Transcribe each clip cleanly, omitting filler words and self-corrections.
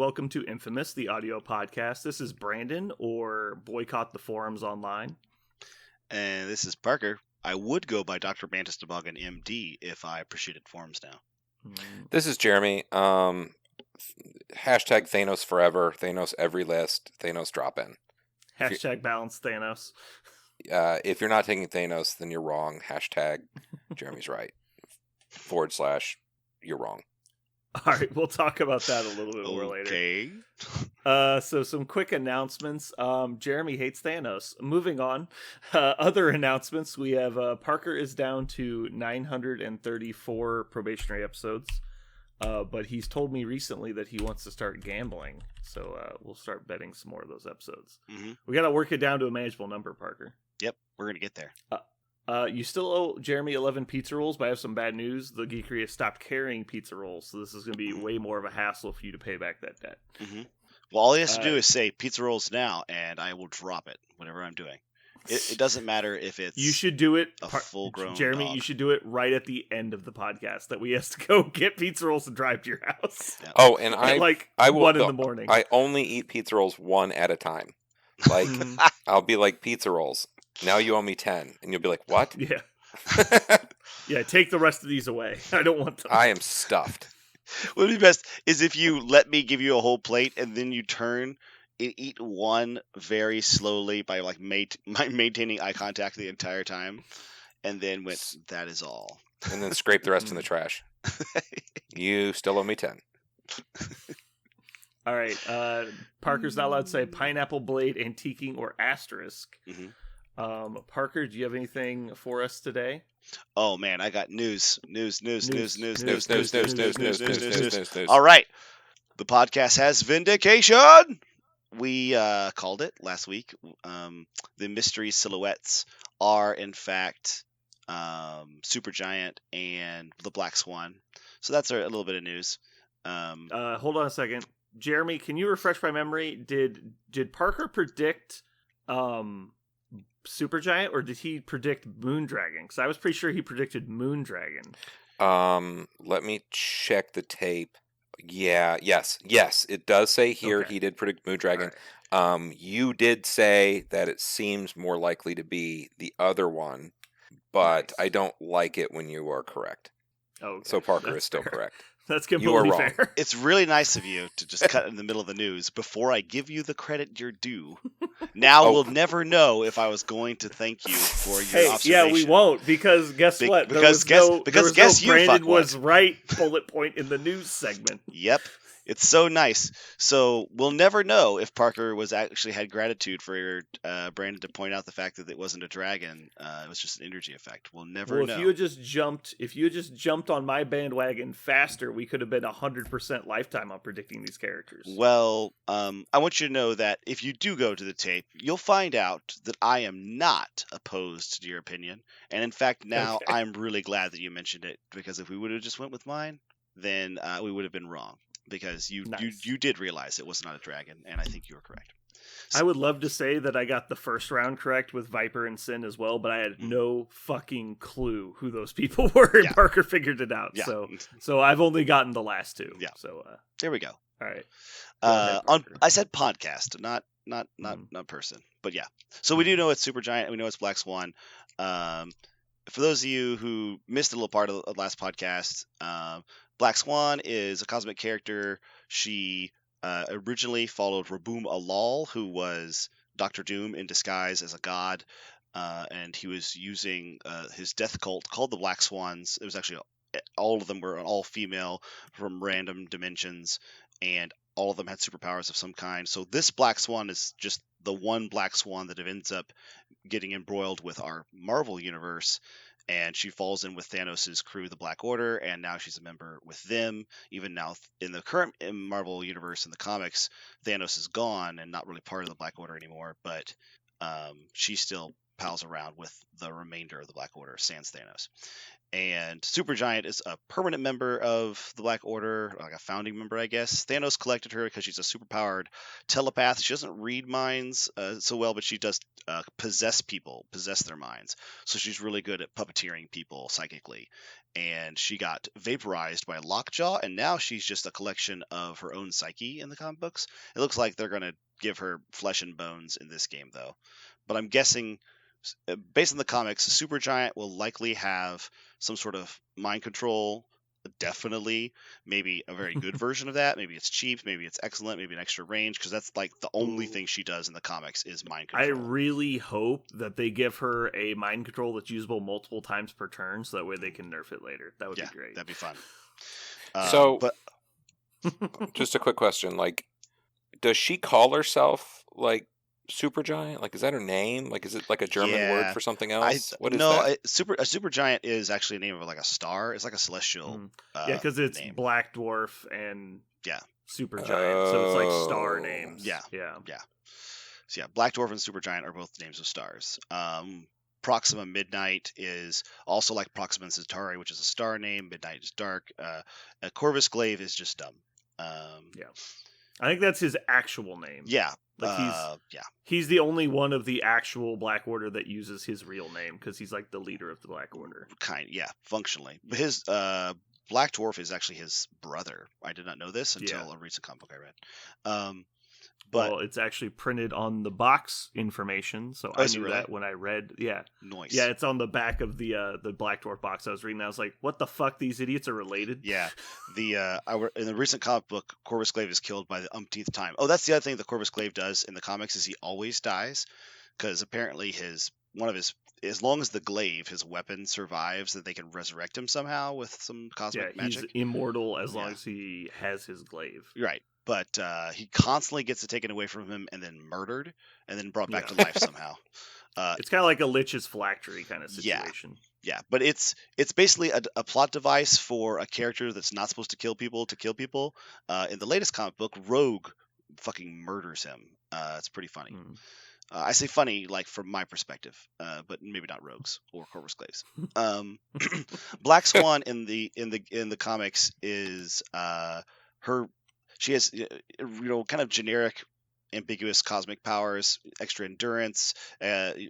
welcome to Infamous, the audio podcast. This is Brandon, or Boycott the Forums Online. And this is Parker. I would go by Dr. Mantis Toboggan MD if I appreciated forums now. This is Jeremy. Hashtag Thanos forever. Thanos every list. Thanos drop in. Hashtag balance Thanos. If you're not taking Thanos, then you're wrong. Hashtag Jeremy's right. / you're wrong. All right, we'll talk about that a little bit more later. Okay. So some quick announcements. Jeremy hates Thanos. Moving on. Other announcements. We have Parker is down to 934 probationary episodes. But he's told me recently that he wants to start gambling. So we'll start betting some more of those episodes. Mm-hmm. We got to work it down to a manageable number, Parker. Yep, we're going to get there. You still owe Jeremy 11 pizza rolls, but I have some bad news. The Geekery has stopped carrying pizza rolls, so this is going to be way more of a hassle for you to pay back that debt. Mm-hmm. Well, all he has to do is say pizza rolls now, and I will drop it, whatever I'm doing. It doesn't matter if it's you should do it a full-grown Jeremy, dog. You should do it right at the end of the podcast that we have to go get pizza rolls and drive to your house. Yep. Oh, and I will, 1 in the morning. I only eat pizza rolls one at a time. Like, I'll be like, pizza rolls. Now you owe me 10. And you'll be like, what? Yeah. Yeah, take the rest of these away. I don't want them. I am stuffed. What would be best is if you let me give you a whole plate and then you turn and eat one very slowly by like maintaining eye contact the entire time, and then went, that is all. And then scrape the rest in the trash. You still owe me 10. All right. Parker's not allowed to say pineapple blade, antiquing, or asterisk. Mm-hmm. Parker, do you have anything for us today? Oh man, I got news. All All right, the podcast has vindication. We called it last week. The mystery silhouettes are in fact Supergiant and the Black Swan. So that's a little bit of news. Hold on a second, Jeremy. Can you refresh my memory? Did Parker predict Supergiant, or did he predict Moondragon? Because I was pretty sure he predicted Moondragon. Let me check the tape. Yes, it does say here he did predict Moondragon. Right. You did say that it seems more likely to be the other one, but nice. I don't like it when you are correct. Okay. So Parker is still correct. That's completely fair. It's really nice of you to just cut in the middle of the news before I give you the credit you're due. Now we'll never know if I was going to thank you for your observation. Yeah, we won't, because guess what? Because guess you Brandon was right bullet point in the news segment. Yep. It's so nice. So we'll never know if Parker was actually had gratitude for Brandon to point out the fact that it wasn't a dragon. It was just an energy effect. We'll never know. If you had just jumped on my bandwagon faster, we could have been 100% lifetime on predicting these characters. Well, I want you to know that if you do go to the tape, you'll find out that I am not opposed to your opinion. And in fact, now I'm really glad that you mentioned it, because if we would have just went with mine, then we would have been wrong. Because you did realize it was not a dragon, and I think you were correct. So, I would love to say that I got the first round correct with Viper and Sin as well, but I had no fucking clue who those people were, and Parker figured it out. Yeah. So I've only gotten the last two. Yeah. So there we go. All right. I said podcast, not person, but yeah. So we do know it's Supergiant, and we know it's Black Swan. For those of you who missed a little part of the last podcast, Black Swan is a cosmic character. She originally followed Raboom Alal, who was Doctor Doom in disguise as a god, and he was using his death cult called the Black Swans. It was actually all of them were all female from random dimensions, and all of them had superpowers of some kind. So this Black Swan is just the one Black Swan that ends up getting embroiled with our Marvel universe. And she falls in with Thanos' crew, the Black Order, and now she's a member with them. Even now, in the current Marvel universe, in the comics, Thanos is gone and not really part of the Black Order anymore, but she still pals around with the remainder of the Black Order, sans Thanos. And Supergiant is a permanent member of the Black Order, like a founding member, I guess. Thanos collected her because she's a superpowered telepath. She doesn't read minds so well, but she does possess people, possess their minds. So she's really good at puppeteering people psychically. and she got vaporized by Lockjaw, and now she's just a collection of her own psyche in the comic books. It looks like they're going to give her flesh and bones in this game, though. But I'm guessing, based on the comics, Supergiant will likely have some sort of mind control. Definitely, maybe a very good version of that. Maybe it's cheap, maybe it's excellent, maybe an extra range, because that's like the only thing she does in the comics is mind I control. really hope that they give her a mind control that's usable multiple times per turn, so that way they can nerf it later. That would be great. That'd be fun. But just a quick question: like, does she call herself like Supergiant? Like, is that her name? Like, is it like a German word for something else? What is that? A supergiant is actually a name of like a star. It's like a celestial. Because it's name. Black Dwarf and Supergiant, Oh. so it's like star names. Yeah. So yeah, Black Dwarf and Supergiant are both names of stars. Proxima Midnight is also like Proxima Centauri, which is a star name. Midnight is dark. Corvus Glaive is just dumb. I think that's his actual name. Yeah. Like he's the only one of the actual Black Order that uses his real name, because he's like the leader of the Black Order. Functionally. But his Black Dwarf is actually his brother. I did not know this until a recent comic book I read. But it's actually printed on the box information, so I knew that when I read. Yeah, nice. Yeah, it's on the back of the Black Dwarf box I was reading. I was like, "What the fuck? These idiots are related." Yeah, in the recent comic book, Corvus Glaive is killed by the umpteenth time. Oh, that's the other thing that Corvus Glaive does in the comics is he always dies, because apparently as long as the glaive, his weapon survives, that they can resurrect him somehow with some cosmic magic. He's immortal as long as he has his glaive. Right. But he constantly gets it taken away from him and then murdered and then brought back to life somehow. It's kind of like a Lich's phylactery kind of situation. Yeah, but it's basically a plot device for a character that's not supposed to kill people. In the latest comic book, Rogue fucking murders him. It's pretty funny. I say funny, like from my perspective, but maybe not Rogue's or Corvus Glaive's. Black Swan in the comics is her. She has, kind of generic, ambiguous cosmic powers, extra endurance,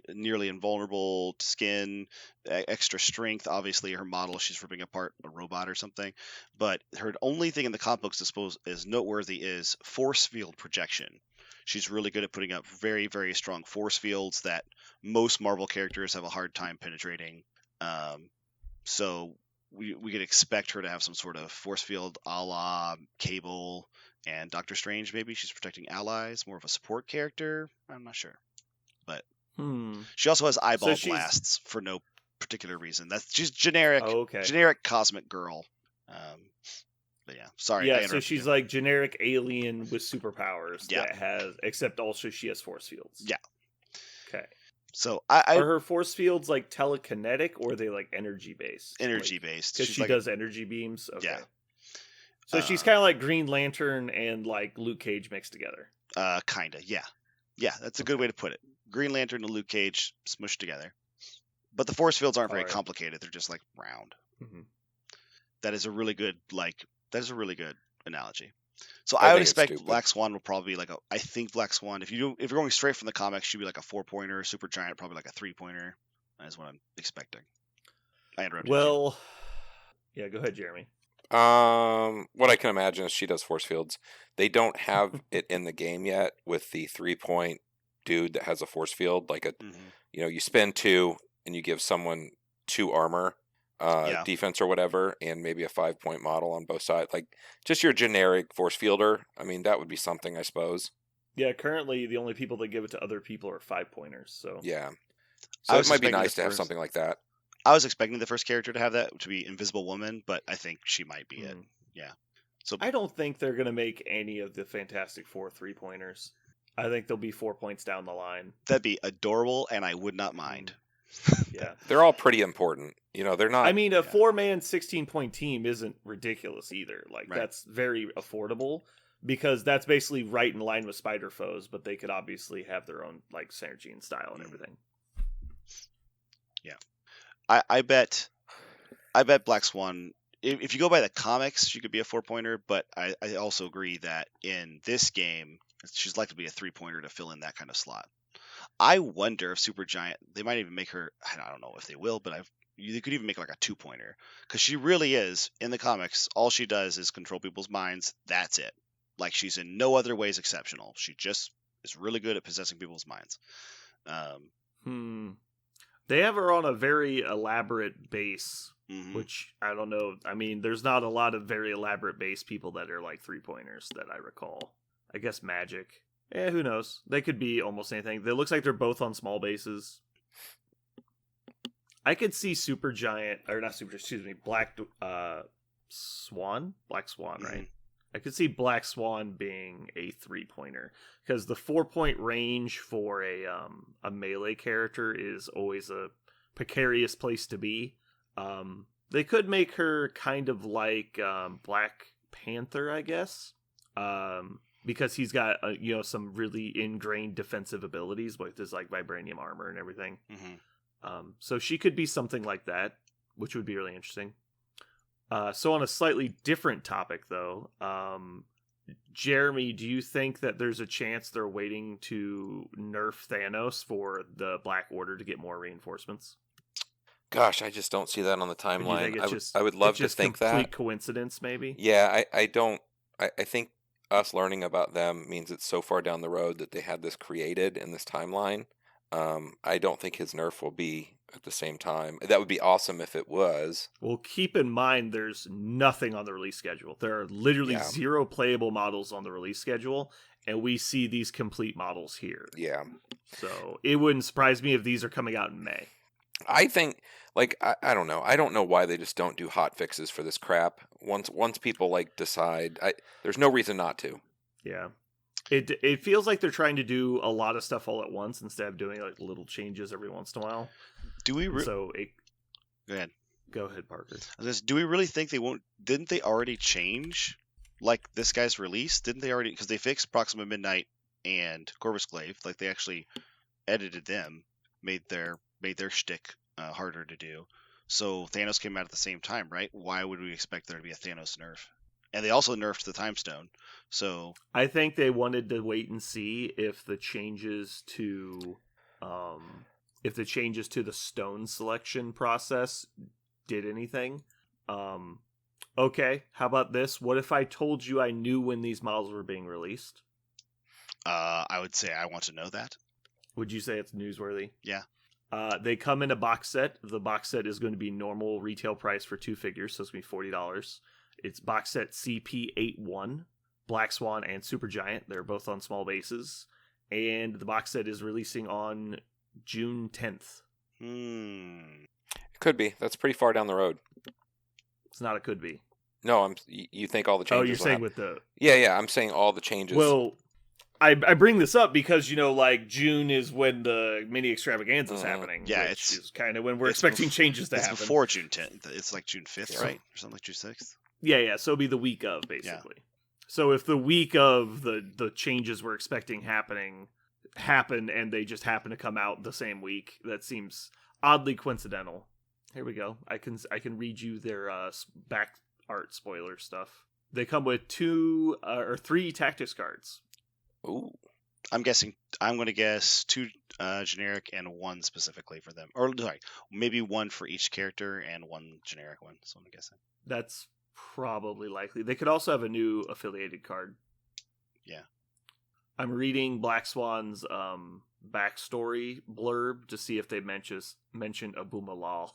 nearly invulnerable to skin, extra strength. Obviously, her model, she's ripping apart a robot or something. But her only thing in the comic books is noteworthy is force field projection. She's really good at putting up very, very strong force fields that most Marvel characters have a hard time penetrating. So we could expect her to have some sort of force field a la Cable and Doctor Strange. Maybe she's protecting allies, more of a support character. I'm not sure, but she also has eyeball blasts for no particular reason. She's generic, generic cosmic girl. But yeah, sorry. Yeah, so she's like generic alien with superpowers that has, except also she has force fields. Yeah. Okay. So are her force fields like telekinetic, or are they like energy based? Energy based, because she does energy beams. Okay. Yeah. So she's kind of like Green Lantern and like Luke Cage mixed together. Kinda, yeah. Yeah, that's a good way to put it. Green Lantern and Luke Cage smushed together. But the force fields aren't very complicated. They're just like round. Mm-hmm. That is a really good analogy. So I would expect Black Swan will probably be I think Black Swan, if you're going straight from the comics, should be like a 4-pointer. Supergiant probably like a 3-pointer. That is what I'm expecting. I interrupted you. Yeah, go ahead, Jeremy. What I can imagine is she does force fields. They don't have it in the game yet with the 3-point dude that has a force field. Like you spend 2 and you give someone 2 armor, defense or whatever, and maybe a 5-point model on both sides. Like just your generic force fielder. I mean, that would be something, I suppose. Yeah, currently the only people that give it to other people are 5-pointers. So yeah, so it might be nice to have something like that. I was expecting the first character to have that, to be Invisible Woman, but I think she might be it. Yeah. So I don't think they're going to make any of the Fantastic Four 3-pointers. I think they'll be 4 points down the line. That'd be adorable, and I would not mind. Yeah. They're all pretty important. They're not... I mean, a 4-man 16-point team isn't ridiculous either. That's very affordable, because that's basically right in line with Spider Foes, but they could obviously have their own synergy and style and everything. Yeah. I bet Black Swan, if you go by the comics, she could be a 4-pointer, but I also agree that in this game, she's likely to be a 3-pointer to fill in that kind of slot. I wonder if Supergiant, they might even make her, I don't know if they will, but you could even make like a 2-pointer, because she really is in the comics. All she does is control people's minds. That's it. Like, she's in no other ways exceptional. She just is really good at possessing people's minds. They have her on a very elaborate base, Which I don't know. I mean, there's not a lot of very elaborate base people that are like 3-pointers that I recall. I guess Magic. Who knows? They could be almost anything. It looks like they're both on small bases. I could see Black Swan? Black Swan, right? I could see Black Swan being a 3-pointer, because the 4-point range for a melee character is always a precarious place to be. They could make her kind of like Black Panther, I guess, because he's got some really ingrained defensive abilities with his like vibranium armor and everything. So she could be something like that, which would be really interesting. So on a slightly different topic, though, Jeremy, do you think that there's a chance they're waiting to nerf Thanos for the Black Order to get more reinforcements? Gosh, I just don't see that on the timeline. I would love to think complete that. Coincidence, maybe? Yeah, I don't. I think us learning about them means it's so far down the road that they had this created in this timeline. I don't think his nerf will be at the same time. That would be awesome if it was. Well, keep in mind there's nothing on the release schedule. There are literally 0 playable models on the release schedule, and we see these complete models here. Yeah. So it wouldn't surprise me if these are coming out in May. I think, like, I don't know. I don't know why they just don't do hot fixes for this crap. Once people like decide, there's no reason not to. Yeah. It feels like they're trying to do a lot of stuff all at once instead of doing like little changes every once in a while. Go ahead. Go ahead, Parker. Do we really think they won't? Didn't they already change like this guy's release? Didn't they already? Because they fixed Proxima Midnight and Corvus Glaive. Like, they actually edited them, made their shtick harder to do. So Thanos came out at the same time, right? Why would we expect there to be a Thanos nerf? And they also nerfed the Time Stone. So I think they wanted to wait and see if the changes to the stone selection process did anything. Okay, how about this? What if I told you I knew when these models were being released? I would say I want to know that. Would you say it's newsworthy? Yeah. They come in a box set. The box set is going to be normal retail price for 2 figures, so it's going to be $40. It's box set CP81, Black Swan and Supergiant. They're both on small bases. And the box set is releasing on June 10th. It could be. That's pretty far down the road. It's not a could be. No, you think all the changes. Oh, you're saying with the... Yeah, I'm saying all the changes. Well, I bring this up because, like, June is when the mini extravaganza is happening. Yeah, it's kind of when we're expecting changes to happen. It's before June 10th. It's like June 5th, right? Or something like June 6th. Yeah, so it'll be the week of, basically. Yeah. So if the week of the changes we're expecting happen and they just happen to come out the same week, that seems oddly coincidental. Here we go. I can read you their back art spoiler stuff. They come with 2 or 3 tactics cards. Ooh. I'm going to guess 2 generic and 1 specifically for them. Or, sorry, maybe 1 for each character and 1 generic one. So I'm guessing. That's probably likely. They could also have a new affiliated card. Yeah. I'm reading Black Swan's backstory blurb to see if they mention Abumalal.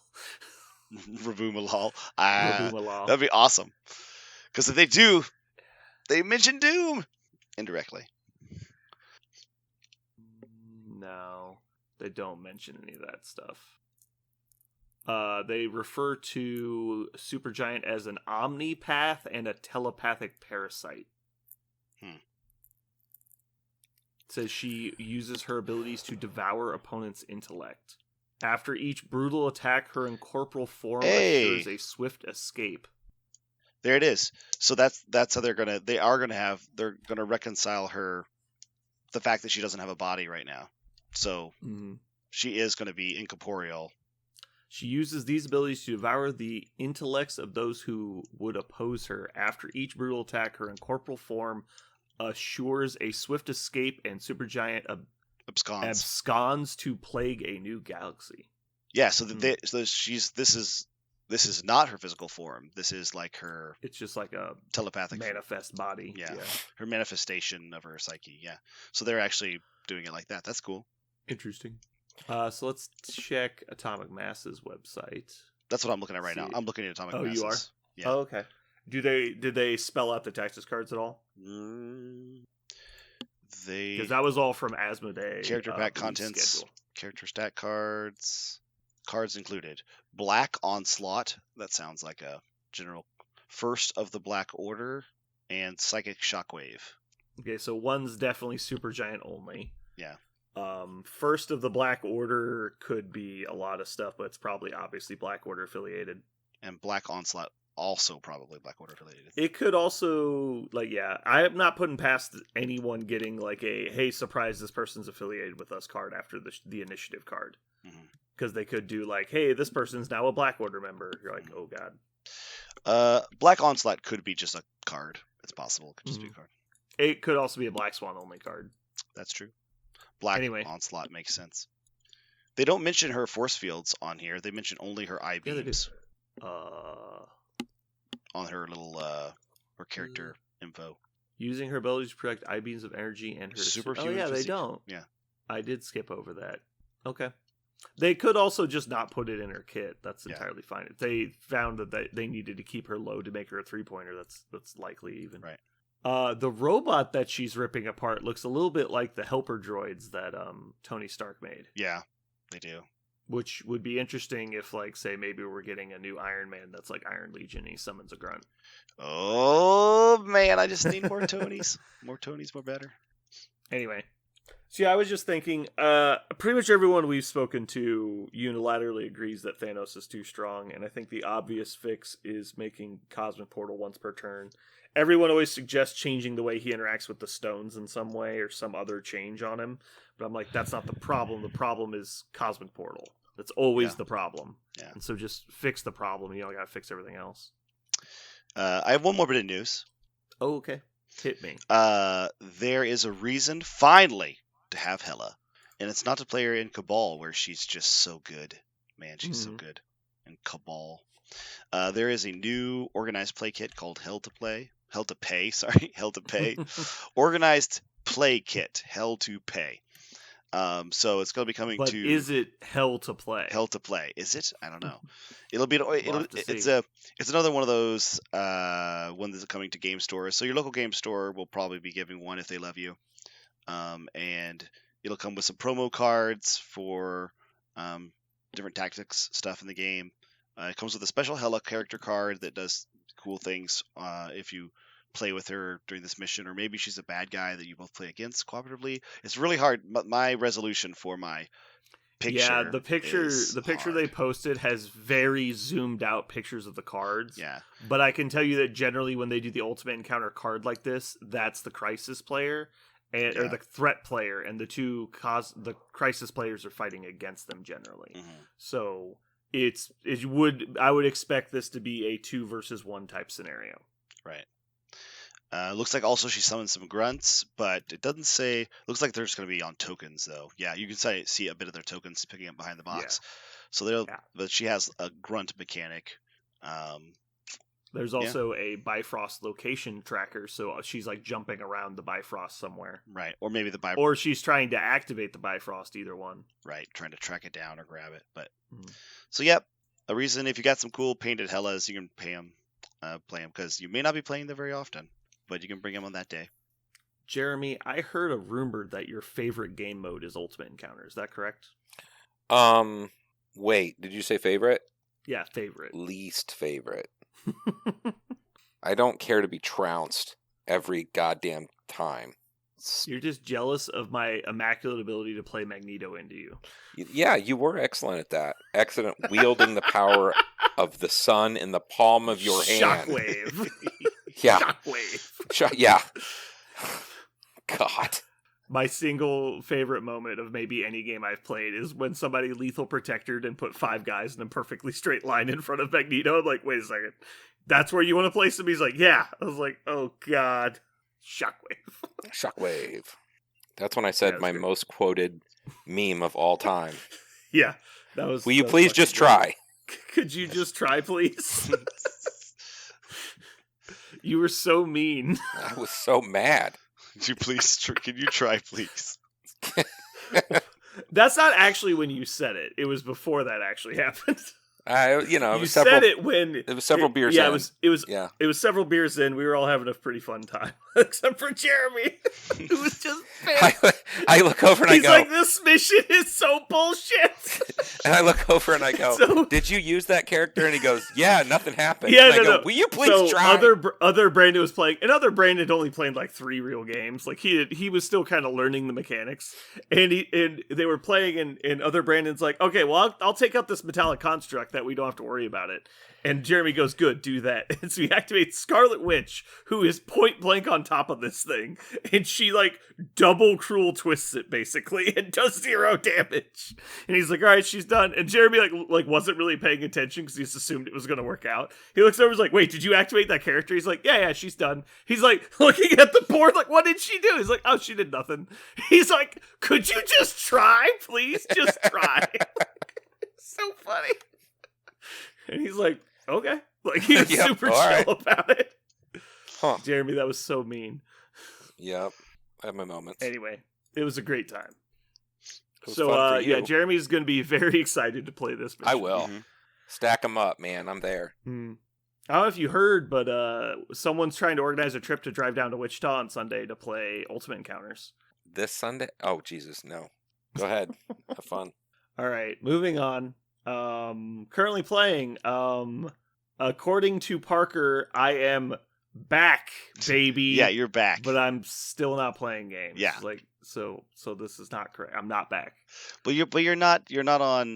Rabumalal. Rabumalal. That'd be awesome. Because if they do, they mention Doom indirectly. No, they don't mention any of that stuff. They refer to Supergiant as an omnipath and a telepathic parasite. It says she uses her abilities to devour opponents' intellect. After each brutal attack, her incorporeal form assures a swift escape. There it is. So that's how they're gonna reconcile her, the fact that she doesn't have a body right now. So she is going to be incorporeal. She uses these abilities to devour the intellects of those who would oppose her. After each brutal attack, her incorporeal form assures a swift escape, and Supergiant absconds to plague a new galaxy. Yeah, so this is not her physical form. This is like her. It's just like a telepathic manifest body. Yeah, her manifestation of her psyche. Yeah, so they're actually doing it like that. That's cool. Interesting. So let's check Atomic Mass's website. That's what I'm looking at right now. I'm looking at Atomic Masses. You are? Yeah. Oh, okay. Did they spell out the Texas cards at all? Because that was all from Asmodee. Character pack contents, schedule. Character stat cards included. Black Onslaught. That sounds like a general. First of the Black Order and Psychic Shockwave. Okay, so one's definitely Supergiant only. Yeah. First of the Black Order could be a lot of stuff, but it's probably obviously Black Order affiliated. And Black Onslaught also probably Black Order affiliated. It could also, I'm not putting past anyone getting like a, hey, surprise, this person's affiliated with us card after the initiative card. Because they could do like, hey, this person's now a Black Order member. You're like, oh god. Black Onslaught could be just a card. It's possible. It could just be a card. It could also be a Black Swan only card. That's true. Black Onslaught makes sense. They don't mention her force fields on here. They mention only her eye beams. On her little her character info. Using her abilities to project eye beams of energy and her superhuman. Oh yeah, physique. they don't. Yeah, I did skip over that. Okay. They could also just not put it in her kit. That's entirely fine. If they found that they needed to keep her low to make her a 3-pointer, that's likely even. Right. The robot that she's ripping apart looks a little bit like the helper droids that Tony Stark made. Yeah, they do. Which would be interesting if, like, say, maybe we're getting a new Iron Man that's like Iron Legion and he summons a grunt. Oh, man, I just need more Tonys. More Tonys, more better. Anyway. So, yeah, I was just thinking, pretty much everyone we've spoken to unilaterally agrees that Thanos is too strong, and I think the obvious fix is making Cosmic Portal once per turn. Everyone always suggests changing the way he interacts with the stones in some way or some other change on him. But I'm like, that's not the problem. The problem is Cosmic Portal. That's always the problem. Yeah. And so just fix the problem. You don't got to fix everything else. I have one more bit of news. Oh, okay. Hit me. There is a reason, finally, to have Hela. And it's not to play her in Cabal, where she's just so good. Man, she's so good. In Cabal. There is a new organized play kit called Hell to Pay. Organized play kit, Hell to Pay. So it's going to be coming but to. Is it Hell to Play? Hell to Play, is it? I don't know. It's another one of those ones that's coming to game stores. So your local game store will probably be giving one if they love you, and it'll come with some promo cards for different tactics stuff in the game. It comes with a special Hela character card that does cool things if you play with her during this mission, or maybe she's a bad guy that you both play against cooperatively. It's really hard. My resolution for my picture. Yeah, the picture they posted has very zoomed out pictures of the cards. Yeah, but I can tell you that generally when they do the ultimate encounter card like this, that's the crisis player or the threat player, and the crisis players are fighting against them generally. So I would expect this to be a 2 versus 1 type scenario. Right. Looks like also she summoned some grunts, but it doesn't say. Looks like they're just going to be on tokens, though. Yeah, you can see a bit of their tokens picking up behind the box. Yeah. So but she has a grunt mechanic. There's also a Bifrost location tracker, so she's like jumping around the Bifrost somewhere. Right, or maybe or she's trying to activate the Bifrost. Either one. Right, trying to track it down or grab it. But so yep, a reason if you got some cool painted Hellas, you can play them because you may not be playing them very often. But you can bring him on that day. Jeremy, I heard a rumor that your favorite game mode is Ultimate Encounter. Is that correct? Wait, did you say favorite? Yeah, favorite. Least favorite. I don't care to be trounced every goddamn time. You're just jealous of my immaculate ability to play Magneto into you. Yeah, you were excellent at that. Excellent wielding the power of the sun in the palm of your hand. Shockwave. Yeah. Shockwave. Yeah. God. My single favorite moment of maybe any game I've played is when somebody lethal protectored and put 5 guys in a perfectly straight line in front of Magneto. I'm like, wait a second. That's where you want to place him? He's like, yeah. I was like, oh, God. Shockwave. That's when I said my most quoted meme of all time. Yeah. Will you please just try? Could you just try, please? You were so mean. I was so mad. Could you please? Can you try, please? That's not actually when you said it. It was before that actually happened. You said it when it was several beers. Yeah, in. It was several beers in. We were all having a pretty fun time, except for Jeremy, who was just pissed. I look over and I go, he's like, "This mission is so bullshit." And I look over and I go, "Did you use that character?" And he goes, "Yeah, nothing happened." Yeah, and I go, "Will you please try?" Other Brandon was playing, and other Brandon had only played like 3 real games. Like he was still kind of learning the mechanics, and they were playing, and other Brandon's like, "Okay, well, I'll take out this metallic construct that we don't have to worry about it." And Jeremy goes, "Good, do that." And so he activates Scarlet Witch, who is point blank on top of this thing, and she like double cruel twists it basically and does 0 damage. And he's like, "All right, she's done." And Jeremy like wasn't really paying attention because he just assumed it was going to work out. He looks over, and is like, "Wait, did you activate that character?" He's like, "Yeah, she's done." He's like looking at the board, like, "What did she do?" He's like, "Oh, she did nothing." He's like, "Could you just try, please? Just try." So funny. And he's like, "Okay." Like, he was super chill about it. Huh. Jeremy, that was so mean. Yep. I have my moments. Anyway, it was a great time. So, Jeremy's going to be very excited to play this mission. I will. Mm-hmm. Stack them up, man. I'm there. I don't know if you heard, but someone's trying to organize a trip to drive down to Wichita on Sunday to play Ultimate Encounters. This Sunday? Oh, Jesus, no. Go ahead. Have fun. All right, moving on. Currently playing, according to Parker, I am back, baby. Yeah, you're back. But I'm still not playing games. Yeah. Like, so this is not correct. I'm not back. But you're not on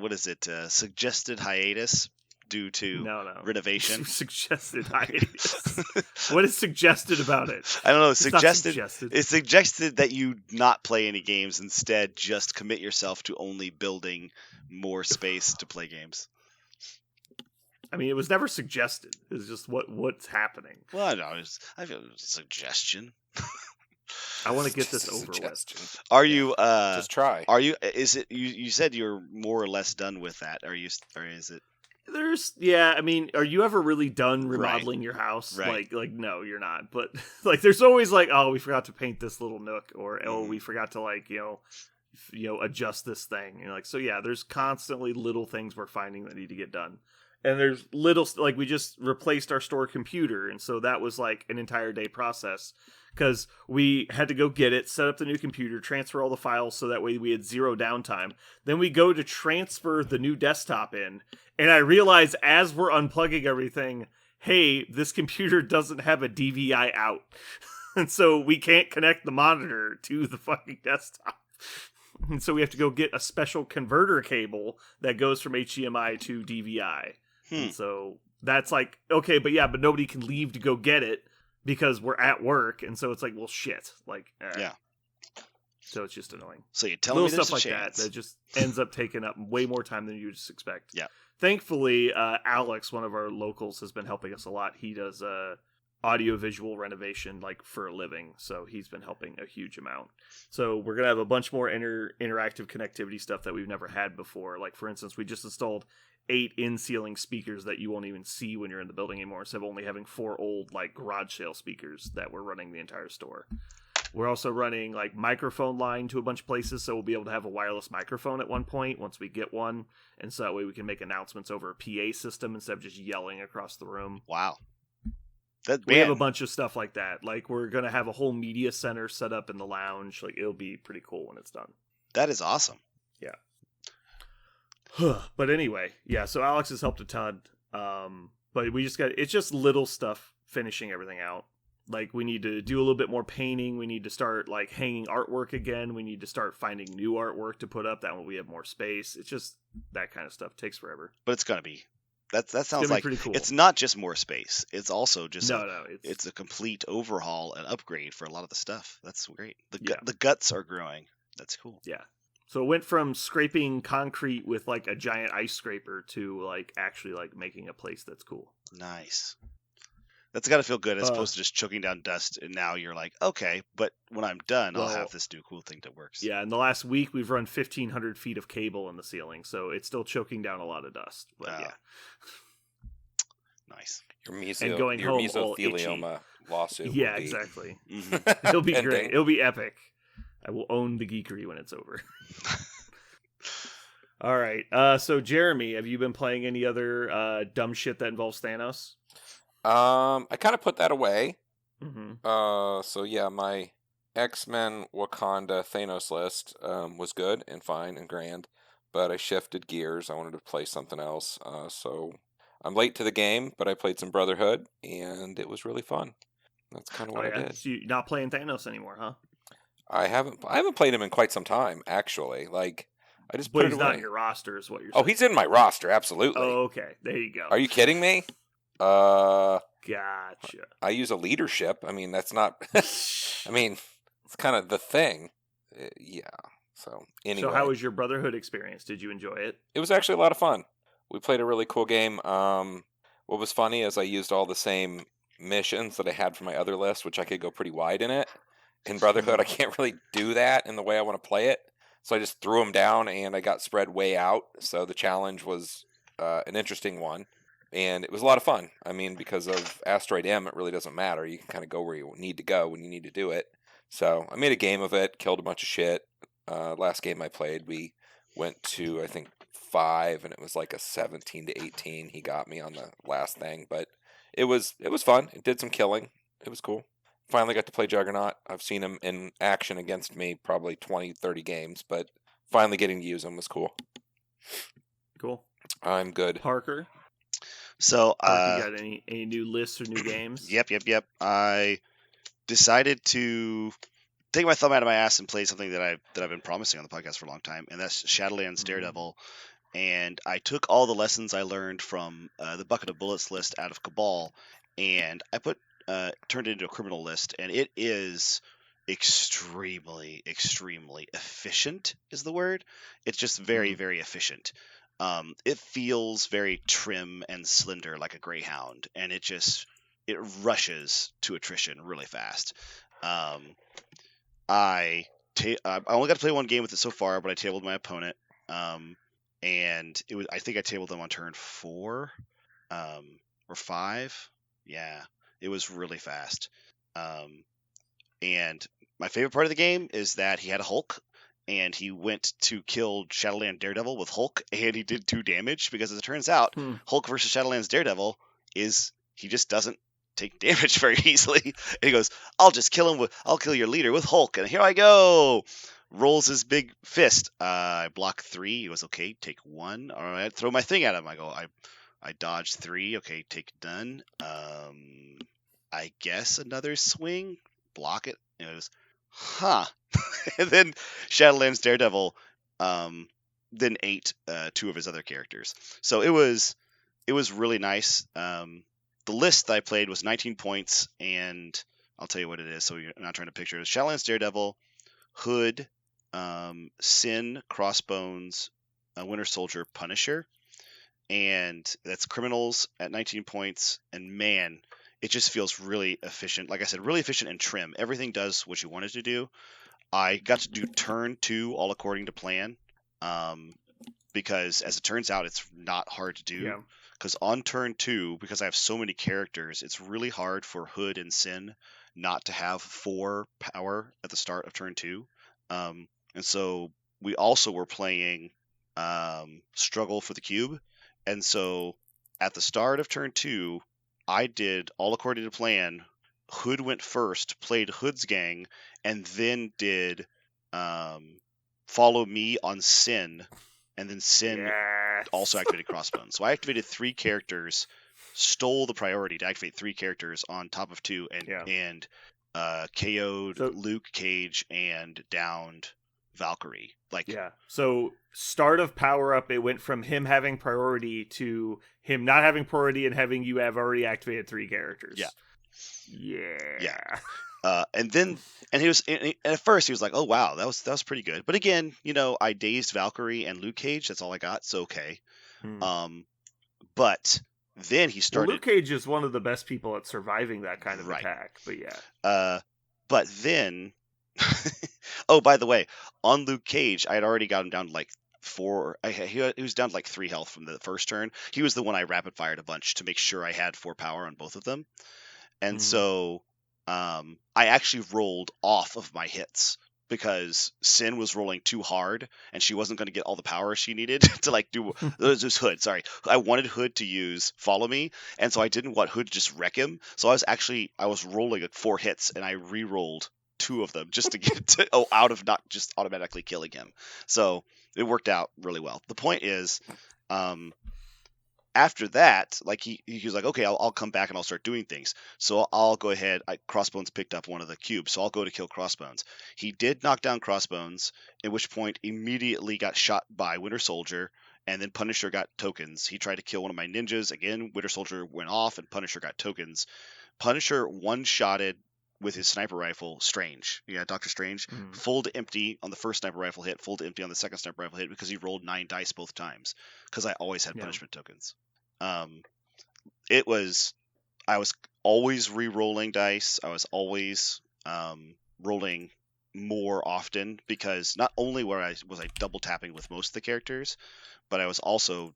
what is it? Suggested hiatus due to renovation. Suggested hiatus. What is suggested about it? I don't know. It's suggested that you not play any games, instead just commit yourself to only building more space to play games. I mean, it was never suggested. It's just what's happening. Well, no, I feel a suggestion. I want to get this over with. Are you just try? Are you? Is it? You said you're more or less done with that. Are you? Or is it? I mean, are you ever really done remodeling your house? Right. Like, no, you're not. But like, there's always like, oh, we forgot to paint this little nook, or oh, we forgot to like, adjust this thing. And like, so yeah, there's constantly little things we're finding that need to get done. And there's little, like, we just replaced our store computer, and so that was like an entire day process because we had to go get it, set up the new computer, transfer all the files so that way we had 0 downtime. Then we go to transfer the new desktop in, and I realize as we're unplugging everything, hey, this computer doesn't have a DVI out. And so we can't connect the monitor to the fucking desktop. And so we have to go get a special converter cable that goes from HDMI to DVI. And so that's like, okay, but nobody can leave to go get it because we're at work. And so it's like, well, shit. Like, yeah. So it's just annoying. So you tell me stuff like that just ends up taking up way more time than you just expect. Yeah. Thankfully, Alex, one of our locals, has been helping us a lot. He does audio-visual renovation like for a living, so he's been helping a huge amount. So we're gonna have a bunch more interactive connectivity stuff that we've never had before. Like, for instance, we just installed 8 in-ceiling speakers that you won't even see when you're in the building anymore, instead of only having 4 old like garage sale speakers that we're running the entire store. We're also running like microphone line to a bunch of places, so we'll be able to have a wireless microphone at one point once we get one, and so that way we can make announcements over a PA system instead of just yelling across the room. Wow. We have a bunch of stuff like that. Like, we're going to have a whole media center set up in the lounge. Like, it'll be pretty cool when it's done. That is awesome. Yeah. But anyway, yeah, so Alex has helped a ton. But it's just little stuff finishing everything out. Like, we need to do a little bit more painting. We need to start, like, hanging artwork again. We need to start finding new artwork to put up. That way we have more space. It's just that kind of stuff. It takes forever. But it's going to be. That sounds like pretty cool. It's not just more space. It's also just it's a complete overhaul and upgrade for a lot of the stuff. That's great. The guts are growing. That's cool. Yeah. So it went from scraping concrete with like a giant ice scraper to like actually like making a place that's cool. Nice. That's got to feel good as opposed to just choking down dust. And now you're like, okay, but when I'm done, I'll have this new cool thing that works. Yeah, in the last week, we've run 1,500 feet of cable in the ceiling, so it's still choking down a lot of dust. But yeah. Nice. Your mesothelioma lawsuit. Yeah, exactly. It'll be great. It'll be epic. I will own the geekery when it's over. All right. So Jeremy, have you been playing any other dumb shit that involves Thanos? I kind of put that away. Mm-hmm. So yeah, my X-Men Wakanda Thanos list was good and fine and grand, but I shifted gears. I wanted to play something else. So I'm late to the game, but I played some Brotherhood, and it was really fun. That's kind of what I did. So you're not playing Thanos anymore, huh? I haven't played him in quite some time, actually. Like, I just put it away. He's not in your roster, is what you're saying. Oh, he's in my roster, absolutely. Oh, okay. There you go. Are you kidding me? Gotcha. I use a leadership. I mean, that's not... I mean, it's kind of the thing. Yeah. So, anyway. So how was your Brotherhood experience? Did you enjoy it? It was actually a lot of fun. We played a really cool game. What was funny is I used all the same missions that I had for my other list, which I could go pretty wide in it. In Brotherhood, I can't really do that in the way I want to play it. So I just threw them down, and I got spread way out. So the challenge was an interesting one, and it was a lot of fun. I mean, because of Asteroid M, it really doesn't matter. You can kind of go where you need to go when you need to do it. So I made a game of it, killed a bunch of shit. Last game I played, we went to, I think, 5, and it was like a 17-18. He got me on the last thing, but it was fun. It did some killing. It was cool. Finally got to play Juggernaut. I've seen him in action against me probably 20, 30 games, but finally getting to use him was cool. Cool. I'm good. Parker? So, you got any new lists or new games? Yep. I decided to take my thumb out of my ass and play something that I've been promising on the podcast for a long time, and that's Shadowlands Daredevil. And I took all the lessons I learned from the Bucket of Bullets list out of Cabal, and I turned it into a criminal list, and it is extremely efficient is the word. It's just very, very efficient. It feels very trim and slender like a greyhound, and it rushes to attrition really fast. I only got to play one game with it so far, but I tabled my opponent, and I think I tabled them on turn 4 or 5. Yeah. It was really fast. And my favorite part of the game is that he had a Hulk, and he went to kill Shadowland Daredevil with Hulk, and he did 2 damage, because as it turns out, Hulk versus Shadowlands Daredevil he just doesn't take damage very easily. And he goes, I'll kill your leader with Hulk, and here I go. Rolls his big fist. I block 3. He goes, okay, take 1. All right, throw my thing at him. I go, I dodged 3. Okay, take none. I guess another swing. Block it. And it goes, huh. And then Shadowlands Daredevil then ate 2 of his other characters. So it was really nice. The list that I played was 19 points, and I'll tell you what it is, so you're not trying to picture it. Shadowlands Daredevil, Hood, Sin, Crossbones, Winter Soldier, Punisher. And that's criminals at 19 points. And man, it just feels really efficient. Like I said, really efficient and trim. Everything does what you wanted to do. I got to do turn 2 all according to plan. Because as it turns out, it's not hard to do. Because on turn 2, because I have so many characters, it's really hard for Hood and Sin not to have 4 power at the start of turn 2. And so we also were playing Struggle for the Cube. And so at the start of turn 2, I did all according to plan. Hood went first, played Hood's gang, and then did follow me on Sin. And then Sin also activated Crossbones. So I activated 3 characters, stole the priority to activate 3 characters on top of 2, and KO'd Luke Cage and downed Valkyrie. So start of power up, it went from him having priority to him not having priority and having you have already activated 3 characters. And he was, and at first he was like, oh wow, that was pretty good. But again, I dazed Valkyrie and Luke Cage. That's all I got. So okay. But Then he started. Luke Cage is one of the best people at surviving that kind of Right. attack, but yeah. But then, oh, by the way, on Luke Cage, I had already got him down to like 4. He was down to like 3 health from the first turn. He was the one I rapid fired a bunch to make sure I had 4 power on both of them. And so I actually rolled off of my hits because Sin was rolling too hard and she wasn't going to get all the power she needed to like do. It was Hood. Sorry, I wanted Hood to use Follow Me, and so I didn't want Hood to just wreck him. So I was rolling at 4 hits and I re-rolled 2 of them just to get to out of not just automatically killing him. So it worked out really well. The point is, after that, like he was like, okay, I'll come back and I'll start doing things. So I'll go ahead. Crossbones picked up one of the cubes, so I'll go to kill Crossbones. He did knock down Crossbones, at which point immediately got shot by Winter Soldier, and then Punisher got tokens. He tried to kill one of my ninjas. Again, Winter Soldier went off, and Punisher got tokens. Punisher one-shotted with his sniper rifle Strange. Yeah, Doctor Strange. Full to empty on the first sniper rifle hit, full to empty on the second sniper rifle hit because he rolled 9 dice both times because I always had punishment tokens. I was always re-rolling dice. I was always rolling more often because not only was I double tapping with most of the characters, but I was also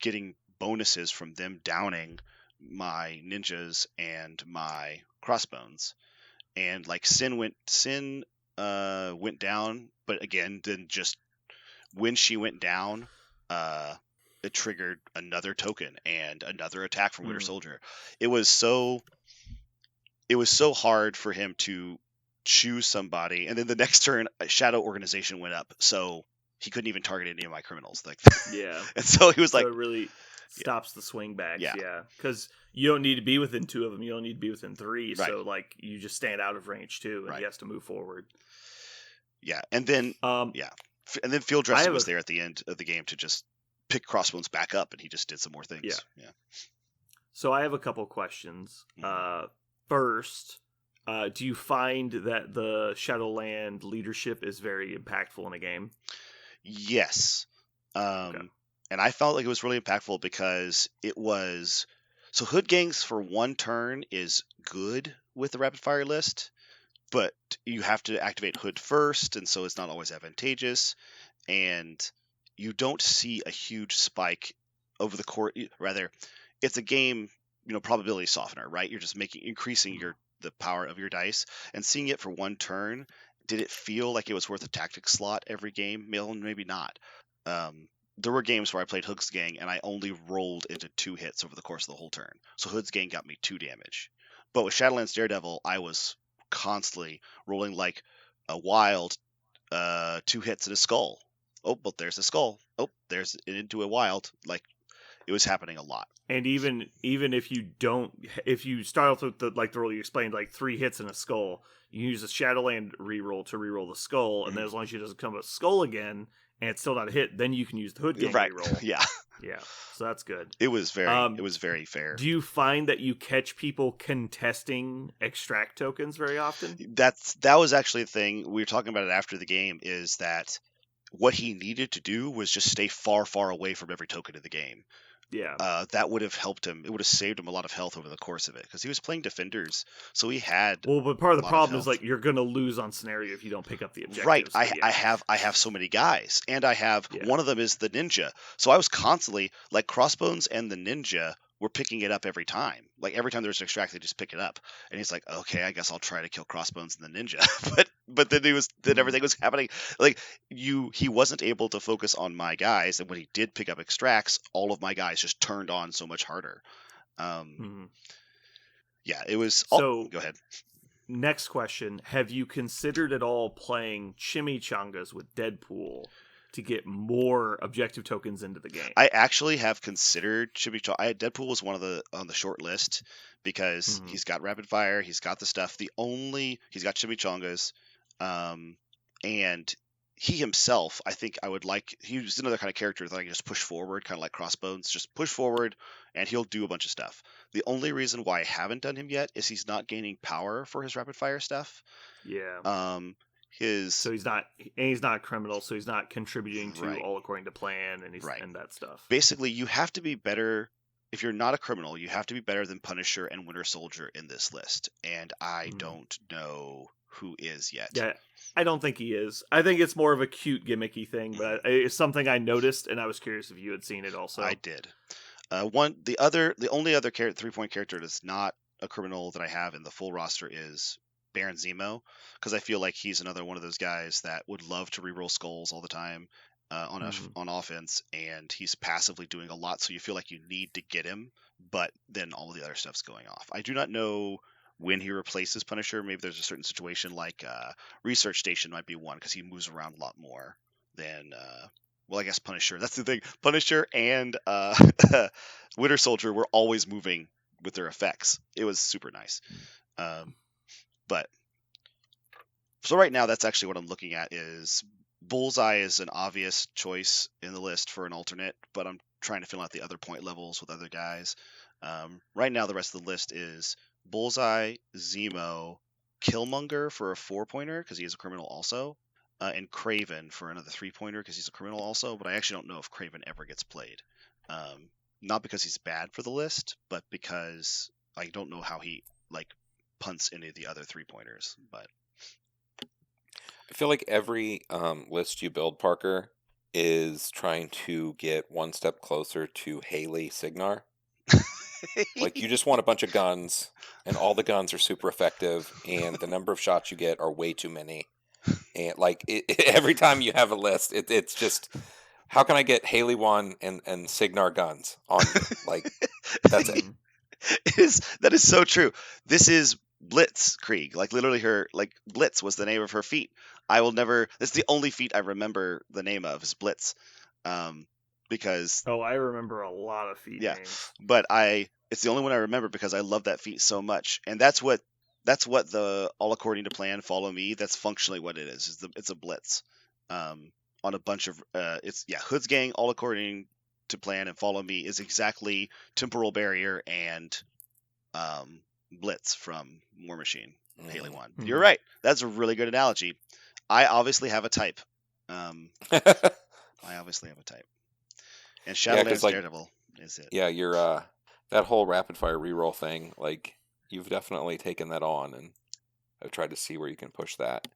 getting bonuses from them downing my ninjas and my crossbones. And like Sin went down, but again, then just when she went down, it triggered another token and another attack from Winter Soldier. It was so hard for him to choose somebody, and then the next turn, Shadow Organization went up, so he couldn't even target any of my criminals. Like, and so he was like, it really stops the swing backs. Yeah, because you don't need to be within 2 of them. You don't need to be within 3. Right. So like you just stand out of range too, and he has to move forward. Yeah, and then and then Field Dresser was there at the end of the game to just pick Crossbones back up, and he just did some more things. Yeah. So I have a couple questions. First, do you find that the Shadowland leadership is very impactful in a game? Yes. And I felt like it was really impactful because it was... So Hood Gangs for 1 turn is good with the rapid fire list, but you have to activate Hood first, and so it's not always advantageous. And you don't see a huge spike over the course. Rather, it's a game, probability softener, right? You're just increasing the power of your dice, and seeing it for 1 turn. Did it feel like it was worth a tactic slot every game? Maybe not. There were games where I played Hood's Gang and I only rolled into 2 hits over the course of the whole turn. So Hood's Gang got me 2 damage. But with Shadowlands Daredevil, I was constantly rolling like a wild 2 hits and a skull. Oh, but there's a skull. Oh, there's into a wild. Like, it was happening a lot. And even if you start off with the role you explained, like 3 hits and a skull, you use a Shadowland reroll to reroll the skull, and then as long as she doesn't come a skull again, and it's still not a hit, then you can use the Hood Gang reroll. Yeah. Yeah. So that's good. It was very fair. Do you find that you catch people contesting extract tokens very often? That was actually the thing. We were talking about it after the game, is that what he needed to do was just stay far, far away from every token in the game. Yeah. That would have helped him. It would have saved him a lot of health over the course of it, because he was playing defenders, so he had. Well, but part of the problem is like you're going to lose on scenario if you don't pick up the objectives. Right. I have so many guys, and I have one of them is the ninja. So I was constantly like Crossbones and the ninja were picking it up every time. Like every time there was an extract, they just pick it up. And he's like, okay, I guess I'll try to kill Crossbones and the ninja. but then everything was happening. Like he wasn't able to focus on my guys, and when he did pick up extracts, all of my guys just turned on so much harder. Yeah, it was. So go ahead. Next question: have you considered at all playing chimichangas with Deadpool to get more objective tokens into the game? I actually have considered chimichanga. Deadpool was one of on the short list because he's got rapid fire, he's got the stuff. He's got chimichangas, and he himself, I think I would like. He was another kind of character that I can just push forward, kind of like Crossbones. Just push forward, and he'll do a bunch of stuff. The only reason why I haven't done him yet is he's not gaining power for his rapid fire stuff. Yeah. So he's not a criminal, so he's not contributing to all according to plan and and that stuff. Basically, you have to be better if you're not a criminal, you have to be better than Punisher and Winter Soldier in this list, and I don't know who is yet. Yeah, I don't think he is. I think it's more of a cute gimmicky thing, but it's something I noticed, and I was curious if you had seen it also. I did. The only other 3-point character that's not a criminal that I have in the full roster is Baron Zemo, because I feel like he's another one of those guys that would love to reroll skulls all the time on offense, and he's passively doing a lot, so you feel like you need to get him, but then all of the other stuff's going off. I do not know when he replaces Punisher. Maybe there's a certain situation like Research Station might be one, because he moves around a lot more than well, I guess Punisher. That's the thing. Punisher and Winter Soldier were always moving with their effects. It was super nice. But so right now, that's actually what I'm looking at. Is Bullseye is an obvious choice in the list for an alternate, but I'm trying to fill out the other point levels with other guys. Right now, the rest of the list is Bullseye, Zemo, Killmonger for a 4-pointer because he is a criminal also, and Kraven for another 3-pointer because he's a criminal also. But I actually don't know if Kraven ever gets played. Not because he's bad for the list, but because I don't know how he punts any of the other 3-pointers. But I feel like every list you build, Parker, is trying to get one step closer to Haley Signar. Like, you just want a bunch of guns, and all the guns are super effective, and the number of shots you get are way too many. And every time you have a list, it's just, how can I get Haley 1 and Signar guns on you? Like, that's it. That is so true. This is Blitzkrieg. Like, literally her, Blitz was the name of her feat. That's the only feat I remember the name of, is Blitz. Because I remember a lot of feat names. But it's the only one I remember because I love that feat so much. And that's what the all according to plan, follow me, that's functionally what it is. It's a blitz. On a bunch of Hood's gang, all according to plan, and follow me is exactly temporal barrier and blitz from War Machine. Haley 1. Mm-hmm. You're right. That's a really good analogy. I obviously have a type. And Shadowlands Daredevil is it. Yeah, you're that whole rapid fire reroll thing, like, you've definitely taken that on, and I've tried to see where you can push that.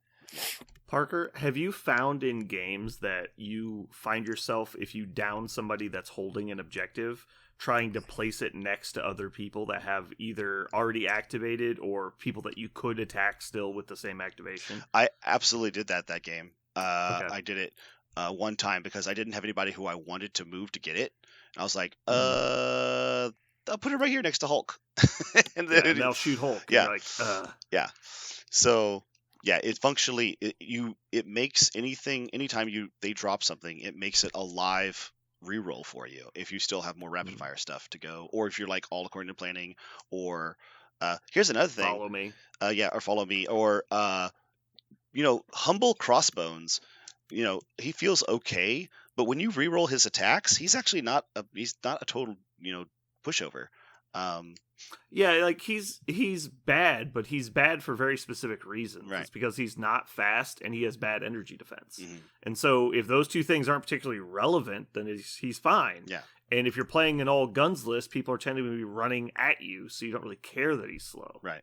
Parker, have you found in games that you find yourself, if you down somebody that's holding an objective, trying to place it next to other people that have either already activated or people that you could attack still with the same activation? I absolutely did that game. Okay. I did it one time because I didn't have anybody who I wanted to move to get it. And I was like, I'll put it right here next to Hulk. And then they'll shoot Hulk. Yeah. Yeah. So yeah, it functionally it makes anytime they drop something, it makes it a live reroll for you if you still have more rapid fire stuff to go, or if you're like all according to planning, or here's another thing. Follow me. Or follow me, or Humble Crossbones. He feels okay, but when you reroll his attacks, he's actually not a total pushover. He's bad, but he's bad for very specific reasons. Right. It's because he's not fast and he has bad energy defense. Mm-hmm. And so if those two things aren't particularly relevant, then he's fine. Yeah. And if you're playing an all guns list, people are tending to be running at you, so you don't really care that he's slow. Right.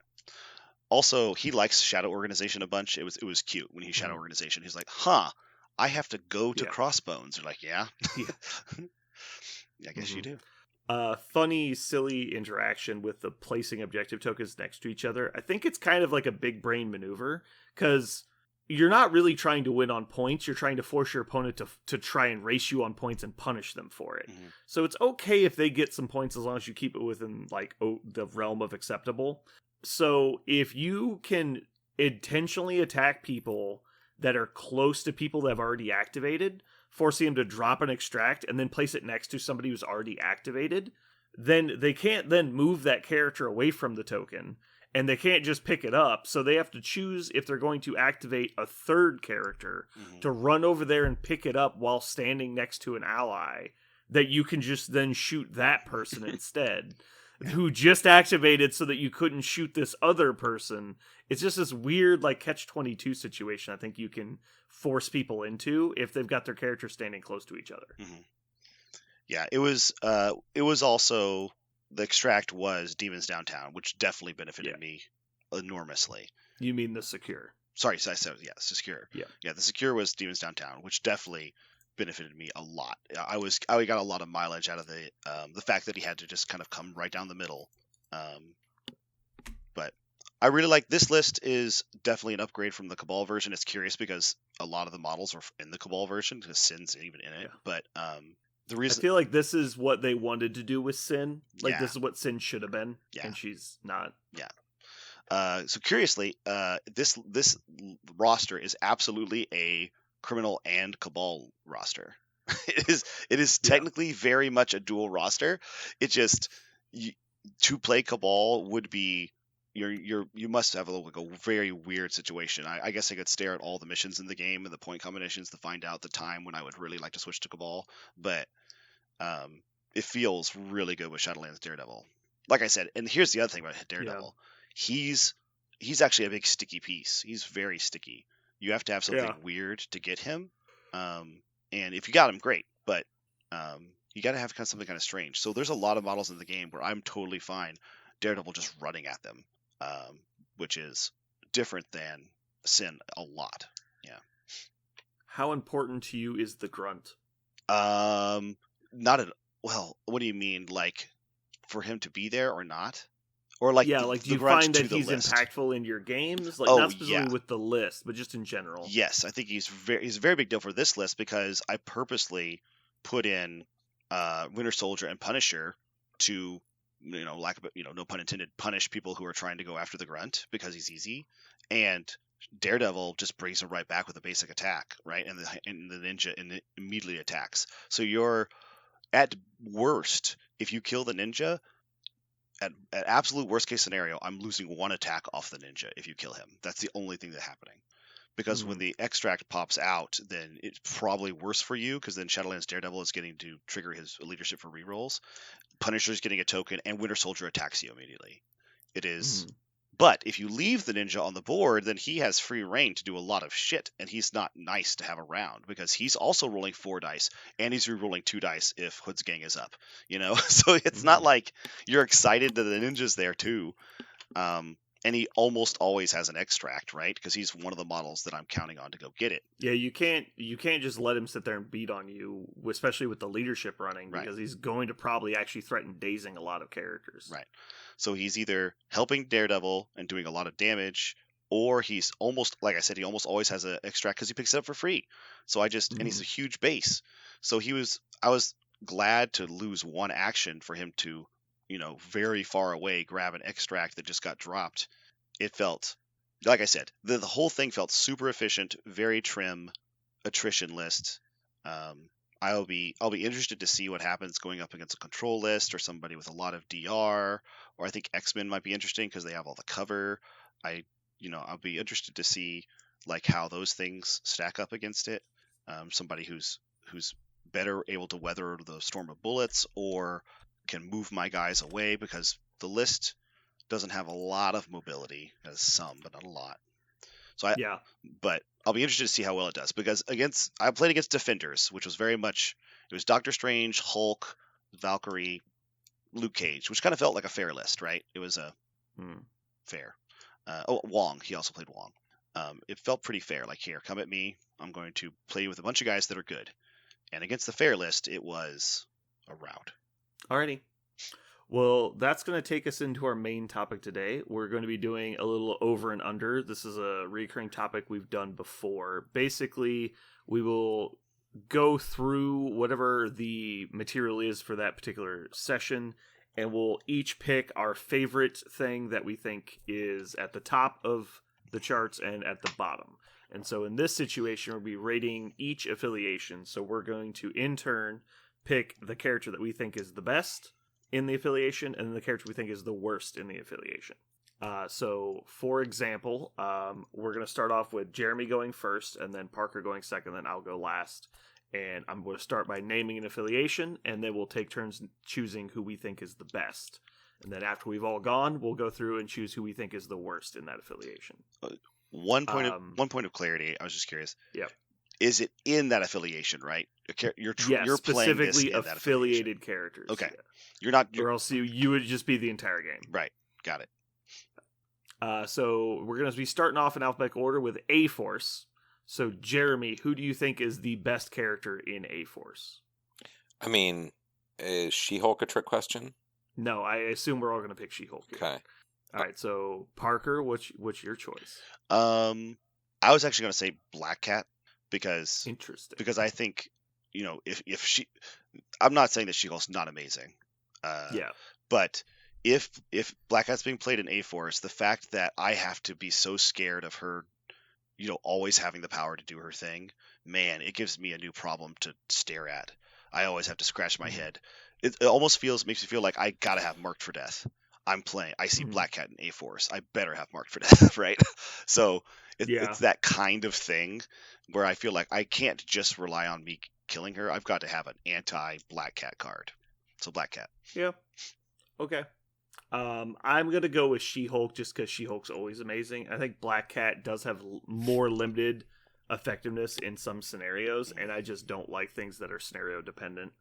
Also, he likes Shadow Organization a bunch. It was cute when he Shadow Organization. He's like, I have to go to Crossbones. You're like, yeah. I guess you do. Funny, silly interaction with the placing objective tokens next to each other. I think it's kind of like a big brain maneuver, because you're not really trying to win on points. You're trying to force your opponent to try and race you on points and punish them for it. Mm-hmm. So it's okay if they get some points as long as you keep it within the realm of acceptable. So if you can intentionally attack people that are close to people that have already activated, forcing them to drop an extract and then place it next to somebody who's already activated, then they can't then move that character away from the token, and they can't just pick it up. So they have to choose if they're going to activate a third character to run over there and pick it up while standing next to an ally that you can just then shoot that person instead. Who just activated so that you couldn't shoot this other person. It's just this weird catch-22 situation I think you can force people into if they've got their characters standing close to each other. Mm-hmm. Yeah, it was also the extract was Demons Downtown, which definitely benefited me enormously. You mean the secure? Sorry, so I said secure. Yeah, the secure was Demons Downtown, which definitely benefited me a lot. I got a lot of mileage out of the fact that he had to just kind of come right down the middle. But I really like this list. Is definitely an upgrade from the Cabal version. It's curious because a lot of the models are in the Cabal version because Sin's even in it. But the reason I feel like this is what they wanted to do with Sin. Like this is what Sin should have been, and she's not. Yeah. So curiously, this roster is absolutely a Criminal and Cabal roster. It is technically very much a dual roster. It just to play Cabal would be you must have a very weird situation. I guess I could stare at all the missions in the game and the point combinations to find out the time when I would really like to switch to Cabal, but it feels really good with Shadowlands Daredevil. Like I said, and here's the other thing about Daredevil. He's actually a big sticky piece. He's very sticky. You have to have something weird to get him. And if you got him, great. But you got to have something kind of strange. So there's a lot of models in the game where I'm totally fine Daredevil just running at them, which is different than Sin a lot. Yeah. How important to you is the grunt? Not at well. What do you mean? Like for him to be there or not? Or like do you find that he's impactful in your games? Like not specifically with the list, but just in general. Yes, I think he's a very big deal for this list because I purposely put in Winter Soldier and Punisher to no pun intended, punish people who are trying to go after the grunt because he's easy, and Daredevil just brings him right back with a basic attack, right? And the ninja immediately attacks. So you're at worst, if you kill the ninja, at absolute worst case scenario, I'm losing one attack off the ninja if you kill him. That's the only thing that's happening. Because when the extract pops out, then it's probably worse for you because then Shadowlands Daredevil is getting to trigger his leadership for rerolls. Punisher's getting a token, and Winter Soldier attacks you immediately. It is. But if you leave the ninja on the board, then he has free reign to do a lot of shit, and he's not nice to have around because he's also rolling 4 dice, and he's re-rolling 2 dice if Hood's gang is up. So it's not like you're excited that the ninja's there too. And he almost always has an extract, right? Because he's one of the models that I'm counting on to go get it. Yeah, you can't just let him sit there and beat on you, especially with the leadership running, because he's going to probably actually threaten dazing a lot of characters. Right. So he's either helping Daredevil and doing a lot of damage, or he's almost, like I said, he almost always has an extract because he picks it up for free. So and he's a huge base. So I was glad to lose one action for him to, very far away grab an extract that just got dropped. It felt, like I said, the whole thing felt super efficient, very trim attrition list. I'll be interested to see what happens going up against a control list or somebody with a lot of DR, or I think X-Men might be interesting because they have all the cover. I'll be interested to see like how those things stack up against it. Somebody who's better able to weather the storm of bullets or can move my guys away because the list doesn't have a lot of mobility. It has some, but not a lot. So but I'll be interested to see how well it does because I played against Defenders, which was very much, it was Doctor Strange, Hulk, Valkyrie, Luke Cage, which kind of felt like a fair list, right? It was a fair. Wong, he also played Wong. It felt pretty fair. Like, here, come at me. I'm going to play with a bunch of guys that are good. And against the fair list, it was a rout. Alrighty. Well, that's going to take us into our main topic today. We're going to be doing a little over and under. This is a recurring topic we've done before. Basically, we will go through whatever the material is for that particular session, and we'll each pick our favorite thing that we think is at the top of the charts and at the bottom. And so in this situation, we'll be rating each affiliation. So we're going to, in turn, pick the character that we think is the best in the affiliation, and the character we think is the worst in the affiliation. So, for example, we're going to start off with Jeremy going first, and then Parker going second, then I'll go last. And I'm going to start by naming an affiliation, and then we'll take turns choosing who we think is the best. And then after we've all gone, we'll go through and choose who we think is the worst in that affiliation. One point of clarity. I was just curious. Yep. is it in that affiliation, right? You're playing this specifically in that affiliated characters. Okay. Yeah. You're not. Or else you would just be the entire game. Right. Got it. So we're going to be starting off in alphabetical order with A-Force. So, Jeremy, who do you think is the best character in A-Force? I mean, is She-Hulk a trick question? No, I assume we're all going to pick She-Hulk. Okay. All right, so Parker, what's your choice? I was actually going to say Black Cat because Interesting. Because I think, if she, I'm not saying that She-Hulk's not amazing. Yeah. But if Black Cat's being played in A-Force, the fact that I have to be so scared of her, always having the power to do her thing, man, it gives me a new problem to stare at. I always have to scratch my head. It almost makes me feel like I gotta have Marked for Death. I see Black Cat in A-Force. I better have Marked for Death, right? So it's that kind of thing where I feel like I can't just rely on me killing her. I've got to have an anti-Black Cat card. So Black Cat. Yeah. Okay. I'm going to go with She-Hulk just because She-Hulk's always amazing. I think Black Cat does have more limited effectiveness in some scenarios, and I just don't like things that are scenario dependent.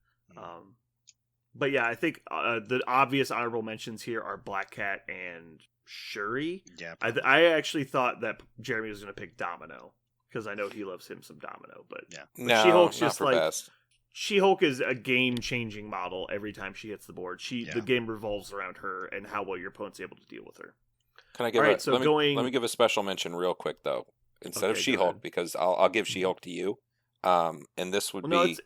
But yeah, I think the obvious honorable mentions here are Black Cat and Shuri. Yeah. I actually thought that Jeremy was going to pick Domino because I know he loves him some Domino, but yeah, no, She-Hulk's not just for like best. She-Hulk is a game-changing model every time she hits the board. The game revolves around her and how well your opponent's able to deal with her. Can I give let me give a special mention real quick though, instead of She-Hulk, because I'll give She-Hulk to you. And this would be.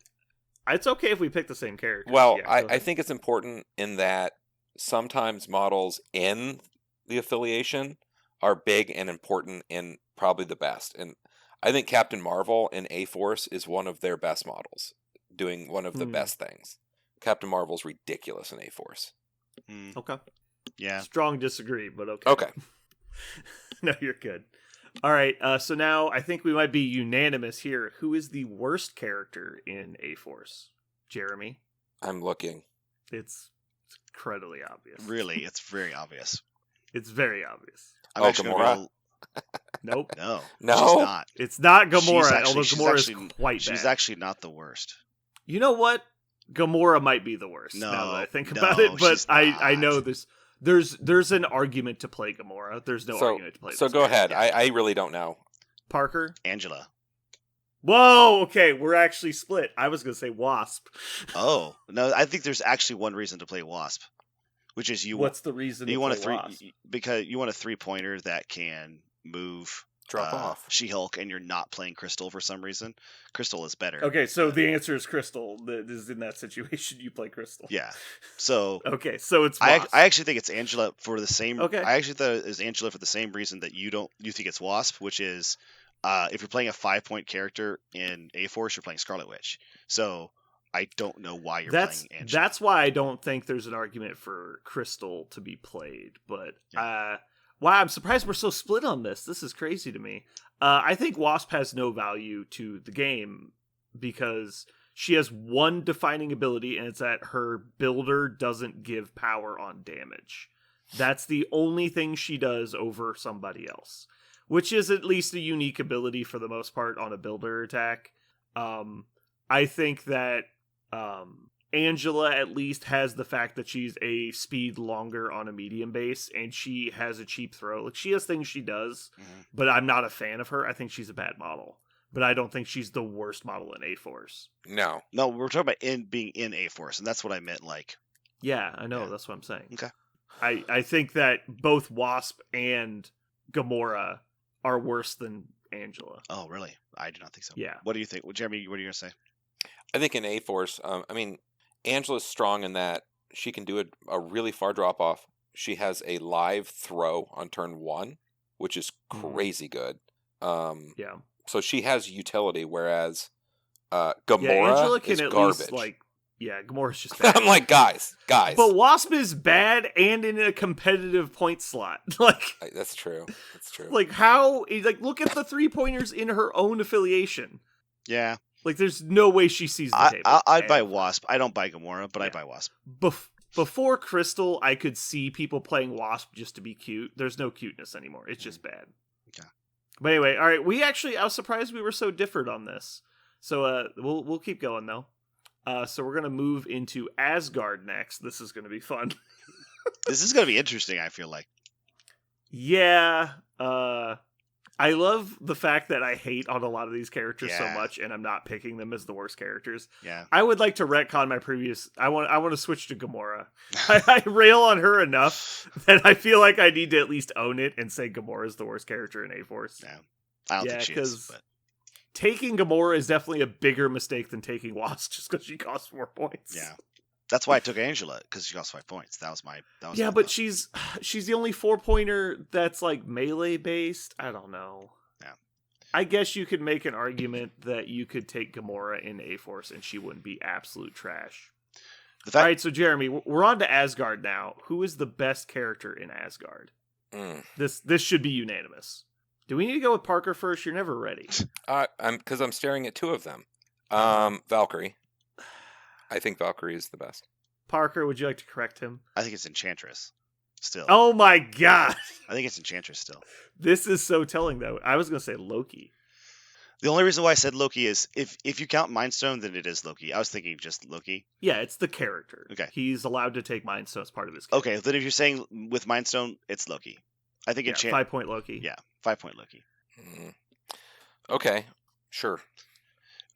It's okay if we pick the same character. Well, I think it's important in that sometimes models in the affiliation are big and important and probably the best. And I think Captain Marvel in A-Force is one of their best models, doing one of the best things. Captain Marvel's ridiculous in A-Force. Okay. Yeah. Strong disagree, but okay. Okay. No, you're good. All right, so now I think we might be unanimous here. Who is the worst character in A-Force? Jeremy? I'm looking. It's incredibly obvious. Really, it's very obvious. It's very obvious. Gamora? Nope. No. No? She's not. It's not Gamora, although Gamora is quite bad. She's actually not the worst. You know what? Gamora might be the worst now that I think about it, but I know there's an argument to play Gamora. There's no argument to play So go ahead. Yeah. I really don't know. Parker? Angela. Whoa, okay, we're actually split. I was going to say Wasp. Oh, no, I think there's actually one reason to play Wasp, which is What's the reason you want a Wasp? Because you want a 3-pointer that can move drop off She-Hulk, and you're not playing Crystal for some reason. Crystal is better. Okay, so the answer is Crystal. Is in that situation you play Crystal. Yeah. So okay, so it's Wasp. I actually think it's Angela for the same. Okay. I actually thought it was Angela for the same reason that you think it's Wasp, which is if you're playing a 5-point character in A-Force, you're playing Scarlet Witch. So I don't know why you're playing Angela. That's why I don't think there's an argument for Crystal to be played, but wow, I'm surprised we're so split on this. This is crazy to me. I think Wasp has no value to the game because she has one defining ability, and it's that her builder doesn't give power on damage. That's the only thing she does over somebody else, which is at least a unique ability for the most part on a builder attack. I think that Angela at least has the fact that she's a speed longer on a medium base, and she has a cheap throw. Like, she has things she does, but I'm not a fan of her. I think she's a bad model, but I don't think she's the worst model in A-Force. No, we're talking about being in A-Force, and that's what I meant. Like, yeah, I know. That's what I'm saying. Okay. I think that both Wasp and Gamora are worse than Angela. Oh, really? I do not think so. Yeah. What do you think? Well, Jeremy, what are you going to say? I think in A-Force, Angela's strong in that she can do a really far drop off. She has a live throw on turn 1, which is crazy good. Yeah. So she has utility, whereas Gamora Angela can is at garbage. least, Gamora's just bad. I'm like, guys. But Wasp is bad and in a competitive point slot. That's true. Like, how? Look at the 3-pointers in her own affiliation. Yeah. Like, there's no way she sees the table. I'd buy Wasp. I don't buy Gamora, but I'd buy Wasp. Before Crystal, I could see people playing Wasp just to be cute. There's no cuteness anymore. It's just bad. Okay. But anyway, all right. I was surprised we were so different on this. So we'll keep going though. So we're gonna move into Asgard next. This is gonna be fun. This is gonna be interesting. I feel like. Yeah. I love the fact that I hate on a lot of these characters so much, and I'm not picking them as the worst characters. Yeah. I would like to retcon my previous. I want to switch to Gamora. I rail on her enough that I feel like I need to at least own it and say Gamora is the worst character in A-Force. Yeah. I don't think she is. But... taking Gamora is definitely a bigger mistake than taking Wasp just because she costs 4 points. Yeah. That's why I took Angela, because she costs 5 points. That was my but thought. she's the only 4-pointer that's like melee based. I don't know. Yeah. I guess you could make an argument that you could take Gamora in A-Force and she wouldn't be absolute trash. All right, so Jeremy, we're on to Asgard now. Who is the best character in Asgard? This should be unanimous. Do we need to go with Parker first? You're never ready. I'm staring at two of them. Valkyrie. I think Valkyrie is the best. Parker, would you like to correct him? I think it's Enchantress. Still. Oh my god! I think it's Enchantress still. This is so telling, though. I was going to say Loki. The only reason why I said Loki is if you count Mind Stone, then it is Loki. I was thinking just Loki. Yeah, it's the character. Okay. He's allowed to take Mind Stone as part of his character. Okay, then if you're saying with Mind Stone, it's Loki. I think 5-point Loki. Yeah, 5-point Loki. Okay, sure.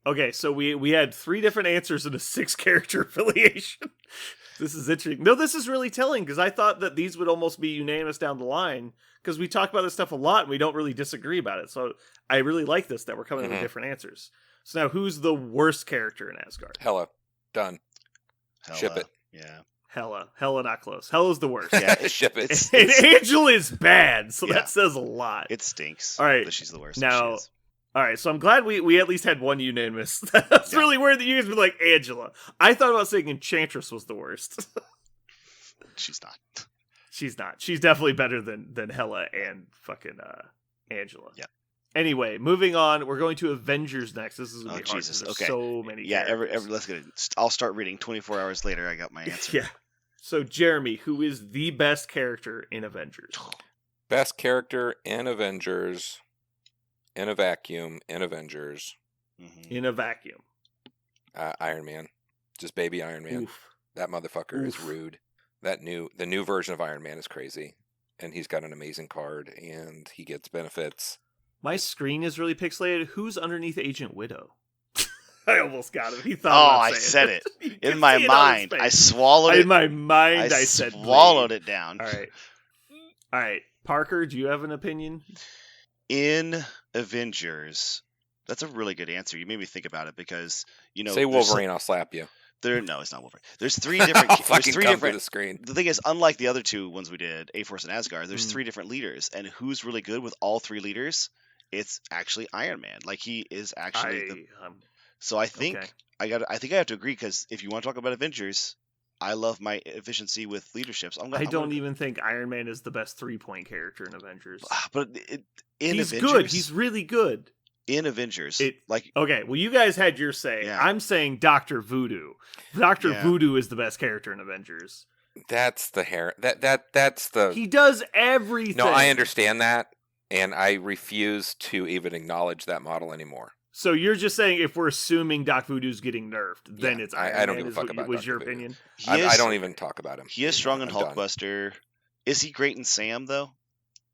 Okay, so we had 3 different answers in a 6-character affiliation. This is interesting. No, this is really telling, because I thought that these would almost be unanimous down the line, because we talk about this stuff a lot and we don't really disagree about it. So I really like this, that we're coming up with different answers. So now, who's the worst character in Asgard? Hela. Done. Hela. Ship it. Yeah. Hela not close. Hela's the worst. Yeah, ship it. And Angela is bad, so that says a lot. It stinks. All right, that she's the worst. Now, all right, so I'm glad we at least had one unanimous. That's really weird that you guys were like Angela. I thought about saying Enchantress was the worst. She's not. She's not. She's definitely better than Hela and fucking Angela. Yeah. Anyway, moving on. We're going to Avengers next. This is gonna be hard. Jesus. There's Okay. So many. Yeah. Let's get it. I'll start reading. 24 hours later, I got my answer. Yeah. So Jeremy, who is the best character in Avengers? Best character in Avengers. In a vacuum, in Avengers. Mm-hmm. In a vacuum. Iron Man. Just baby Iron Man. Oof. That motherfucker is rude. The new version of Iron Man is crazy. And he's got an amazing card, and he gets benefits. My screen is really pixelated. Who's underneath Agent Widow? I almost got him. He thought. I said it. In my mind. I swallowed it. In my mind, I said swallowed it down. All right. Parker, do you have an opinion? In Avengers, that's a really good answer. You made me think about it because say Wolverine, I'll slap you. No, it's not Wolverine. There's 3 different. There's 3 different. The screen. The thing is, unlike the other 2 ones we did, A-Force and Asgard, there's 3 different leaders, and who's really good with all 3 leaders? It's actually Iron Man. Like he is actually. So I think I have to agree because if you want to talk about Avengers, I love my efficiency with leaderships. I don't even think Iron Man is the best 3-point character in Avengers. But he's Avengers, good. He's really good. In Avengers. Okay, well, you guys had your say. Yeah. I'm saying Dr. Voodoo. Dr. Voodoo is the best character in Avengers. That's the hair. That's the... He does everything. No, I understand that, and I refuse to even acknowledge that model anymore. So you're just saying if we're assuming Doc Voodoo's getting nerfed, then it's Iron Man. I don't give a fuck about was Dr. your Voodoo. opinion? I don't even talk about him. He is strong in Hulkbuster. Is he great in Sam, though?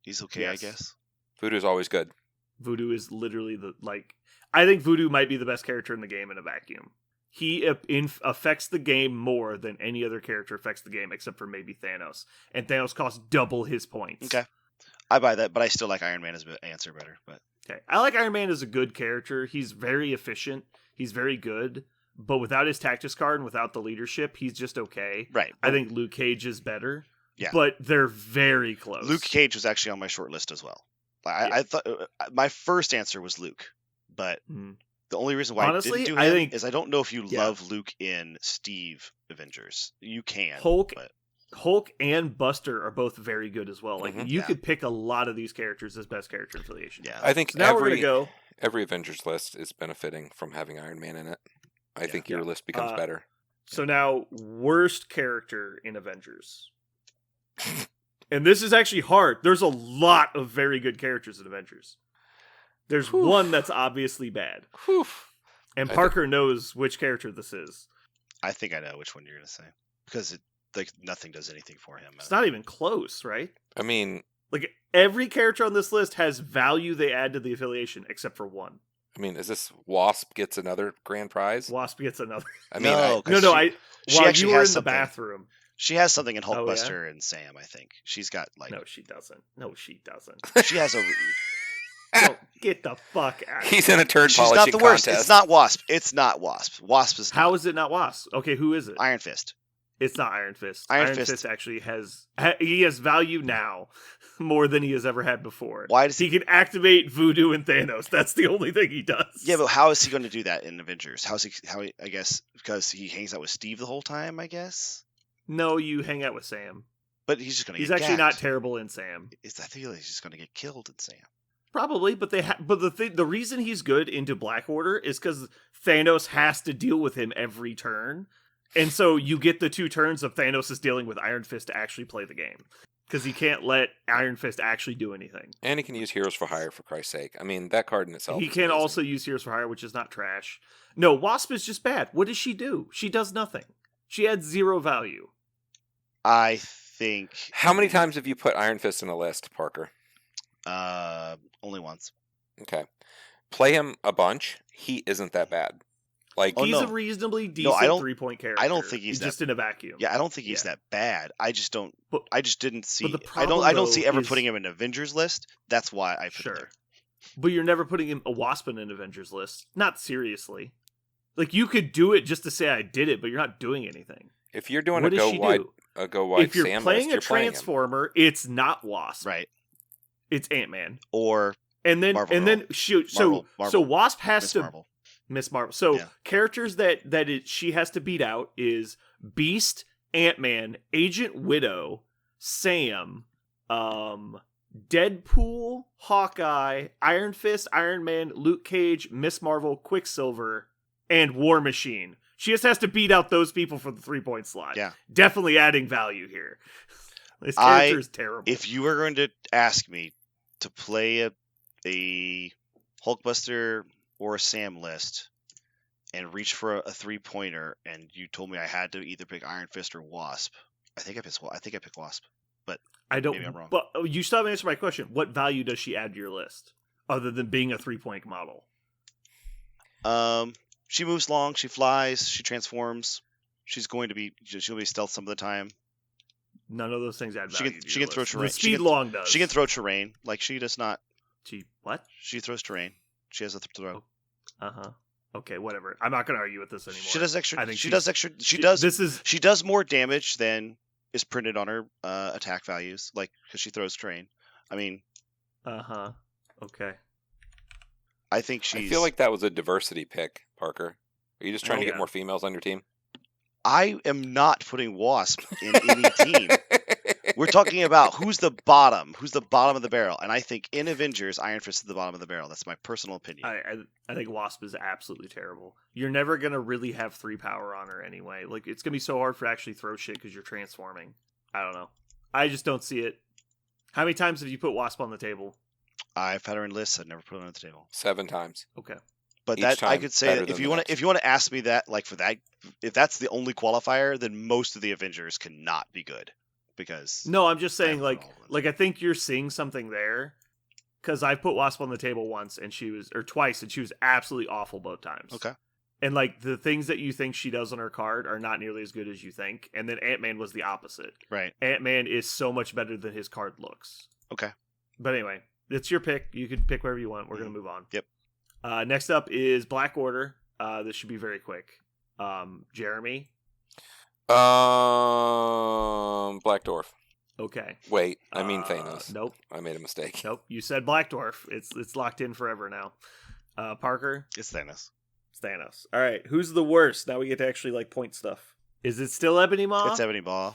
He's okay, yes. I guess. Voodoo's always good. Voodoo is literally I think Voodoo might be the best character in the game in a vacuum. He affects the game more than any other character affects the game, except for maybe Thanos. And Thanos costs double his points. Okay. I buy that, but I still like Iron Man as an answer better. But okay. I like Iron Man as a good character. He's very efficient. He's very good. But without his Tactics card and without the leadership, he's just okay. Right. I think Luke Cage is better. Yeah. But they're very close. Luke Cage was actually on my short list as well. I thought my first answer was Luke, but the only reason why honestly, I didn't do him is I don't know if you love Luke in Steve Avengers. You can. Hulk and Buster are both very good as well. Like you could pick a lot of these characters as best character affiliation. Yeah, I think so now we're gonna go. Every Avengers list is benefiting from having Iron Man in it. I think your list becomes better. So now, worst character in Avengers. And this is actually hard. There's a lot of very good characters in Avengers. There's Whew. one that's obviously bad. Whew. And Parker knows which character this is. I think I know which one you're gonna say because nothing does anything for him. It's not even close, right? I mean, Like every character on this list has value they add to the affiliation, except for one. is this Wasp gets another grand prize? Wasp gets another. I mean, No, she while actually you were in has the something. bathroom. She has something in Oh, yeah? Hulkbuster and Sam. I think she's got like. No, she doesn't. No, she doesn't. She has a. Don't get the fuck out. he's in a turd She's polishing not the worst. contest. It's not Wasp. It's not Wasp. Wasp is. How not. is it not Wasp? Okay, who is it? Iron Fist? It's not Iron Fist. Iron Iron Fist- Fist actually has value now more than he has ever had before. Why does he can activate Voodoo and Thanos? That's the only thing he does. Yeah, but how is he going to do that in Avengers? I guess because he hangs out with Steve the whole time. I guess. No, you hang out with Sam. But he's just going to. He's get actually not gacked. terrible in Sam. I feel like he's just going to get killed in Sam. Probably, but the reason he's good into Black Order is because Thanos has to deal with him every turn, and so you get the 2 turns of Thanos is dealing with Iron Fist to actually play the game because he can't let Iron Fist actually do anything. And he can use Heroes for Hire, for Christ's sake. I mean, that card in itself. He is can amazing. also use Heroes for Hire, which is not trash. No, Wasp is just bad. What does she do? She does nothing. She adds 0 value. I think. How many times have you put Iron Fist in a list, Parker? Only once. Okay. Play him a bunch. He isn't that bad. Like, Oh, He's no. a reasonably I decent don't- 3-point character. I don't think he's just in a vacuum. Yeah, I don't think he's Yeah. that bad. I just don't. But- I just didn't see. the I don't problem, see though, ever is- putting him in Avengers list. That's why I put Sure. him there. But you're never putting a Wasp in an Avengers list. Not seriously. Like, you could do it just to say I did it, but you're not doing anything. if you're doing What a does go she wide, do? a go wide If you're Sam playing list, a you're playing him. Transformer, it's not Wasp. Right. It's Ant-Man. Or And then Marvel and then she Marvel. so Wasp has Miss to Marvel. Miss Marvel. So Yeah. characters she has to beat out is Beast, Ant-Man, Agent Widow, Sam, Deadpool, Hawkeye, Iron Fist, Iron Man, Luke Cage, Miss Marvel, Quicksilver, and War Machine. She just has to beat out those people for the 3-point slot. Yeah. Definitely adding value here. This character is terrible. If you were going to ask me to play a Hulkbuster or a Sam list and reach for a 3-pointer, and you told me I had to either pick Iron Fist or Wasp, I think I picked Wasp. But I don't. maybe I'm wrong. But you still haven't answered my question. What value does she add to your list, other than being a 3-point model? She moves long. She flies. She transforms. She'll be stealth some of the time. None of those things add She value. can- she can throw terrain. The She speed can- long does. She can throw terrain. Like she does not. What? She throws terrain. She has a throw. Okay, whatever. I'm not gonna argue with this anymore. She does extra. I think She she's- does extra. She does. This is She does more damage than is printed on her attack values, like because she throws terrain. I mean, Okay. I think she's. I feel like that was a diversity pick, Parker. Are you just trying Oh, to yeah. get more females on your team? I am not putting Wasp in any team. We're talking about who's the bottom of the barrel, and I think in Avengers, Iron Fist is the bottom of the barrel. That's my personal opinion. I think Wasp is absolutely terrible. You're never gonna really have 3 power on her anyway. Like, it's gonna be so hard for actually throw shit because you're transforming. I don't know. I just don't see it. How many times have you put Wasp on the table? I've had her in lists. I've never put her on the table. 7 times. Okay. But Each that I time could say better that than if the you want next. to ask me that, like for that, if that's the only qualifier, then most of the Avengers cannot be good because No, I'm just saying, I like, haven't put all of them. like I think you're seeing something there, because I put Wasp on the table once and twice, and she was absolutely awful both times. Okay. And like the things that you think she does on her card are not nearly as good as you think. And then Ant-Man was the opposite. Right. Ant-Man is so much better than his card looks. Okay. But anyway, it's your pick. You can pick whatever you want. We're gonna move on. Yep. Next up is Black Order. This should be very quick. Jeremy. Black Dwarf. Okay. Wait, I mean Thanos. Nope. I made a mistake. Nope. You said Black Dwarf. It's locked in forever now. Parker. It's Thanos. It's Thanos. All right. Who's the worst? Now we get to actually like point stuff. Is it still Ebony Maw? It's Ebony Maw.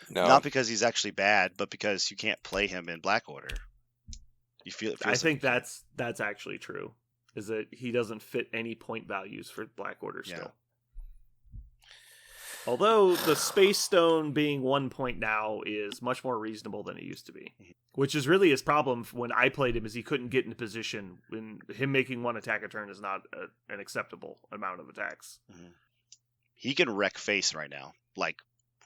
No. Not because he's actually bad, but because you can't play him in Black Order. You feel it. I think that's actually true. Is that he doesn't fit any point values for Black Order still. Although the Space Stone being 1 point now is much more reasonable than it used to be. Which is really his problem when I played him, is he couldn't get into position. When him making 1 attack a turn is not an acceptable amount of attacks. He can wreck face right now, like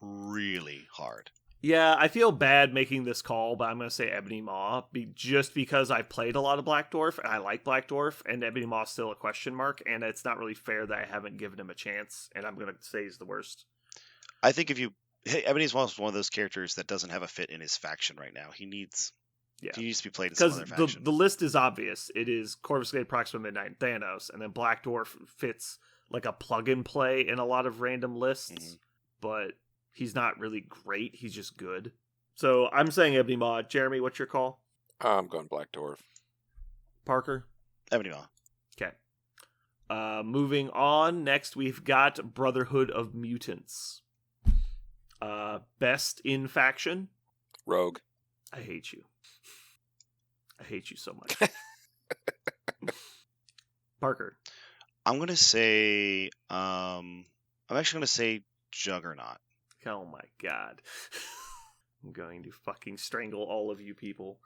really hard. Yeah, I feel bad making this call, but I'm going to say Ebony Maw, just because I've played a lot of Black Dwarf, and I like Black Dwarf, and Ebony Maw's still a question mark, and it's not really fair that I haven't given him a chance, and I'm going to say he's the worst. I think Ebony's one of those characters that doesn't have a fit in his faction right now. He needs to be played in some other faction. The list is obvious. It is Corvus Glaive, Proxima Midnight, and Thanos, and then Black Dwarf fits like a plug and play in a lot of random lists, but he's not really great. He's just good. So I'm saying Ebony Maw. Jeremy, what's your call? I'm going Black Dwarf. Parker? Ebony Maw. Okay. Moving on. Next, we've got Brotherhood of Mutants. Best in faction? Rogue. I hate you. I hate you so much. Parker? I'm going to say... I'm actually going to say Juggernaut. Oh my god. I'm going to fucking strangle all of you people.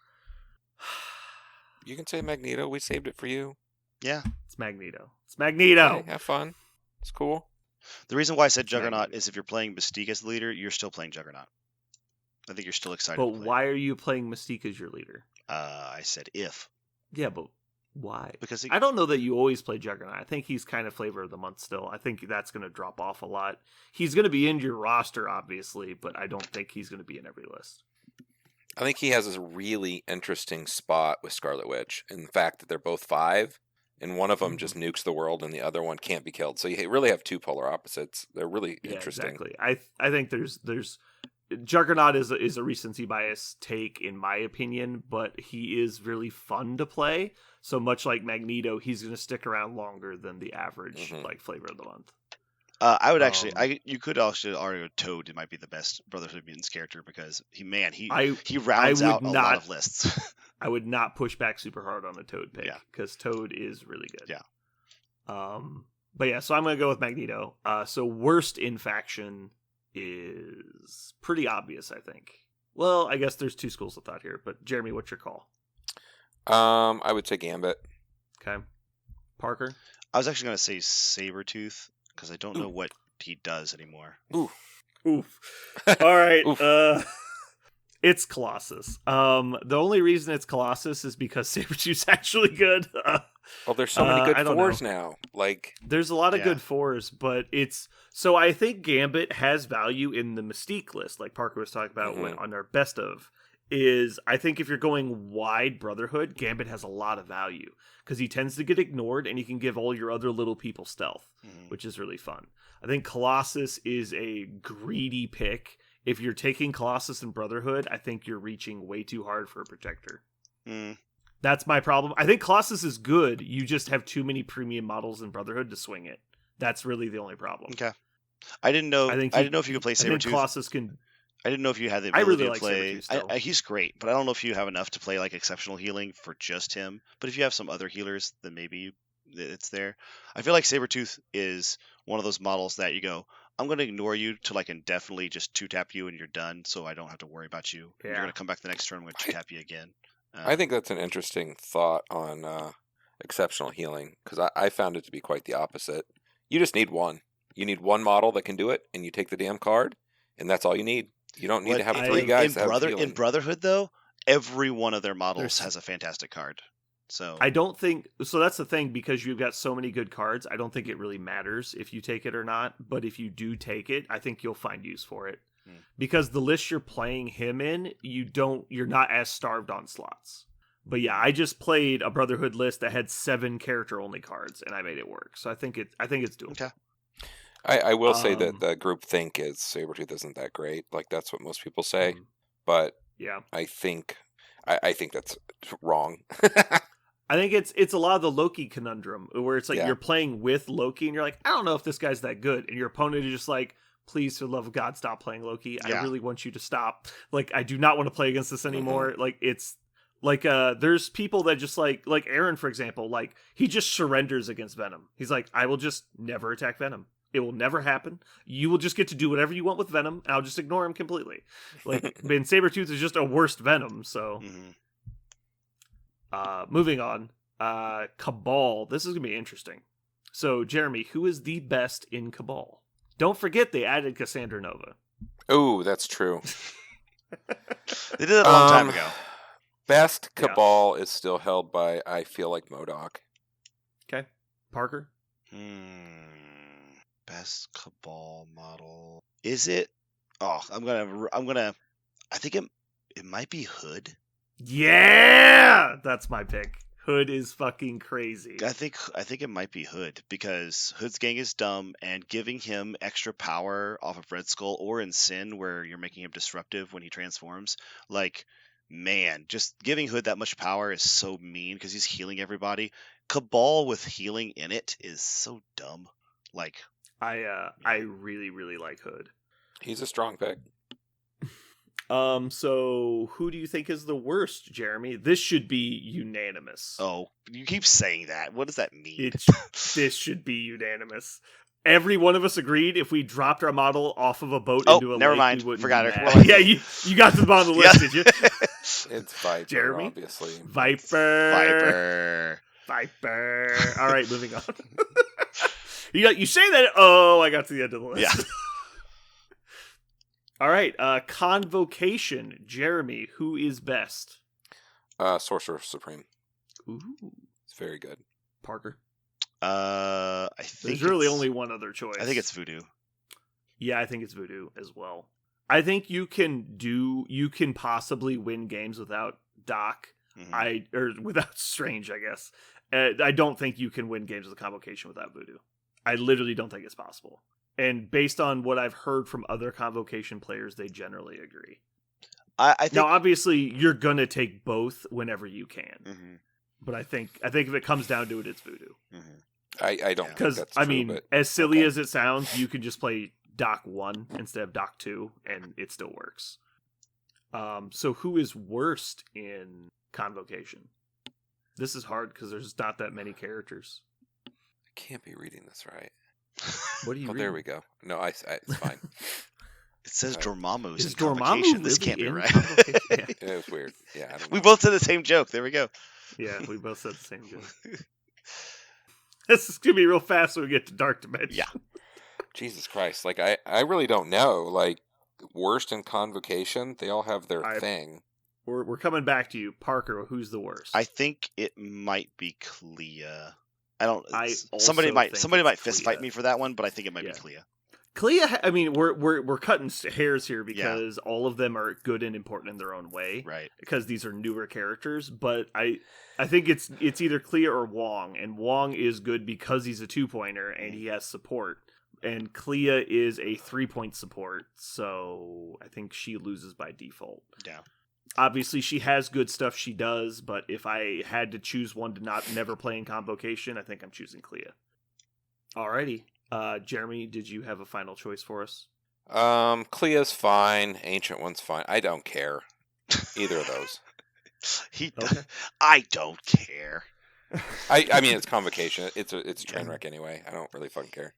You can say Magneto. We saved it for you. Yeah. It's Magneto. It's Magneto! Hey, have fun. It's cool. The reason why I said Juggernaut is if you're playing Mystique as the leader, you're still playing Juggernaut. I think you're still excited But to play. why are you playing Mystique as your leader? I said if. Yeah, but why? Because I don't know that you always play Juggernaut. I think he's kind of flavor of the month still. I think that's going to drop off a lot. He's going to be in your roster, obviously, but I don't think he's going to be in every list. I think he has this really interesting spot with Scarlet Witch, in the fact that they're both 5, and one of them just nukes the world, and the other one can't be killed. So you really have 2 polar opposites. They're really interesting. Exactly. I think there's Juggernaut is a recency bias take, in my opinion, but he is really fun to play. So much like Magneto, he's going to stick around longer than the average like flavor of the month. I would actually, you could also argue Toad. It might be the best Brotherhood of Mutants character because he rounds out a lot of lists. I would not push back super hard on the Toad pick because Toad is really good. Yeah. But yeah, so I'm going to go with Magneto. So worst in faction is pretty obvious, I think. Well, I guess there's 2 schools of thought here, but Jeremy, what's your call? I would say Gambit. Okay. Parker? I was actually going to say Sabretooth because I don't know what he does anymore. Oof. All right. It's Colossus. The only reason it's Colossus is because Sabretooth's actually good. Well, there's so many good 4s now. Like, there's a lot of good 4s, but so I think Gambit has value in the Mystique list, like Parker was talking about on our best of. I think if you're going wide Brotherhood, Gambit has a lot of value because he tends to get ignored and he can give all your other little people stealth, which is really fun. I think Colossus is a greedy pick. If you're taking Colossus and Brotherhood, I think you're reaching way too hard for a Protector. That's my problem. I think Colossus is good. You just have too many premium models in Brotherhood to swing it. That's really the only problem. Okay. I didn't know if you could play Sabretooth. Colossus can... I didn't know if you had the ability to play. Sabretooth he's great, but I don't know if you have enough to play like exceptional healing for just him. But if you have some other healers, then maybe it's there. I feel like Sabretooth is one of those models that you go, I'm going to ignore you to like indefinitely just 2-tap you and you're done, so I don't have to worry about you. Yeah. You're going to come back the next turn, I'm going to 2-tap you again. I think that's an interesting thought on exceptional healing, because I found it to be quite the opposite. You just need one. You need one model that can do it, and you take the damn card, and that's all you need. You don't need to have 3 guys in Brotherhood, though, every one of their models has a fantastic card. So I don't think so. That's the thing, because you've got so many good cards. I don't think it really matters if you take it or not. But if you do take it, I think you'll find use for it, because the list you're playing him in, you're not as starved on slots. But yeah, I just played a Brotherhood list that had 7 character only cards, and I made it work. So I think it's doable. Okay. I will say that the group think is Sabretooth isn't that great. Like, that's what most people say. But yeah, I think that's wrong. I think it's a lot of the Loki conundrum, where it's like you're playing with Loki and you're like, I don't know if this guy's that good, and your opponent is just like, please, for the love of God, stop playing Loki. I really want you to stop. Like, I do not want to play against this anymore. Like, it's like there's people that just like Aaron, for example, like he just surrenders against Venom. He's like, I will just never attack Venom. It will never happen. You will just get to do whatever you want with Venom, and I'll just ignore him completely. Like, and Sabretooth is just a worst Venom, so... Moving on. Cabal. This is going to be interesting. So, Jeremy, who is the best in Cabal? Don't forget they added Cassandra Nova. Oh, that's true. They did it a long time ago. Best Cabal is still held by, I feel like, MODOK. Okay. Parker? Best Cabal model. Is it? Oh, I think it might be Hood. Yeah! That's my pick. Hood is fucking crazy. I think it might be Hood, because Hood's gang is dumb, and giving him extra power off of Red Skull or in Sin, where you're making him disruptive when he transforms, like, man, just giving Hood that much power is so mean because he's healing everybody. Cabal with healing in it is so dumb. Like, I really, really like Hood. He's a strong pick. So who do you think is the worst, Jeremy? This should be unanimous. Oh, you keep saying that. What does that mean? This should be unanimous. Every one of us agreed if we dropped our model off of a boat into a never lake, mind. we wouldn't Forgot be her. mad. Well, Yeah, you got to the bottom of the list, did you? It's Viper, Jeremy? obviously. Viper. All right, moving on. You say that. Oh, I got to the end of the list. Yeah. All right, Convocation. Jeremy, who is best? Sorcerer Supreme. Ooh. It's very good. Parker. I think there's really only one other choice. I think it's Voodoo. Yeah, I think it's Voodoo as well. I think you can possibly win games without Doc. Or without Strange, I guess. I don't think you can win games with Convocation without Voodoo. I literally don't think it's possible. And based on what I've heard from other Convocation players, they generally agree. I think now, obviously, you're gonna take both whenever you can. But I think if it comes down to it, it's Voodoo. I don't think that's true, but as silly as it sounds, you can just play Doc 1 instead of Doc 2, and it still works. So who is worst in Convocation? This is hard because there's not that many characters. I can't be reading this right. What are you reading? There we go. No, it's fine. It says Dormammu's in Dormammu Convocation. This really can't be in right. Yeah. It was weird. Yeah, I don't know. We both said the same joke. There we go. Yeah, we both said the same joke. This is going to be real fast when we get to Dark Dimension. Yeah. Jesus Christ. Like, I really don't know. Like, worst in Convocation, they all have their thing. We're coming back to you. Parker, who's the worst? I think it might be Clea. Somebody think might it's fist Clea. fight me for that one, but I think it might be Clea. Clea, I mean, we're cutting hairs here because all of them are good and important in their own way. Right. Because these are newer characters, but I think it's either Clea or Wong, and Wong is good because he's a 2-pointer and he has support. And Clea is a 3-point support, so I think she loses by default. Yeah. Obviously, she has good stuff she does, but if I had to choose one to never play in Convocation, I think I'm choosing Clea. Alrighty. Jeremy, did you have a final choice for us? Clea's fine. Ancient One's fine. I don't care. Either of those. I don't care. I mean, it's Convocation. It's a train wreck anyway. I don't really fucking care.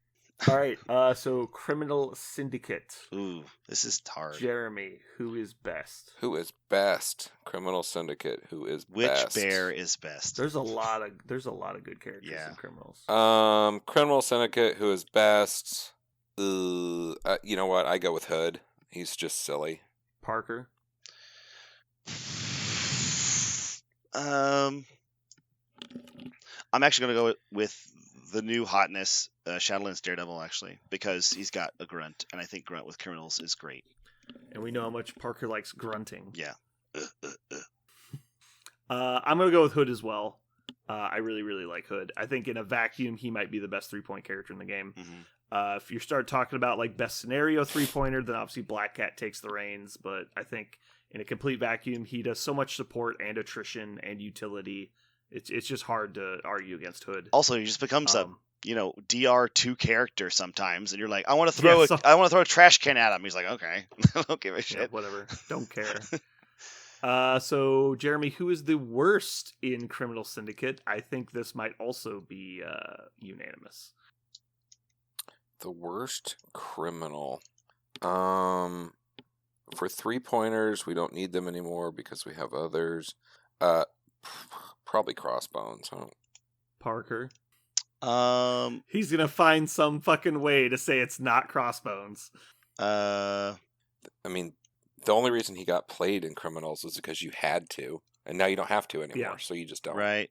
All right. So Criminal Syndicate. Ooh, this is hard. Jeremy, who is best? Who is best? Criminal Syndicate. Who is best? Which bear is best? There's a lot of good characters in Criminals. Criminal Syndicate. Who is best? You know what? I go with Hood. He's just silly. Parker. I'm actually gonna go with the new hotness, Shadowlands Daredevil, actually, because he's got a grunt, and I think grunt with criminals is great. And we know how much Parker likes grunting. Yeah. I'm going to go with Hood as well. I really, really like Hood. I think in a vacuum, he might be the best 3-point character in the game. If you start talking about like best scenario 3-pointer, then obviously Black Cat takes the reins, but I think in a complete vacuum, he does so much support and attrition and utility. It's just hard to argue against Hood. Also, he just becomes a DR2 character sometimes, and you're like, I want to throw a trash can at him. He's like, okay, I don't give a shit. Yeah, whatever, don't care. So Jeremy, who is the worst in Criminal Syndicate? I think this might also be unanimous. The worst criminal. For 3-pointers, we don't need them anymore because we have others. Probably Crossbones, huh? Parker. He's gonna find some fucking way to say it's not Crossbones. I mean, the only reason he got played in Criminals is because you had to, and now you don't have to anymore, so you just don't. Right.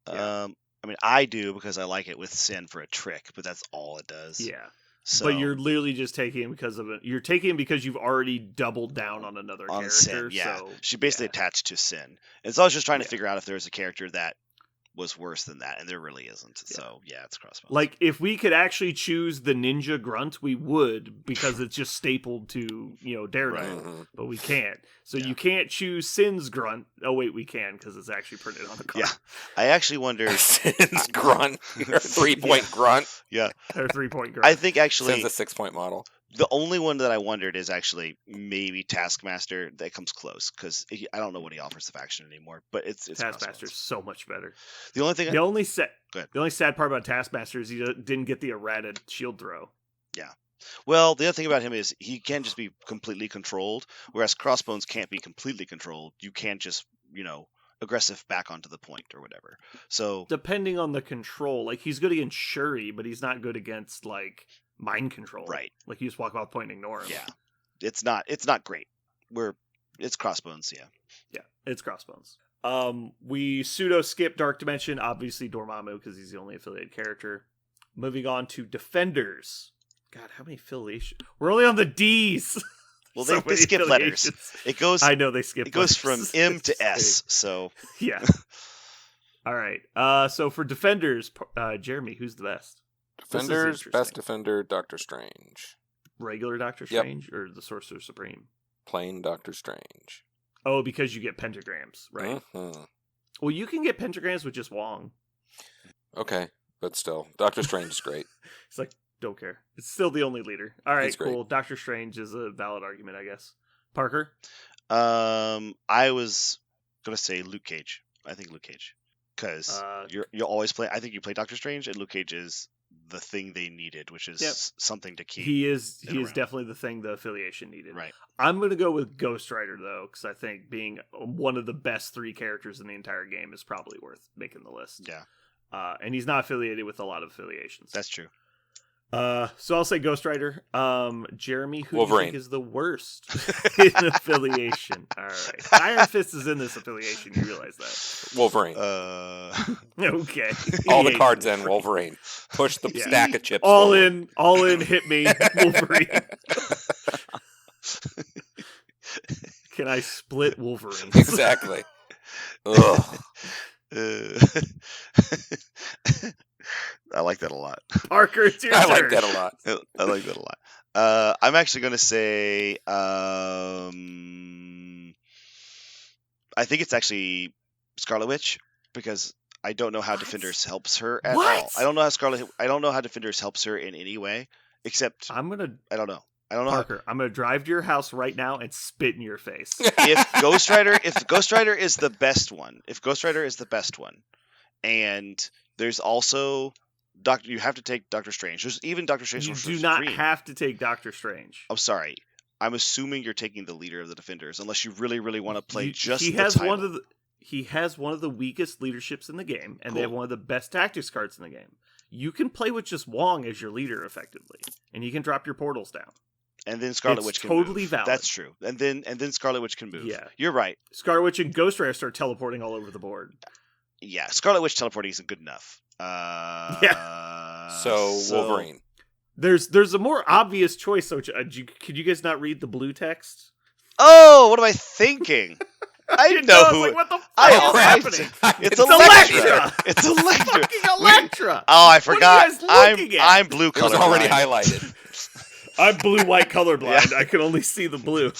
Yeah. I mean, I do because I like it with Sin for a trick, but that's all it does. Yeah. So, but you're literally just taking him because of it. You're taking him because you've already doubled down on another character. Sin, yeah. So, she basically attached to Sin. And so I was just trying to figure out if there was a character that was worse than that, and there really isn't. Yeah. So yeah, it's Crossbones. Like if we could actually choose the ninja grunt, we would, because it's just stapled to Daredevil, Right. but we can't. So you can't choose Sin's grunt. Oh wait, we can because it's actually printed on the card. Yeah, I actually wonder Sin's grunt, 3-point grunt. Yeah, or 3-point grunt. I think actually Sin's a 6-point model. The only one that I wondered is actually maybe Taskmaster. That comes close because I don't know what he offers of action anymore. But it's Taskmaster's so much better. The only thing, the only sad part about Taskmaster is he didn't get the errata shield throw. Yeah. Well, the other thing about him is he can just be completely controlled, whereas Crossbones can't be completely controlled. You can't just aggressive back onto the point or whatever. So depending on the control, like he's good against Shuri, but he's not good against like mind control. Right. Like you just walk off the point and ignore him. Yeah. It's not great. It's Crossbones, yeah. Yeah, it's Crossbones. We pseudo skip Dark Dimension, obviously Dormammu because he's the only affiliated character. Moving on to Defenders. God, how many affiliations? We're only on the D's. Well, they skip letters. It goes. I know they skip. It goes letters. from M to S. So yeah. All right. So for Defenders, Jeremy, who's the best? Defenders, best defender, Doctor Strange. Regular Doctor Strange or the Sorcerer Supreme? Plain Doctor Strange. Oh, because you get pentagrams, right? Mm-hmm. Well, you can get pentagrams with just Wong. Okay, but still, Doctor Strange is great. It's like, don't care. It's still the only leader. All right, cool. Doctor Strange is a valid argument, I guess. Parker? I was going to say Luke Cage. I think Luke Cage. Because you'll always play. I think you play Doctor Strange, and Luke Cage is the thing they needed, which is something to keep. He is definitely the thing the affiliation needed. Right. I'm going to go with Ghost Rider, though, because I think being one of the best 3 characters in the entire game is probably worth making the list. Yeah. And he's not affiliated with a lot of affiliations. That's true. So I'll say Ghost Rider. Jeremy, who Wolverine. do you think is the worst in affiliation? All right. Iron Fist is in this affiliation. You realize that? Wolverine. Okay. All the cards in Wolverine. Push the stack of chips. All in, hit me, Wolverine. Can I split Wolverine? Exactly. Ugh. I like that a lot. Parker, it's your I turn. like that a lot. I like that a lot. I'm actually going to say, I think it's actually Scarlet Witch because I don't know how Defenders helps her at all. I don't know how Defenders helps her in any way except I don't know. Parker, I'm gonna drive to your house right now and spit in your face. If Ghost Rider is the best one, and there's also you have to take Doctor Strange. There's even Doctor Strange. You do not have to take Doctor Strange. I'm sorry. I'm assuming you're taking the leader of the Defenders, unless you really, really want to play He the title. He has one of the weakest leaderships in the game, and they have one of the best tactics cards in the game. You can play with just Wong as your leader effectively, and you can drop your portals down. And then Scarlet Witch can totally move. Valid. That's true. And then Scarlet Witch can move. Yeah. You're right. Scarlet Witch and Ghost Rider start teleporting all over the board. Yeah, Scarlet Witch teleporting isn't good enough. So Wolverine. There's a more obvious choice. So could you guys not read the blue text? Oh, what am I thinking? I know who. Like, what the fuck is happening? It's Elektra. It's Elektra. Fucking Elektra. Oh, I forgot. What are you guys looking at? I'm blue colorblind. It was already highlighted. I'm blue-white colorblind. I can only see the blue.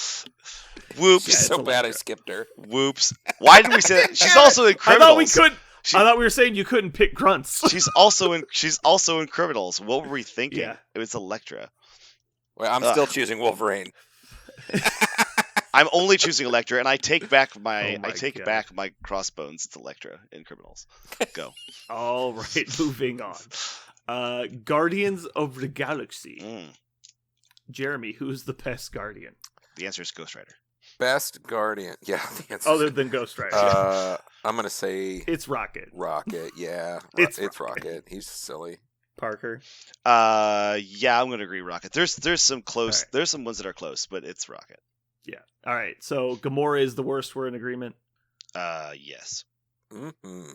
Whoops. She's so bad I skipped her. Whoops. Why did we say that? She's also in Criminals. I thought we were saying you couldn't pick grunts. She's also in Criminals. What were we thinking? Yeah. It was Elektra. Well, I'm still choosing Wolverine. I'm only choosing Elektra, and I take back my Crossbones. It's Elektra in Criminals. Go. All right, moving on. Guardians of the Galaxy. Mm. Jeremy, who's the best Guardian? The answer is Ghost Rider. Best Guardian. Yeah, the answer. Other than Ghost Rider. I'm gonna say it's Rocket. Rocket, yeah. It's Rocket. He's silly. Parker. Yeah, I'm gonna agree. Rocket. There's some close. Right. There's some ones that are close, but it's Rocket. Yeah. All right. So Gamora is the worst. We're in agreement. Yes. Mm-hmm.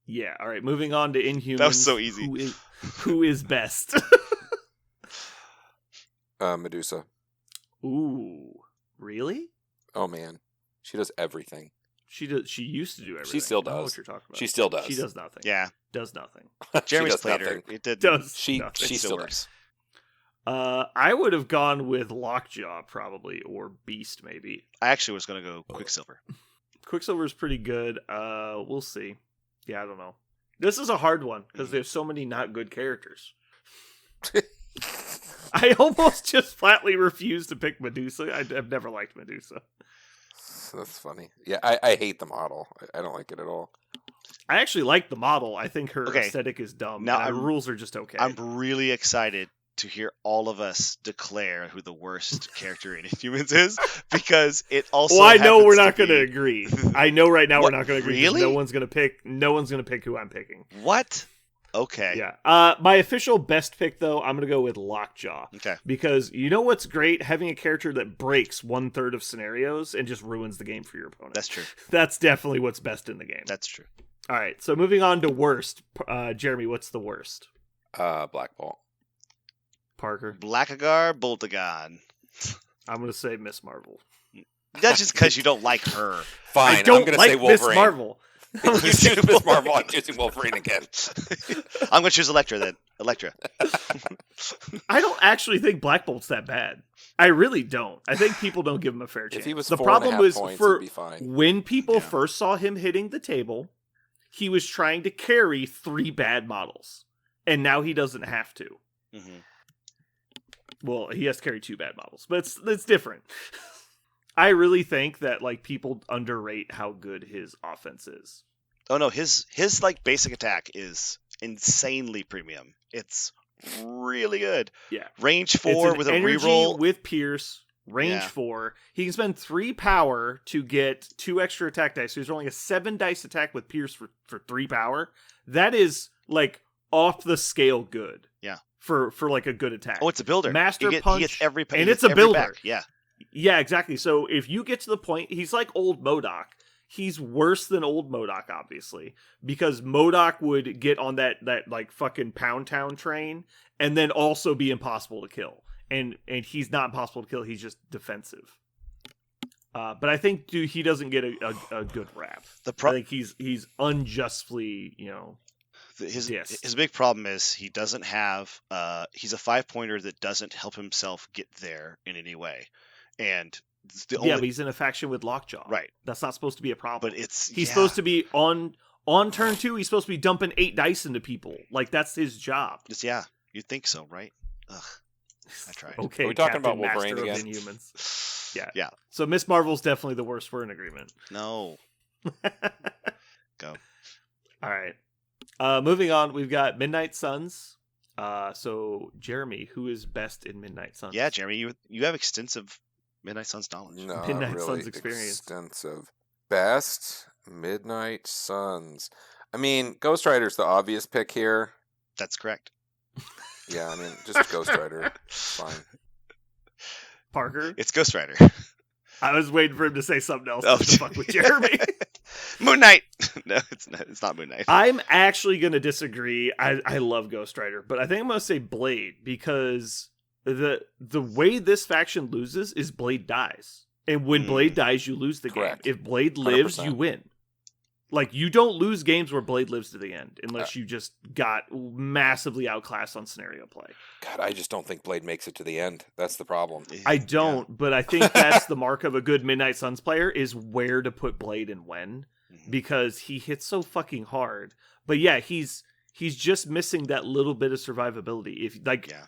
Yeah. All right. Moving on to Inhumans. That was so easy. Who is best? Medusa. Ooh. Really? Oh man, she does everything. She does. She used to do everything. She still I don't know does. what you're talking about. She still does. She does nothing. Yeah. Does nothing. Jeremy's does played her. nothing. It did. Does She nothing. she still still works. does. I would have gone with Lockjaw probably, or Beast maybe. I actually was gonna go Quicksilver. Quicksilver's pretty good. We'll see. Yeah, I don't know. This is a hard one because there's so many not good characters. I almost just flatly refuse to pick Medusa. I've never liked Medusa. That's funny. Yeah, I hate the model. I don't like it at all. I actually like the model. I think her Okay. aesthetic is dumb. Now Now the rules are just okay. I'm really excited to hear all of us declare who the worst character in Inhumans is, because it also. Well, I know we're happens not to going to be- agree. I know right now What? we're not going to agree. 'Cause Really? No one's going to pick who I'm picking. What? Okay. Yeah. My official best pick though, I'm going to go with Lockjaw. Okay. Because you know what's great? Having a character that breaks 1/3 of scenarios and just ruins the game for your opponent. That's true. That's definitely what's best in the game. That's true. All right. So moving on to worst. Jeremy, what's the worst? Black Bolt. Parker. Blackagar, Boltagon. I'm going to say Miss Marvel. That's just because you don't like her. Fine, I don't I'm gonna like say Miss Wolverine. Marvel. You choose Miss Marvel. I'm choosing Wolverine again. I'm going to choose Elektra then. Elektra. I don't actually think Black Bolt's that bad. I really don't. I think people don't give him a fair chance. If he was the 4.5 problem was points, for it'd be fine. when people Yeah. first saw him hitting the table, he was trying to carry 3 bad models, and now he doesn't have to. Mm-hmm. Well, he has to carry 2 bad models, but it's different. I really think that like people underrate how good his offense is. Oh no, his like basic attack is insanely premium. It's really good. Yeah. Range It's 4 an with a energy reroll. with Pierce, range Yeah. 4. He can spend 3 power to get 2 extra attack dice. So he's rolling a 7 dice attack with Pierce for 3 power. That is like off the scale good. Yeah. For like a good attack. Oh, it's a builder. Master He Punch, gets every and he it's gets a every builder. back. Yeah. Yeah, exactly. So if you get to the point, he's like old MODOK. He's worse than old MODOK, obviously, because MODOK would get on that like fucking Pound Town train and then also be impossible to kill. And he's not impossible to kill. He's just defensive. But I think he doesn't get a good rap. I think he's unjustly, His big problem is he doesn't have he's a 5-pointer that doesn't help himself get there in any way. And but he's in a faction with Lockjaw. Right. That's not supposed to be a problem. But he's supposed to be on turn 2, he's supposed to be dumping 8 dice into people. Like that's his job. Yeah, you'd think so, right? Ugh. I tried. Okay, Are we talking Captain about Wolverine Master of again? Inhumans. Yeah. Yeah. So Miss Marvel's definitely the worst. We're in agreement. No. Go. All right. Moving on, we've got Midnight Suns. So Jeremy, who is best in Midnight Suns? Yeah, Jeremy, you have extensive Midnight Suns knowledge. No, Midnight really Suns experience. extensive. Best Midnight Suns. I mean, Ghost Rider's the obvious pick here. That's correct. Yeah, I mean, just Ghost Rider. It's fine. Parker. It's Ghost Rider. I was waiting for him to say something else Oh, to fuck with Jeremy. Moon Knight. No, it's not Moon Knight. I'm actually going to disagree. I love Ghost Rider, but I think I'm going to say Blade because the way this faction loses is Blade dies. And when Blade dies, you lose the Correct. game. If Blade lives, 100%. you win. Like, you don't lose games where Blade lives to the end unless you just got massively outclassed on scenario play. God, I just don't think Blade makes it to the end. That's the problem. I don't, but I think that's the mark of a good Midnight Suns player is where to put Blade and when, because he hits so fucking hard. But yeah, he's just missing that little bit of survivability. If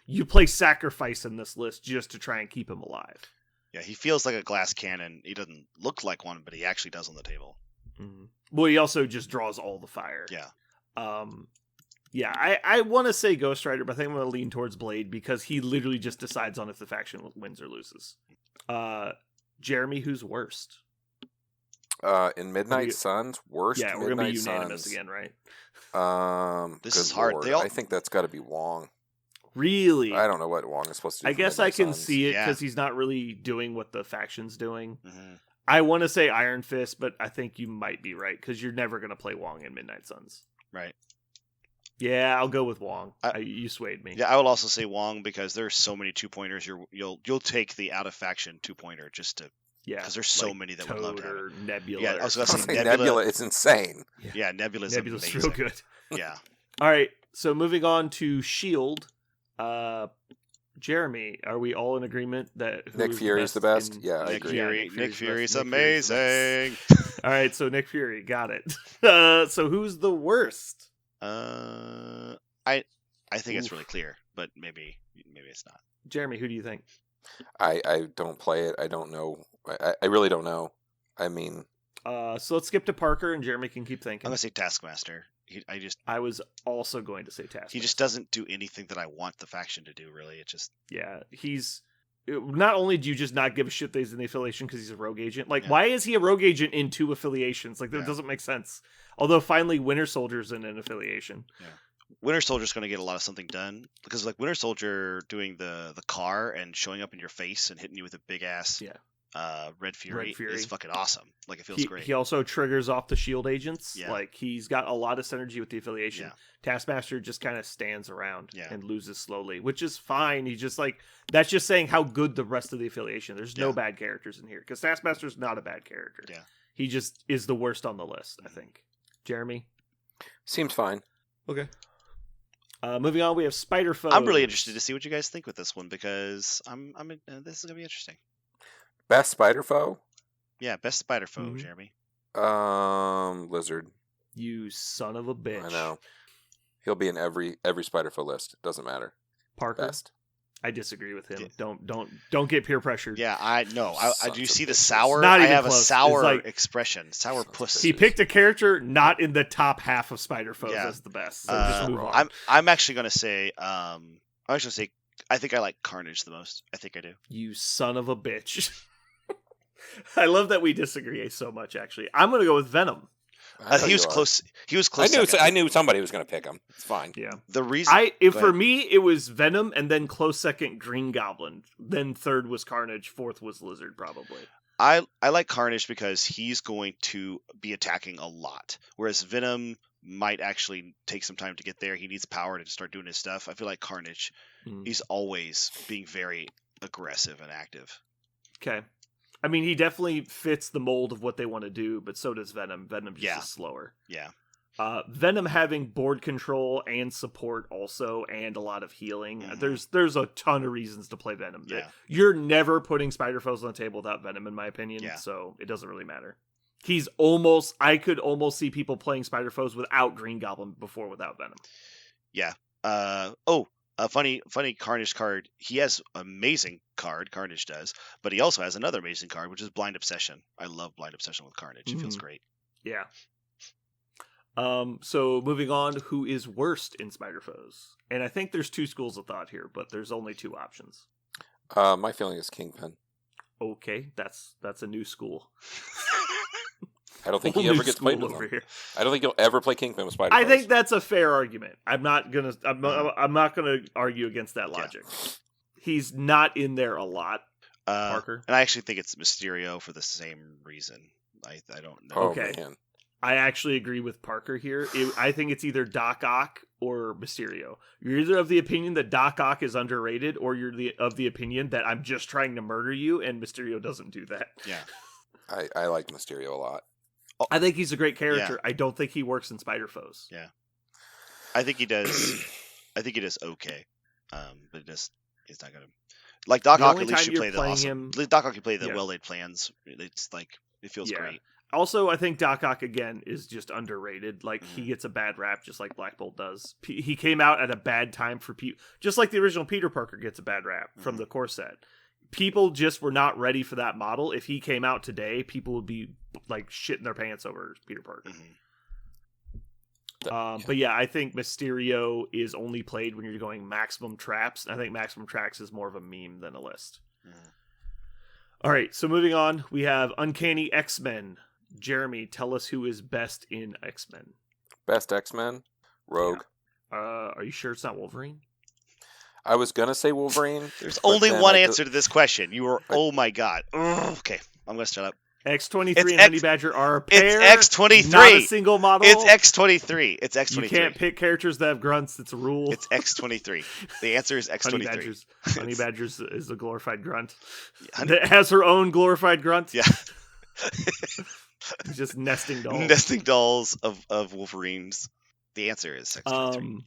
you play Sacrifice in this list just to try and keep him alive. Yeah, he feels like a glass cannon. He doesn't look like one, but he actually does on the table. Mm-hmm. Well, he also just draws all the fire. Yeah. Yeah, I want to say Ghost Rider, but I think I'm going to lean towards Blade because he literally just decides on if the faction wins or loses. Jeremy, who's worst? In Midnight Suns, worst. Yeah, we're Midnight going to be unanimous Suns. again, right? This is hard. Lord. I think that's got to be Wong. Really? I don't know what Wong is supposed to do. I guess I can Suns. see it because he's not really doing what the faction's doing. Mm-hmm. I want to say Iron Fist, but I think you might be right because you're never going to play Wong in Midnight Suns. Right. Yeah, I'll go with Wong. You swayed me. Yeah, I will also say Wong because there's so many 2-pointers. You'll take the out of faction 2-pointer just to because there's so many that Toad would love to have or it. Nebula. Yeah, I was or gonna say something. Nebula. It's insane. Yeah, Nebula's amazing. real good. Yeah. All right, so moving on to Shield. Jeremy, are we all in agreement that Nick Fury is the best? Yeah, I Nick agree. Fury. Nick Fury's Nick Fury's amazing. all right, so Nick Fury, got it. So who's the worst? I think it's really clear, but maybe it's not. Jeremy, who do you think? I don't play it. I don't know. I really don't know. I mean, so let's skip to Parker, and Jeremy can keep thinking. I'm gonna say Taskmaster. I was also going to say Taskmaster. He just doesn't do anything that I want the faction to do. Really, it just he's. Not only do you just not give a shit that he's in the affiliation because he's a rogue agent, why is he a rogue agent in 2 affiliations? That doesn't make sense. Although finally Winter Soldier's in an affiliation. Yeah. Winter Soldier's going to get a lot of something done because Winter Soldier doing the car and showing up in your face and hitting you with a big ass Red Fury is fucking awesome. It feels great. He also triggers off the shield agents. Yeah. He's got a lot of synergy with the affiliation. Yeah. Taskmaster just kind of stands around Yeah. and loses slowly, which is fine. He's just that's just saying how good the rest of the affiliation. There's no bad characters in here because Taskmaster's not a bad character. Yeah. He just is the worst on the list, I think. Jeremy? seems fine. Okay. Moving on, we have Spider-Foes. I'm really interested to see what you guys think with this one because this is gonna be interesting. Best Spider Foe? Yeah, best Spider Foe, Jeremy. Lizard. You son of a bitch. I know. He'll be in every Spider Foe list. Doesn't matter. Parker. Best. I disagree with him. Don't get peer pressured. Yeah, I know. I do you see the bitches. sour? Not I even have close. a sour It's expression. Sour puss. He picked a character not in the top half of Spider-Foes Yeah. as the best. So just move on. I'm actually gonna say I think I like Carnage the most. I think I do. You son of a bitch. I love that we disagree so much, actually. I'm going to go with Venom. He was close. He was close. I knew somebody was going to pick him. It's fine. Yeah. The reason for me, it was Venom, and then close second Green Goblin. Then third was Carnage. Fourth was Lizard, probably. I like Carnage because he's going to be attacking a lot, whereas Venom might actually take some time to get there. He needs power to start doing his stuff. I feel like Carnage, he's always being very aggressive and active. Okay. I mean, he definitely fits the mold of what they want to do, but so does Venom. Venom's just is slower. Yeah. Venom having board control and support also, and a lot of healing. There's a ton of reasons to play Venom. Yeah. You're never putting Spider-Foes on the table without Venom, in my opinion. Yeah. So it doesn't really matter. I could almost see people playing Spider-Foes without Green Goblin before without Venom. Yeah. A funny Carnage card. He has amazing card, Carnage does, but he also has another amazing card, which is Blind Obsession. I love Blind Obsession with Carnage. It feels great. Yeah. So moving on, who is worst in Spider-Foes? And I think there's 2 schools of thought here, but there's only 2 options. My feeling is Kingpin. Okay, that's a new school. I don't think he ever gets played with him. Here. I don't think he'll ever play Kingpin with Spider. I think that's a fair argument. I'm not gonna argue against that logic. Yeah. He's not in there a lot, Parker. And I actually think it's Mysterio for the same reason. I don't know. Okay. Man. I actually agree with Parker here. I think it's either Doc Ock or Mysterio. You're either of the opinion that Doc Ock is underrated, or you're of the opinion that I'm just trying to murder you, and Mysterio doesn't do that. Yeah. I like Mysterio a lot. I think he's a great character. Yeah. I don't think he works in Spider-Foes. Yeah. I think he does. I think he does okay. But it's not gonna like Doc Ock. At least you play the awesome. Doc Ock, you play the well-laid plans. It's it feels great. Also, I think Doc Ock again is just underrated. He gets a bad rap, just like Black Bolt does. He came out at a bad time for people, just like the original Peter Parker gets a bad rap from the core set. People just were not ready for that model. If he came out today, people would be shitting their pants over Peter Parker. But yeah, I think Mysterio is only played when you're going maximum traps. I think maximum traps is more of a meme than a list. All right, so moving on, we have Uncanny X-Men. Jeremy, tell us who is best in X-Men. Best X-Men? Rogue. Yeah. Are you sure it's not Wolverine? I was going to say Wolverine. There's only one answer to this question. You were, oh my god. Okay, I'm going to shut up. X-23 and Honey Badger are a pair. It's X-23. Not a single model. It's X-23. It's X-23. You can't pick characters that have grunts. It's a rule. It's X-23. The answer is X-23. Honey Badger's is a glorified grunt. That has her own glorified grunt. Yeah. Just nesting dolls. Nesting dolls of Wolverines. The answer is X-23.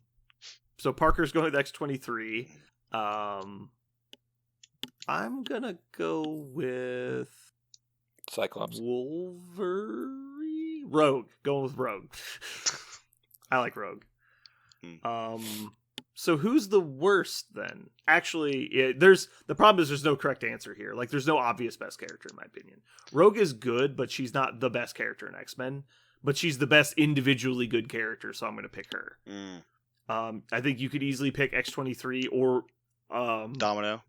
So Parker's going with X-23. I'm going to go with... Cyclops. Wolverine? Rogue. Going with Rogue. I like Rogue. So who's the worst then? Actually, the problem is there's no correct answer here. Like, there's no obvious best character in my opinion. Rogue is good, but she's not the best character in X-Men. But she's the best individually good character, so I'm going to pick her. I think you could easily pick X-23 or Domino,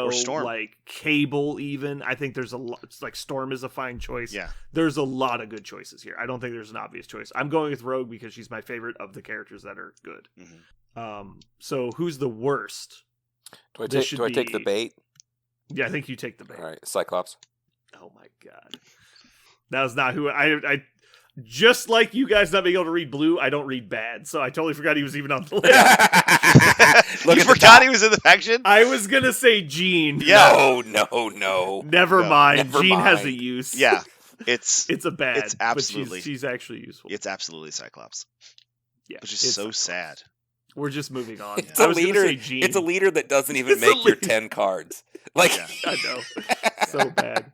or Storm, like Cable. Even I think there's a lot. Like Storm is a fine choice. Yeah, there's a lot of good choices here. I don't think there's an obvious choice. I'm going with Rogue because she's my favorite of the characters that are good. So who's the worst? Do I take the bait? Yeah, I think you take the bait. All right, Cyclops. Oh my god, that was not who I. Just like you guys not being able to read blue, I don't read bad, so I totally forgot he was even on the list. You forgot he was in the faction? I was gonna say Jean. Yeah. No. Never mind. Jean has a use. Yeah. It's a bad. It's absolutely. But she's actually useful. It's absolutely Cyclops. Yeah. Which is so Cyclops. sad. We're just moving on. It's a leader. It's a leader that doesn't even make your 10 cards. Like, I know. So bad.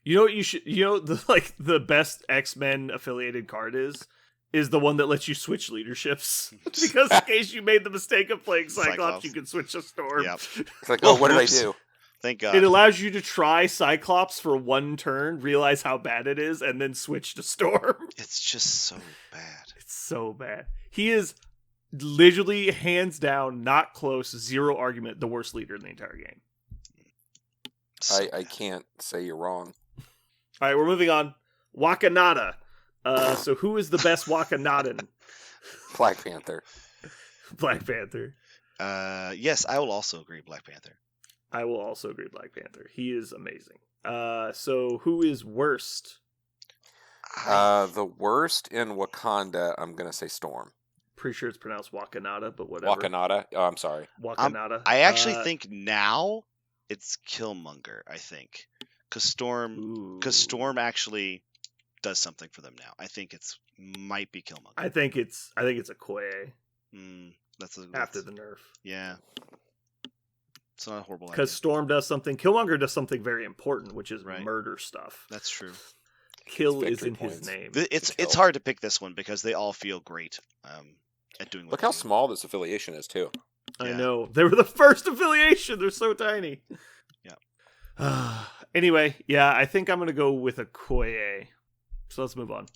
You know what you should? You know the best X-Men affiliated card is the one that lets you switch leaderships. Because in case you made the mistake of playing Cyclops. You can switch to Storm. Yep. It's like, what did I do? Thank God. It allows you to try Cyclops for one turn, realize how bad it is, and then switch to Storm. It's just so bad. It's so bad. He is literally, hands down, not close, zero argument, the worst leader in the entire game. I can't say you're wrong. All right, we're moving on. Wakanada. So who is the best Wakanadan? Black Panther. Black Panther. Yes, I will also agree Black Panther. I will also agree Black Panther. He is amazing. So who is worst? The worst in Wakanda, I'm going to say Storm. Pretty sure it's pronounced Wakanada, but whatever. Wakanada? Oh, I'm sorry. Wakanada. I actually think now it's Killmonger, I think. Because Storm actually does something for them now. I think might be Killmonger. I think it's Okoye. That's after the nerf. Yeah. It's not a horrible idea. Because Storm does something. Killmonger does something very important, which is murder stuff. That's true. Kill is in his name. It's hard to pick this one because they all feel great at doing. Look how small this affiliation is too. I know. They were the first affiliation. They're so tiny. Yeah. Anyway, yeah, I think I'm going to go with Okoye. So let's move on.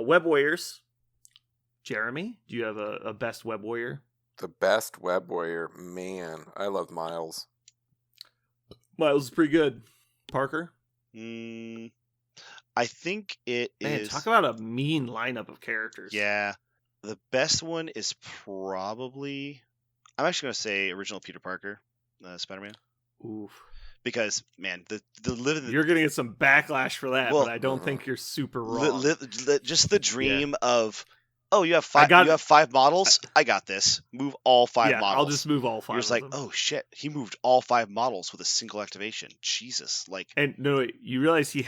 Web Warriors. Jeremy, do you have a best Web Warrior? The best Web Warrior? Man, I love Miles. Miles is pretty good. Parker? I think it is... Talk about a mean lineup of characters. Yeah. The best one is probably... I'm actually going to say original Peter Parker, Spider-Man. Oof. Because, man, you're going to get some backlash for that, but I don't think you're super wrong. Just the dream of, you have five models? I got this. Move all five models. I'll just move all five. You're just like, oh shit, he moved all 5 models with a single activation. Jesus. And no, you realize he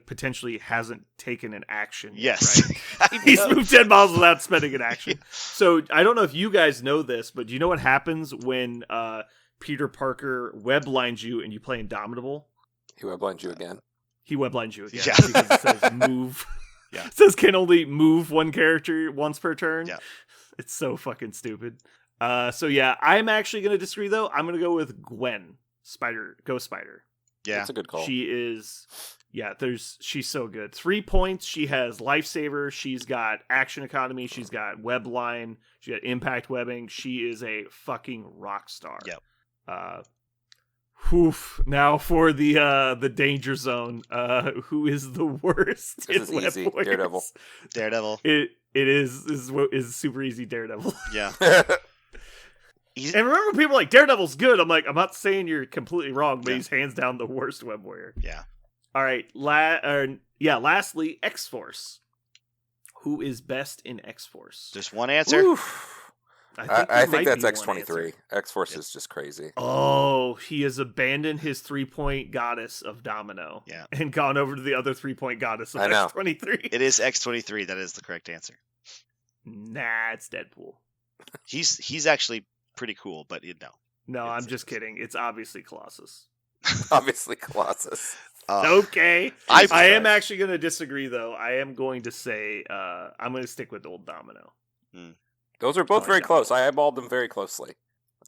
potentially hasn't taken an action yet, yes. Right? He's moved 10 models without spending an action. So I don't know if you guys know this, but do you know what happens when Peter Parker weblines you and you play Indomitable? He weblines you again? He weblines you again. Yeah. Because it says move. Yeah. It says can only move one character once per turn. Yeah. It's so fucking stupid. So yeah, I'm actually going to disagree though. I'm going to go with Gwen. Ghost Spider. Yeah. That's a good call. She's so good. 3 points. She has Lifesaver. She's got Action Economy. She's got Web Line. She got Impact Webbing. She is a fucking rock star. Yep. Now for the danger zone. Who is the worst? This is easy. Daredevil. It is super easy. Daredevil. Yeah. And remember, people are like, Daredevil's good. I'm like, I'm not saying you're completely wrong, but Yeah. he's hands down the worst Web Warrior. Yeah. All right. Lastly, X-Force. Who is best in X-Force? Just one answer. Oof. I think that's X-23. X-23. X-Force is just crazy. Oh, he has abandoned his 3-point goddess of Domino. Yeah. And gone over to the other 3-point goddess of I know. X-23. It is X-23. That is the correct answer. Nah, it's Deadpool. He's actually pretty cool, but No, I'm just kidding. It's obviously Colossus. Obviously, Colossus. Okay. I am actually going to disagree, though. I am going to say I'm going to stick with old Domino. Those are both very close. I eyeballed them very closely.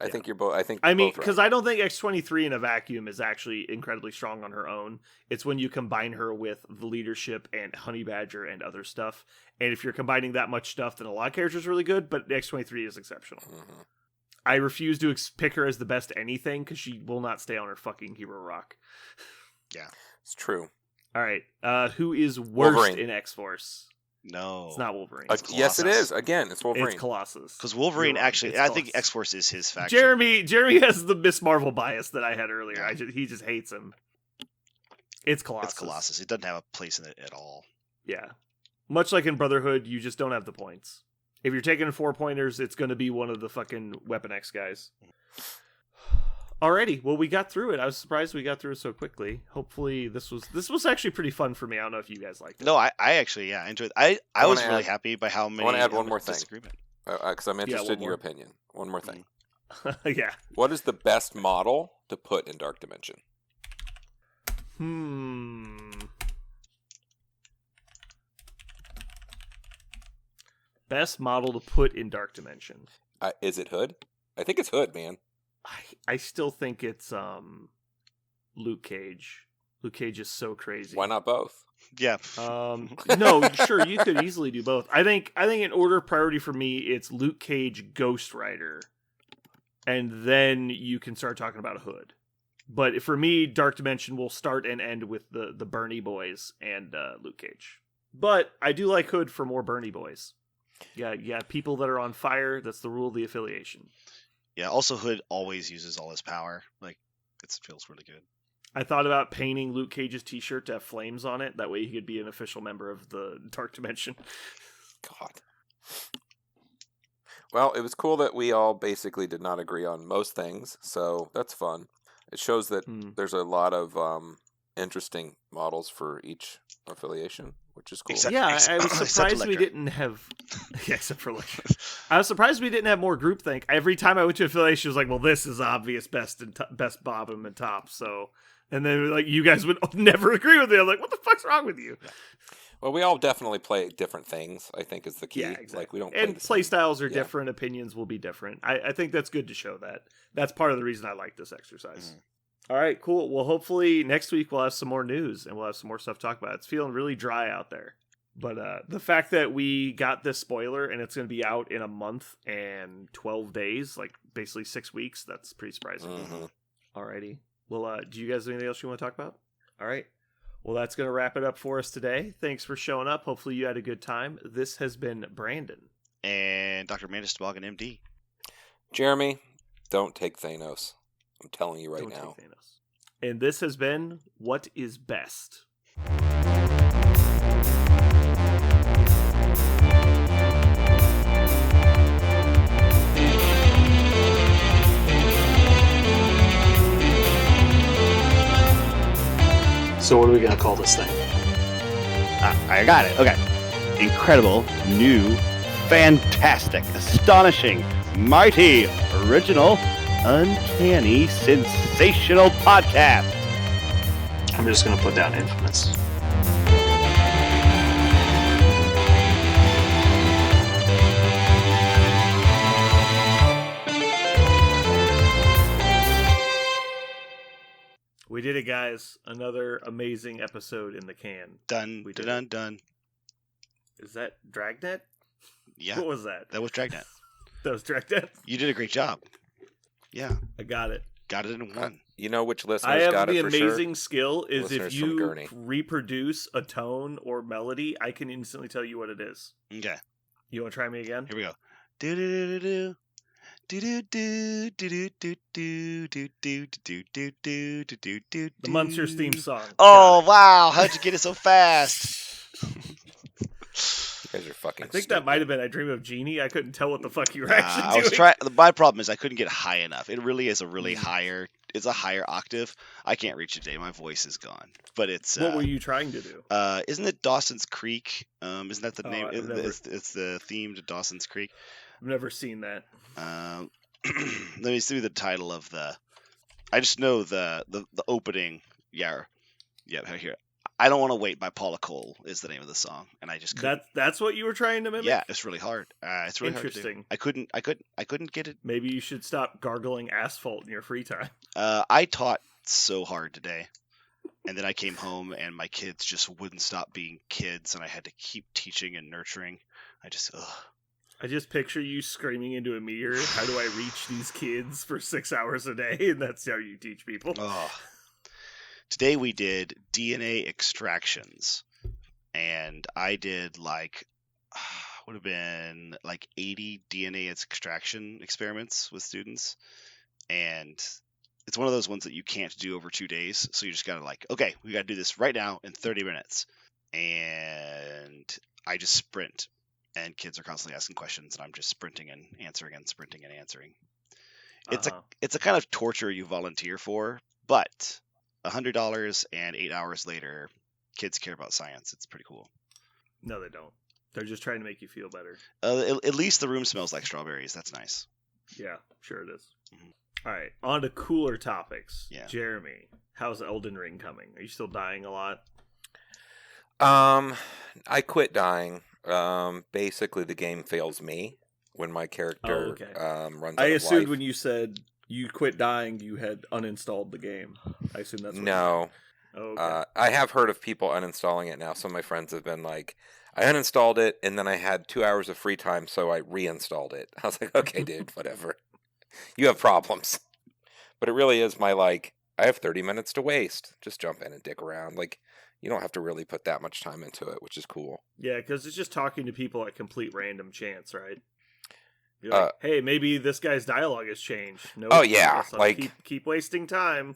I think you're both. I mean, because I don't think X-23 in a vacuum is actually incredibly strong on her own. It's when you combine her with the leadership and Honey Badger and other stuff. And if you're combining that much stuff, then a lot of characters are really good, but X-23 is exceptional. Mm-hmm. I refuse to pick her as the best anything because she will not stay on her fucking hero rock. Yeah. It's true. All right. Who is worst Wolverine. in X-Force? No. It's not Wolverine. Yes, it is. Again, it's Wolverine. It's Colossus. Because Wolverine You're right. actually, It's I think Colossus. X-Force is his faction. Jeremy has the Miss Marvel bias that I had earlier. He just hates him. It's Colossus. It's Colossus. It doesn't have a place in it at all. Yeah. Much like in Brotherhood, you just don't have the points. If you're taking 4-pointers, it's going to be one of the fucking Weapon X guys. Alrighty, well, we got through it. I was surprised we got through it so quickly. Hopefully, this was actually pretty fun for me. I don't know if you guys liked it. No, I actually enjoyed it. I was really happy by how many. I want to add one more thing. Disagreement. Because I'm interested in your more. opinion. One more thing. Yeah. What is the best model to put in Dark Dimension? Best model to put in Dark Dimension. Is it Hood? I think it's Hood, man. I still think it's Luke Cage. Luke Cage is so crazy. Why not both? Yeah. No, sure, you could easily do both. I think in order of priority for me, it's Luke Cage, Ghost Rider, and then you can start talking about Hood. But for me, Dark Dimension will start and end with the Bernie boys and Luke Cage. But I do like Hood for more Bernie boys. Yeah, people that are on fire. That's the rule of the affiliation. Yeah. Also, Hood always uses all his power. Like, it feels really good. I thought about painting Luke Cage's t-shirt to have flames on it. That way he could be an official member of the Dark Dimension. God. Well, it was cool that we all basically did not agree on most things, so that's fun. It shows that there's a lot of interesting models for each affiliation, which is cool. I was surprised we didn't have... Yeah, except for Lecter. I was surprised we didn't have more groupthink. Every time I went to affiliation, it was like, well, this is obvious best bottom and top, so... And then, like, you guys would never agree with me. I'm like, what the fuck's wrong with you? Well, we all definitely play different things, I think, is the key. Yeah, exactly. Like, we don't play styles are different, opinions will be different. I think that's good to show that. That's part of the reason I like this exercise. All right, cool. Well, hopefully next week we'll have some more news and we'll have some more stuff to talk about. It's feeling really dry out there. But the fact that we got this spoiler and it's going to be out in a month and 12 days, like basically 6 weeks, that's pretty surprising. Alrighty. Well, do you guys have anything else you want to talk about? All right. Well, that's going to wrap it up for us today. Thanks for showing up. Hopefully you had a good time. This has been Brandon. And Dr. Amanda Toboggan, MD. Jeremy, don't take Thanos. I'm telling you right now. Take Thanos. And this has been What is Best. So what are we going to call this thing? I got it. Okay. Incredible, new, fantastic, astonishing, mighty, original, uncanny, sensational podcast. I'm just going to put down infamous. We did it, guys. Another amazing episode in the can. Done. We did Done. Done. Is that Dragnet? Yeah. What was that? That was Dragnet. That was Dragnet? You did a great job. Yeah. I got it. Got it in one. You know which listeners I have got the it for amazing sure? skill is Listeners if from you Gurney. reproduce a tone or melody, I can instantly tell you what it is. Okay. You want to try me again? Here we go. Do do do do do do do do do do do do do do do do. The Munsters theme song. Oh wow! How'd you get it so fast? You guys are fucking I think stupid. that might have been I Dream of Genie. I couldn't tell what the fuck you were Nah, actually I doing. was trying. My problem is I couldn't get high enough. It really is a really higher. It's a higher octave. I can't reach it today. My voice is gone. But it's. What were you trying to do? Isn't it Dawson's Creek? Isn't that the name? I've never- It's the theme to Dawson's Creek. I've never seen that. Let me see the title of the. I just know the opening. Yeah, here. I Don't Want to Wait by Paula Cole is the name of the song, and I just couldn't. That's what you were trying to mimic? Yeah, it's really hard. It's really Interesting. hard to do. I couldn't get it. Maybe you should stop gargling asphalt in your free time. I taught so hard today, and then I came home and my kids just wouldn't stop being kids, and I had to keep teaching and nurturing. I just picture you screaming into a mirror, how do I reach these kids for 6 hours a day? And that's how you teach people. Today we did DNA extractions, and I did would have been like 80 DNA extraction experiments with students, and it's one of those ones that you can't do over 2 days, so you just gotta okay, we gotta do this right now in 30 minutes, and I just sprint, and kids are constantly asking questions, and I'm just sprinting and answering and sprinting and answering. It's a kind of torture you volunteer for, but $100 and 8 hours later, kids care about science. It's pretty cool. No, they don't. They're just trying to make you feel better. At least the room smells like strawberries. That's nice. Yeah, sure it is. Mhm. All right, on to cooler topics. Yeah. Jeremy, how's Elden Ring coming? Are you still dying a lot? I quit dying. Basically, the game fails me when my character runs out I of assumed life. when you said you quit dying, you had uninstalled the game. I assume that's what No. You meant. Oh, okay. I have heard of people uninstalling it now. Some of my friends have been like, I uninstalled it, and then I had 2 hours of free time, so I reinstalled it. I was like, okay, dude, whatever. You have problems. But it really is I have 30 minutes to waste. Just jump in and dick around. You don't have to really put that much time into it, which is cool. Yeah, because it's just talking to people at complete random chance, right? You're like, hey, maybe this guy's dialogue has changed. No. Oh, yeah, keep wasting time.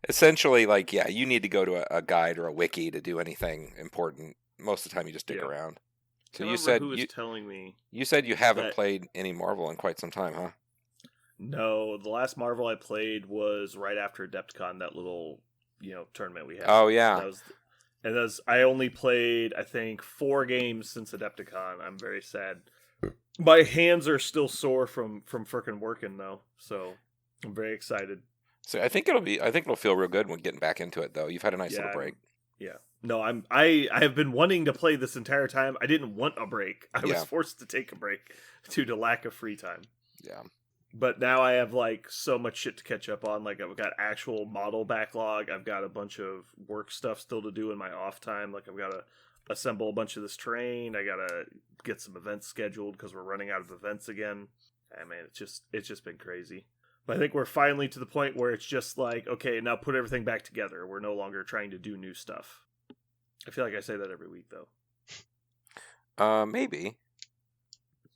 Essentially, you need to go to a guide or a wiki to do anything important. Most of the time, you just dig around. So you said who was telling me. You said you haven't played any Marvel in quite some time, huh? No, the last Marvel I played was right after Adepticon, that little tournament we had. Oh yeah. I only played I think 4 games since Adepticon. I'm very sad. My hands are still sore from frickin' working though, so I'm very excited. So I think it'll feel real good when getting back into it though. You've had a nice little break. Yeah. No, I have been wanting to play this entire time. I didn't want a break. I was forced to take a break due to lack of free time. Yeah. But now I have so much shit to catch up on. I've got actual model backlog. I've got a bunch of work stuff still to do in my off time. I've got to assemble a bunch of this terrain. I got to get some events scheduled because we're running out of events again. And man, it's just been crazy. But I think we're finally to the point where it's just okay, now put everything back together. We're no longer trying to do new stuff. I feel like I say that every week though. Maybe.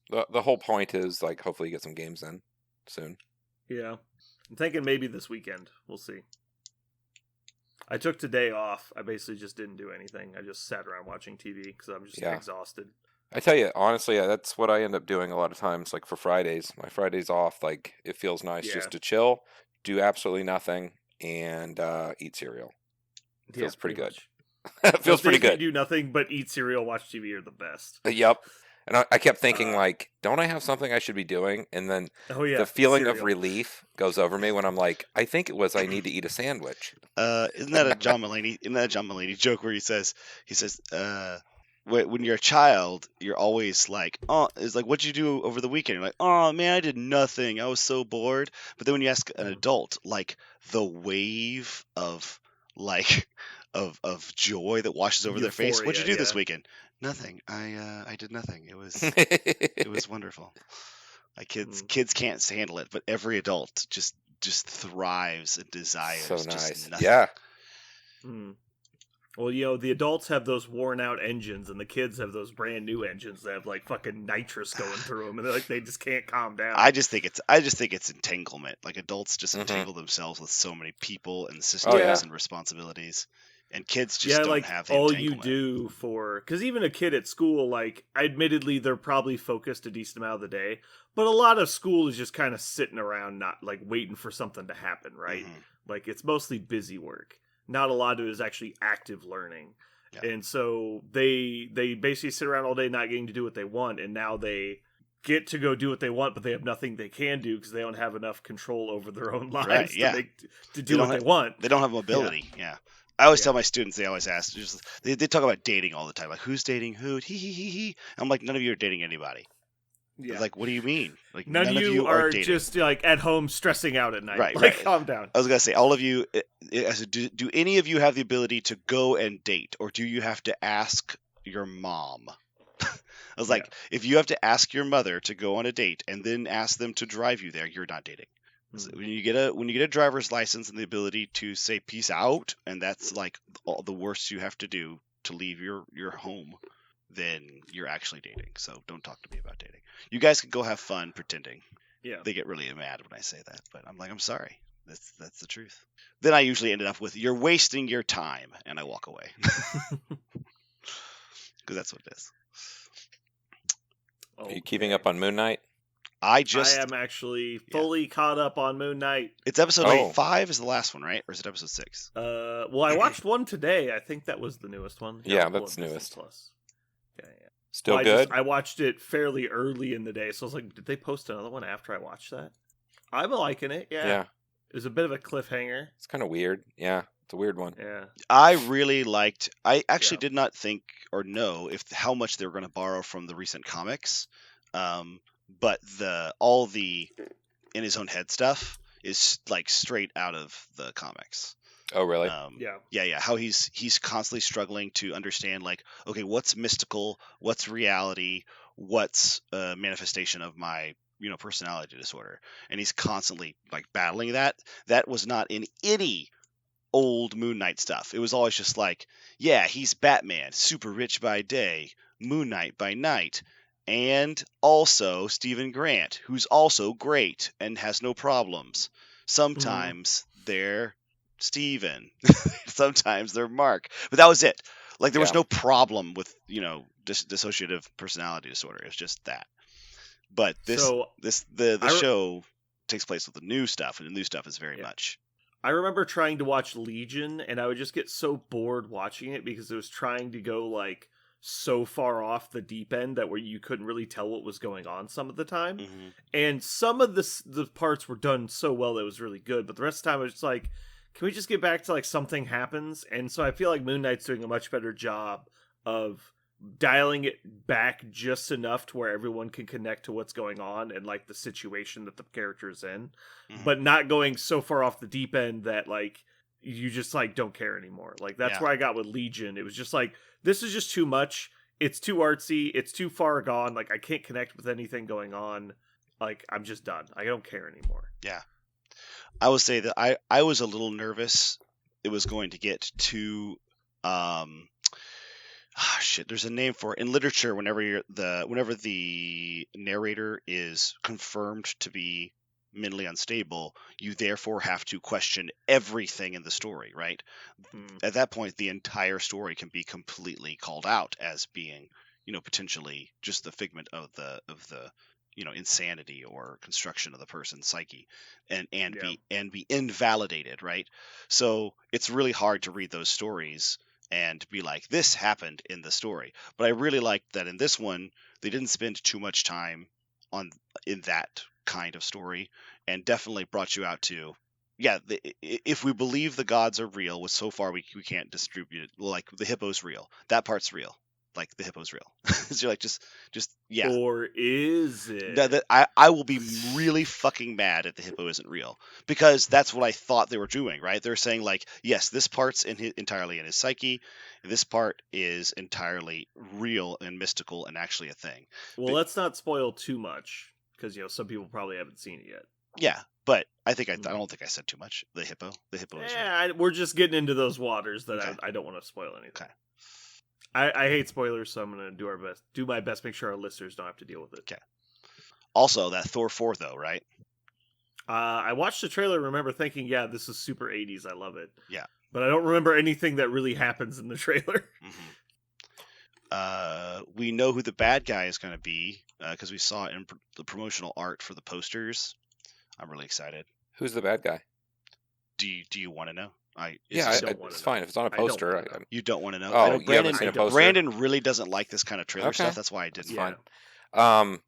The whole point is hopefully you get some games in soon. Yeah. I'm thinking maybe this weekend. We'll see. I took today off. I basically just didn't do anything. I just sat around watching TV because I'm just exhausted. I tell you, honestly, that's what I end up doing a lot of times. For Fridays, my Fridays off, it feels nice just to chill, do absolutely nothing, and eat cereal. It feels pretty good. It feels pretty good. Do nothing but eat cereal, watch TV are the best. Yep. And I kept thinking, don't I have something I should be doing? And then the feeling of relief goes over me when I'm I think it was I need to eat a sandwich. Isn't that a John Mulaney joke where he says, when you're a child, you're always like, oh, it's like, what'd you do over the weekend? You're like, oh man, I did nothing. I was so bored. But then when you ask an adult, like the wave of like of joy that washes over their face, what'd you do this weekend? Nothing. I did nothing. It was wonderful. Like kids can't handle it, but every adult just thrives and desires So just nice. nothing. Yeah. Well, the adults have those worn out engines, and the kids have those brand new engines that have like fucking nitrous going through them, and they just can't calm down. I just think it's entanglement. Like adults just entangle themselves with so many people and systems and responsibilities, and kids just don't have the all entanglement. you do because even a kid at school, like admittedly they're probably focused a decent amount of the day, but a lot of school is just kind of sitting around, not like waiting for something to happen, right? Like it's mostly busy work. Not a lot of it is actually active learning. Yeah. And so they basically sit around all day not getting to do what they want, and now they get to go do what they want, but they have nothing they can do because they don't have enough control over their own lives to do what they want. They don't have mobility. Yeah. I always tell my students, they always ask, they talk about dating all the time. Like, who's dating who? He. I'm like, none of you are dating anybody. Yeah. Like, what do you mean? Like, none of you are just like at home stressing out at night. Right. Like, calm down. I was gonna say, all of you. Do any of you have the ability to go and date, or do you have to ask your mom? I was like, if you have to ask your mother to go on a date and then ask them to drive you there, you're not dating. So when you get a driver's license and the ability to say peace out, and that's like all the worst you have to do to leave your home, then you're actually dating. So don't talk to me about dating. You guys can go have fun pretending. Yeah. They get really mad when I say that, but I'm like, I'm sorry. That's the truth. Then I usually ended up with, you're wasting your time, and I walk away. Because that's what it is. Are you keeping up on Moon Knight? I am actually fully caught up on Moon Knight. It's episode 5 is the last one, right? Or is it episode 6? Well, I watched one today. I think that was the newest one. Yeah, that's newest. Plus. Yeah. Still good? I watched it fairly early in the day, so I was like, did they post another one after I watched that? I'm liking it, yeah. It was a bit of a cliffhanger. It's kind of weird. Yeah, it's a weird one. Yeah. I really liked... I actually did not think or know how much they were going to borrow from the recent comics. But all the in his own head stuff is like straight out of the comics. Oh, really? Yeah. How he's constantly struggling to understand, like, okay, what's mystical, what's reality, what's a manifestation of my personality disorder, and he's constantly like battling that. That was not in any old Moon Knight stuff. It was always just like, yeah, he's Batman, super rich by day, Moon Knight by night. And also Stephen Grant, who's also great and has no problems. Sometimes they're Stephen. Sometimes they're Mark. But that was it. Like, there was no problem with, dissociative personality disorder. It was just that. But the show takes place with the new stuff, and the new stuff is very much. I remember trying to watch Legion, and I would just get so bored watching it because it was trying to go, like, so far off the deep end that where you couldn't really tell what was going on some of the time. And some of the parts were done so well that it was really good, but the rest of the time I was just like, can we just get back to like something happens? And so I feel like Moon Knight's doing a much better job of dialing it back just enough to where everyone can connect to what's going on and like the situation that the character is in, but not going so far off the deep end that like you just like don't care anymore. Like that's where I got with Legion. It was just like, this is just too much. It's too artsy. It's too far gone. Like I can't connect with anything going on. Like I'm just done. I don't care anymore. Yeah. I would say that I was a little nervous it was going to get too there's a name for it. In literature, whenever the narrator is confirmed to be mentally unstable, you therefore have to question everything in the story, right? At that point, the entire story can be completely called out as being, potentially just the figment of the insanity or construction of the person's psyche, and be invalidated, right? So it's really hard to read those stories and be like, this happened in the story. But I really liked that in this one, they didn't spend too much time in that kind of story, and definitely brought you out to, if we believe the gods are real, which so far we can't distribute it, like the hippo's real, that part's real. like the hippo's real. So you're like, just yeah. Or is it? That I will be really fucking mad if the hippo isn't real, because that's what I thought they were doing, right? They're saying like, yes, this part's entirely in his psyche, this part is entirely real and mystical and actually a thing. Well, let's not spoil too much, because some people probably haven't seen it yet. Yeah, but I don't think I said too much. The hippo is real. Yeah, we're just getting into those waters that Okay. I don't want to spoil anything. Okay. I hate spoilers, so I'm gonna do my best, make sure our listeners don't have to deal with it. Okay. Also, that Thor 4 though, right? I watched the trailer and remember thinking, yeah, this is super 80s. I love it. Yeah. But I don't remember anything that really happens in the trailer. We know who the bad guy is going to be because we saw it in the promotional art for the posters. I'm really excited. Who's the bad guy? Do you want to know? It's fine if it's on a poster. You don't want to know. Oh, I know you haven't seen a poster. Brandon really doesn't like this kind of trailer stuff. That's why I didn't. Fine.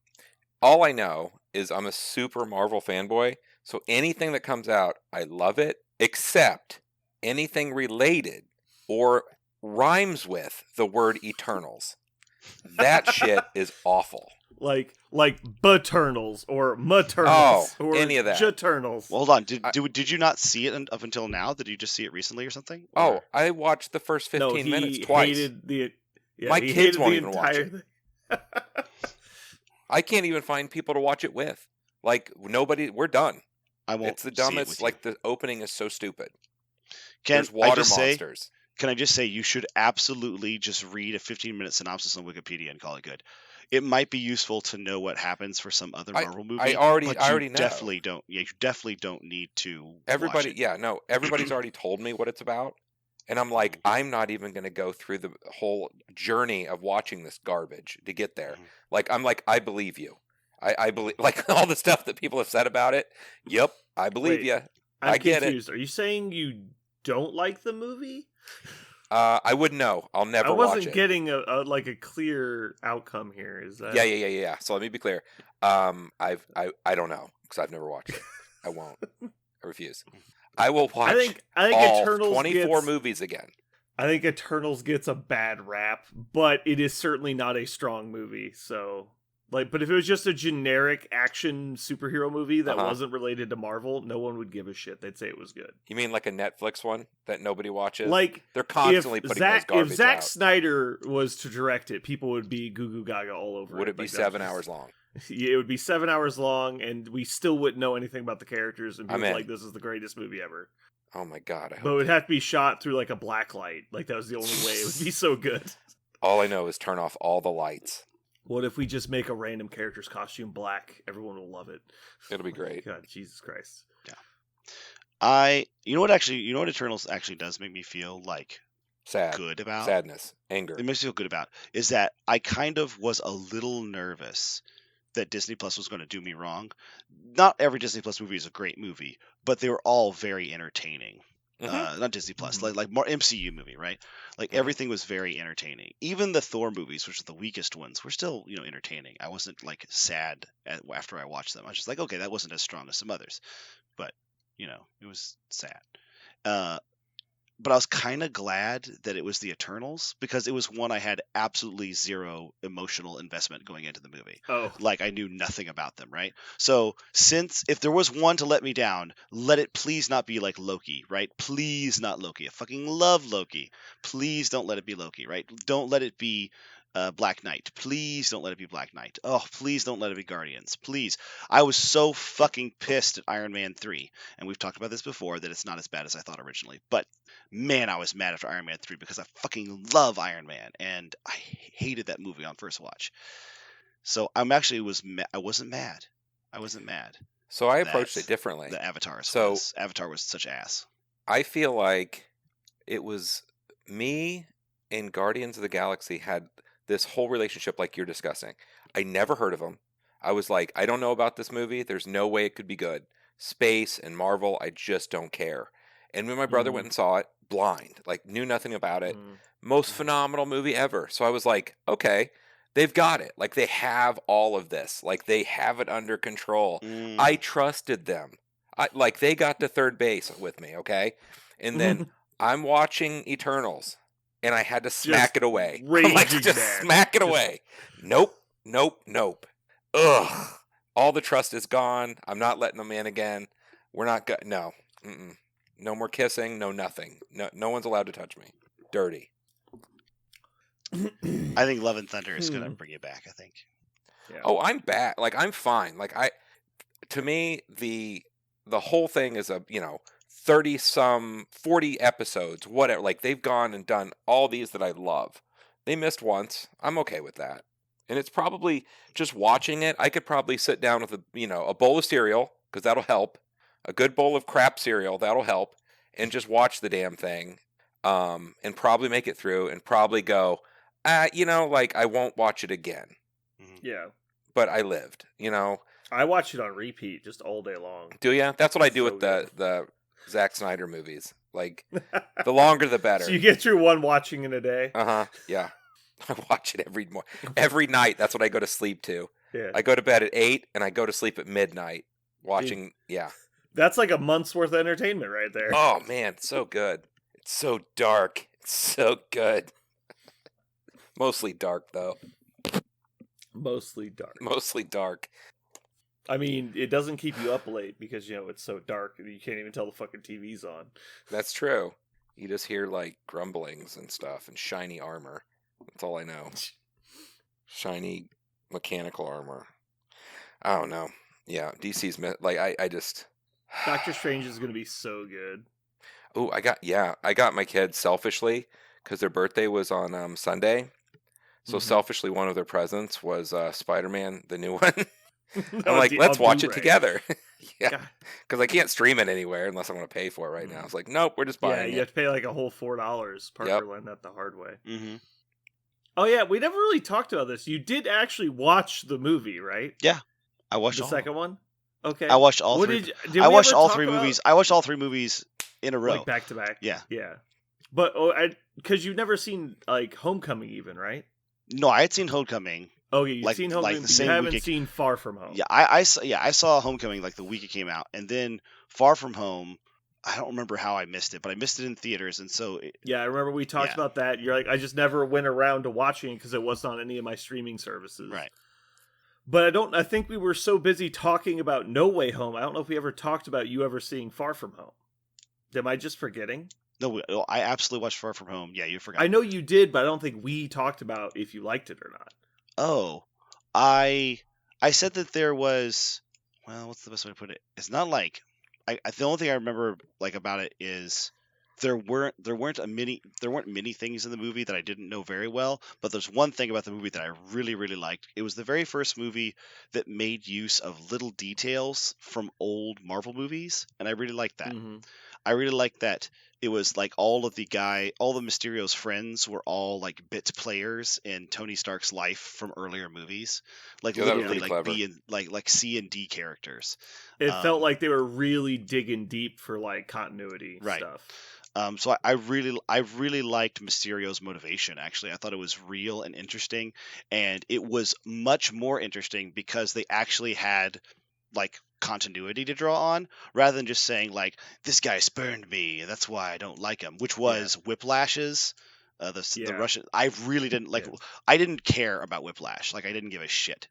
All I know is I'm a super Marvel fanboy, so anything that comes out, I love it, except anything related or rhymes with the word Eternals. That shit is awful. Like Baternals or Maternals or any of that. Jaternals. Well, hold on. Did you not see it up until now? Did you just see it recently or something? Or? Oh, I watched the first 15 minutes twice. My kids won't even watch it. I can't even find people to watch it with. Like, nobody, we're done. It's the dumbest, like, the opening is so stupid. There's water monsters. Can I just say, you should absolutely just read a 15-minute synopsis on Wikipedia and call it good. It might be useful to know what happens for some other Marvel movie. I already know. Definitely don't. Yeah, you definitely don't need to. Everybody, watch it. yeah, no, everybody's already told me what it's about, and I'm like, I'm not even going to go through the whole journey of watching this garbage to get there. Like, I'm like, I believe you. I believe, like, all the stuff that people have said about it. Yep, I believe you. I get confused. Are you saying you don't like the movie? I wouldn't know. I'll never watch it. I wasn't getting a clear outcome here. Is that? Yeah. So let me be clear. I don't know because I've never watched it. I won't. I refuse. I will watch. I think all Eternals 24 movies again. I think Eternals gets a bad rap, but it is certainly not a strong movie. So, but if it was just a generic action superhero movie that wasn't related to Marvel, no one would give a shit. They'd say it was good. You mean like a Netflix one that nobody watches? Like, they're constantly putting those garbage if Zack out. Snyder was to direct it, people would be goo goo gaga all over it. Would it be 7 hours long? Yeah, it would be 7 hours long, and we still wouldn't know anything about the characters, and people would be like, this is the greatest movie ever. Oh my god! But it would have to be shot through like a black light. Like, that was the only way it would be so good. All I know is turn off all the lights. What if we just make a random character's costume black? Everyone will love it. It'll be great. God, Jesus Christ. Yeah. You know what Eternals actually does make me feel like good about? Sadness, anger. It makes me feel good about is that I kind of was a little nervous that Disney Plus was going to do me wrong. Not every Disney Plus movie is a great movie, but they were all very entertaining. Not Disney Plus, like more MCU movie, right? Like everything was very entertaining. Even the Thor movies, which are the weakest ones, were still entertaining. I wasn't like sad after I watched them. I was just like, okay, that wasn't as strong as some others, but it was sad. But I was kind of glad that it was the Eternals because it was one I had absolutely zero emotional investment going into the movie. Oh. Like I knew nothing about them, right? So if there was one to let me down, let it please not be like Loki, right? Please not Loki. I fucking love Loki. Please don't let it be Loki, right? Don't let it be Black Knight. Please don't let it be Black Knight. Oh, please don't let it be Guardians. Please. I was so fucking pissed at Iron Man 3, and we've talked about this before, that it's not as bad as I thought originally. But man, I was mad after Iron Man 3 because I fucking love Iron Man, and I hated that movie on first watch. So I wasn't mad. I wasn't mad. So I approached it differently. The Avatar was such ass. I feel like it was me and Guardians of the Galaxy had this whole relationship like you're discussing. I never heard of them. I was like, I don't know about this movie. There's no way it could be good. Space and Marvel, I just don't care. And when my brother went and saw it, blind, like knew nothing about it, most phenomenal movie ever. So I was like, okay, they've got it. Like they have all of this. Like they have it under control. I trusted them. Like they got to third base with me, okay? And then I'm watching Eternals. and I had to smack it away. Raging I'm like, just mad. smack it away. Nope. Ugh. All the trust is gone. I'm not letting them in again. We're not good. No. Mm-mm. No more kissing. No nothing. No one's allowed to touch me. Dirty. I think Love and Thunder is gonna bring you back. I think. Yeah. Oh, I'm back. Like, I'm fine. Like, to me, the whole thing is 30-some, 40 episodes, whatever. Like, they've gone and done all these that I love. They missed once. I'm okay with that. And it's probably just watching it. I could probably sit down with a bowl of cereal, because that'll help. A good bowl of crap cereal, that'll help. And just watch the damn thing. And probably make it through and probably go, like, I won't watch it again. Yeah. But I lived, I watch it on repeat just all day long. Do ya? That's what I do So with the Zack Snyder movies. Like, the longer the better. So you get through one watching in a day? Uh-huh, yeah. I watch it every night. That's what I go to sleep to. Yeah. I go to bed at 8 and I go to sleep at midnight watching, yeah. That's like a month's worth of entertainment right there. Oh, man, it's so good. It's so dark. It's so good. Mostly dark, though. Mostly dark. Mostly dark. I mean, it doesn't keep you up late because, it's so dark that you can't even tell the fucking TV's on. That's true. You just hear, like, grumblings and stuff and shiny armor. That's all I know. Shiny mechanical armor. I don't know. Yeah, DC's... Like, I just... Doctor Strange is going to be so good. Oh, I got my kids selfishly because their birthday was on Sunday. So selfishly, one of their presents was Spider-Man, the new one. I'm like, let's watch it together. Yeah, because I can't stream it anywhere unless I'm going to pay for it right now. It's like, nope, we're just buying it. You have to pay like a whole $4. Parker learned that the hard way. Mm-hmm. Oh yeah, we never really talked about this. You did actually watch the movie, right? Yeah, I watched the second one. Okay, I watched all three. I watched all three movies. I watched all three movies in a row, like back to back. Yeah. But because you've never seen like Homecoming, even, right? No, I had seen Homecoming. Oh, yeah, you've seen Homecoming, the same you haven't seen Far From Home. Yeah, I saw Homecoming like the week it came out, and then Far From Home. I don't remember how I missed it, but I missed it in theaters, and so... I remember we talked about that. You're like, I just never went around to watching it because it wasn't on any of my streaming services. Right. But I think we were so busy talking about No Way Home, I don't know if we ever talked about you ever seeing Far From Home. Am I just forgetting? No, I absolutely watched Far From Home. Yeah, you forgot. I know you did, but I don't think we talked about if you liked it or not. Oh, I said that there was... Well, what's the best way to put it? It's not like... the only thing I remember like about it is there weren't many things in the movie that I didn't know very well, but there's one thing about the movie that I really, really liked. It was the very first movie that made use of little details from old Marvel movies, and I really liked that. Mm-hmm. I really liked that it was like all the Mysterio's friends were all like bit players in Tony Stark's life from earlier movies, like literally like clever. B and like C and D characters. It felt like they were really digging deep for like continuity stuff. So I really liked Mysterio's motivation. Actually, I thought it was real and interesting, and it was much more interesting because they actually had like continuity to draw on, rather than just saying like, this guy spurned me, that's why I don't like him, which was Whiplash's. The Russian. I really didn't like. I didn't care about Whiplash. Like, I didn't give a shit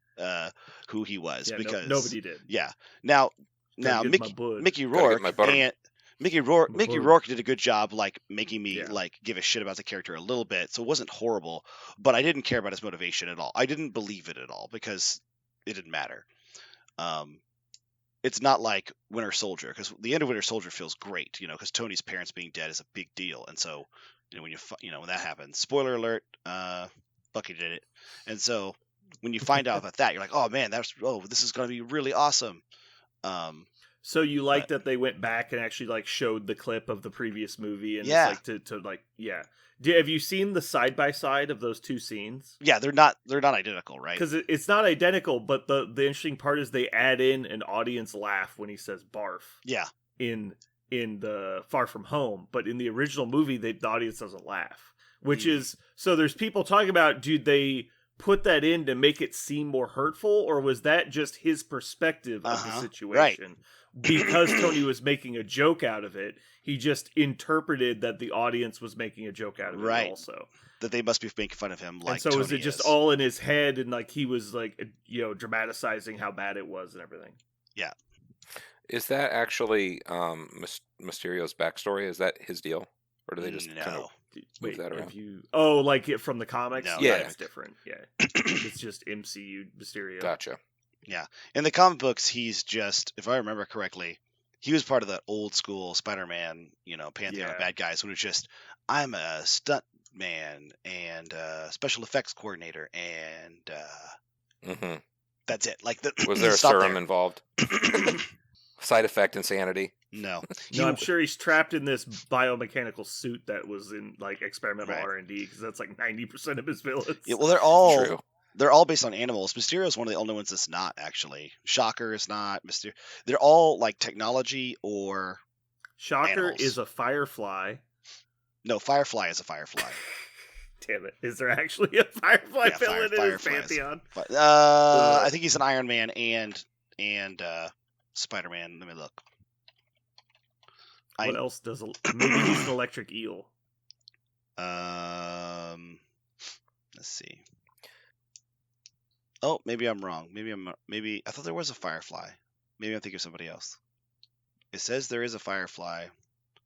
who he was because nobody did. Yeah. Now Mickey Rourke and Mickey Rourke did a good job like making me like give a shit about the character a little bit, so it wasn't horrible. But I didn't care about his motivation at all. I didn't believe it at all because it didn't matter. It's not like Winter Soldier, because the end of Winter Soldier feels great, because Tony's parents being dead is a big deal, and so when when that happens, spoiler alert, Bucky did it, and so when you find out about that, you're like, oh man, this is going to be really awesome. So you like that they went back and actually like showed the clip of the previous movie, and it's like to like have you seen the side by side of those two scenes? Yeah, they're not identical, right? Because it's not identical, but the interesting part is they add in an audience laugh when he says barf. Yeah. In the Far From Home, but in the original movie, the audience doesn't laugh, which is so. There's people talking about, dude, they put that in to make it seem more hurtful, or was that just his perspective of the situation? Because Tony was making a joke out of it, he just interpreted that the audience was making a joke out of it also. That they must be making fun of him, like. And so Tony was it just all in his head, and like he was like, you know, dramatizing how bad it was and everything? Yeah. Is that actually Mysterio's backstory? Is that his deal, or do they just kind of move that around? Like it from the comics? No, yeah, it's different. Yeah, it's just MCU Mysterio. Gotcha. Yeah, in the comic books, he's just, if I remember correctly, he was part of that old school Spider-Man, you know, pantheon of bad guys. When it's just, I'm a stunt man and special effects coordinator, and that's it. Like, was there a serum involved? Side effect insanity? No. I'm sure he's trapped in this biomechanical suit that was in like experimental R&D, because that's like 90% of his villains. Yeah, well, they're all based on animals. Mysterio is one of the only ones that's not, actually. Shocker is not. They're all like technology or Shocker animals. is a firefly. No, Firefly is a firefly. Damn it. Is there actually a firefly villain in his pantheon? I think he's an Iron Man and Spider-Man. Let me look. What else does... Maybe he's an electric eel. Let's see. Oh, maybe I'm wrong. Maybe I thought there was a Firefly. Maybe I'm thinking of somebody else. It says there is a Firefly,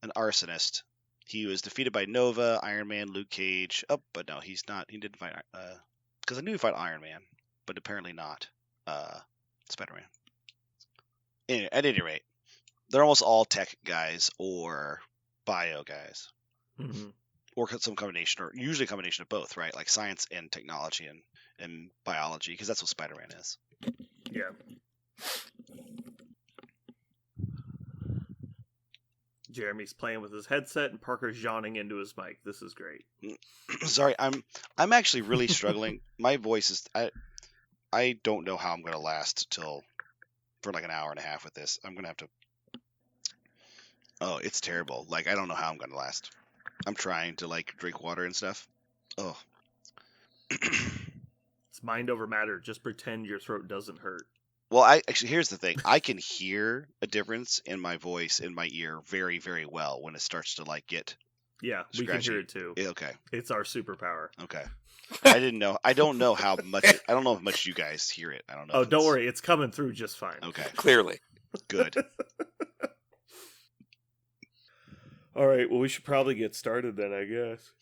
an arsonist. He was defeated by Nova, Iron Man, Luke Cage. Oh, but no, he's not. He didn't fight. Because I knew he fought Iron Man, but apparently not Spider-Man. Anyway, at any rate, they're almost all tech guys or bio guys, or some combination, or usually a combination of both, right? Like science and technology and biology, because that's what Spider-Man is. Yeah. Jeremy's playing with his headset and Parker's yawning into his mic. This is great. Sorry, I'm actually really struggling. My voice is I don't know how I'm going to last for like an hour and a half with this. I'm going to have to. Oh, it's terrible. Like, I don't know how I'm going to last. I'm trying to like drink water and stuff. Oh. It's mind over matter. Just pretend your throat doesn't hurt. Well, actually, here's the thing. I can hear a difference in my voice in my ear very, very well when it starts to like get. Yeah, scratchy. We can hear it too. Okay. It's our superpower. Okay. I didn't know. I don't know how much. I don't know how much you guys hear it. I don't know. Oh, don't worry. It's coming through just fine. Okay. Clearly. Good. All right. Well, we should probably get started then, I guess.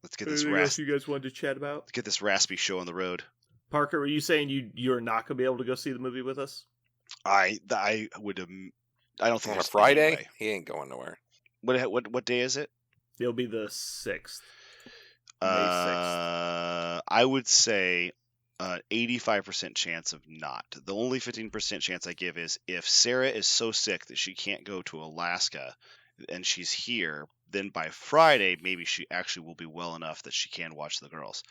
Let's get this Anything else you guys wanted to chat about? Let's get this raspy show on the road. Parker, were you saying you're not going to be able to go see the movie with us? I would. I don't think on a there's Friday. any way. He ain't going nowhere. What day is it? It'll be the 6th. May 6th. I would say 85% chance of not. The only 15% chance I give is if Sarah is so sick that she can't go to Alaska and she's here, then by Friday maybe she actually will be well enough that she can watch the girls.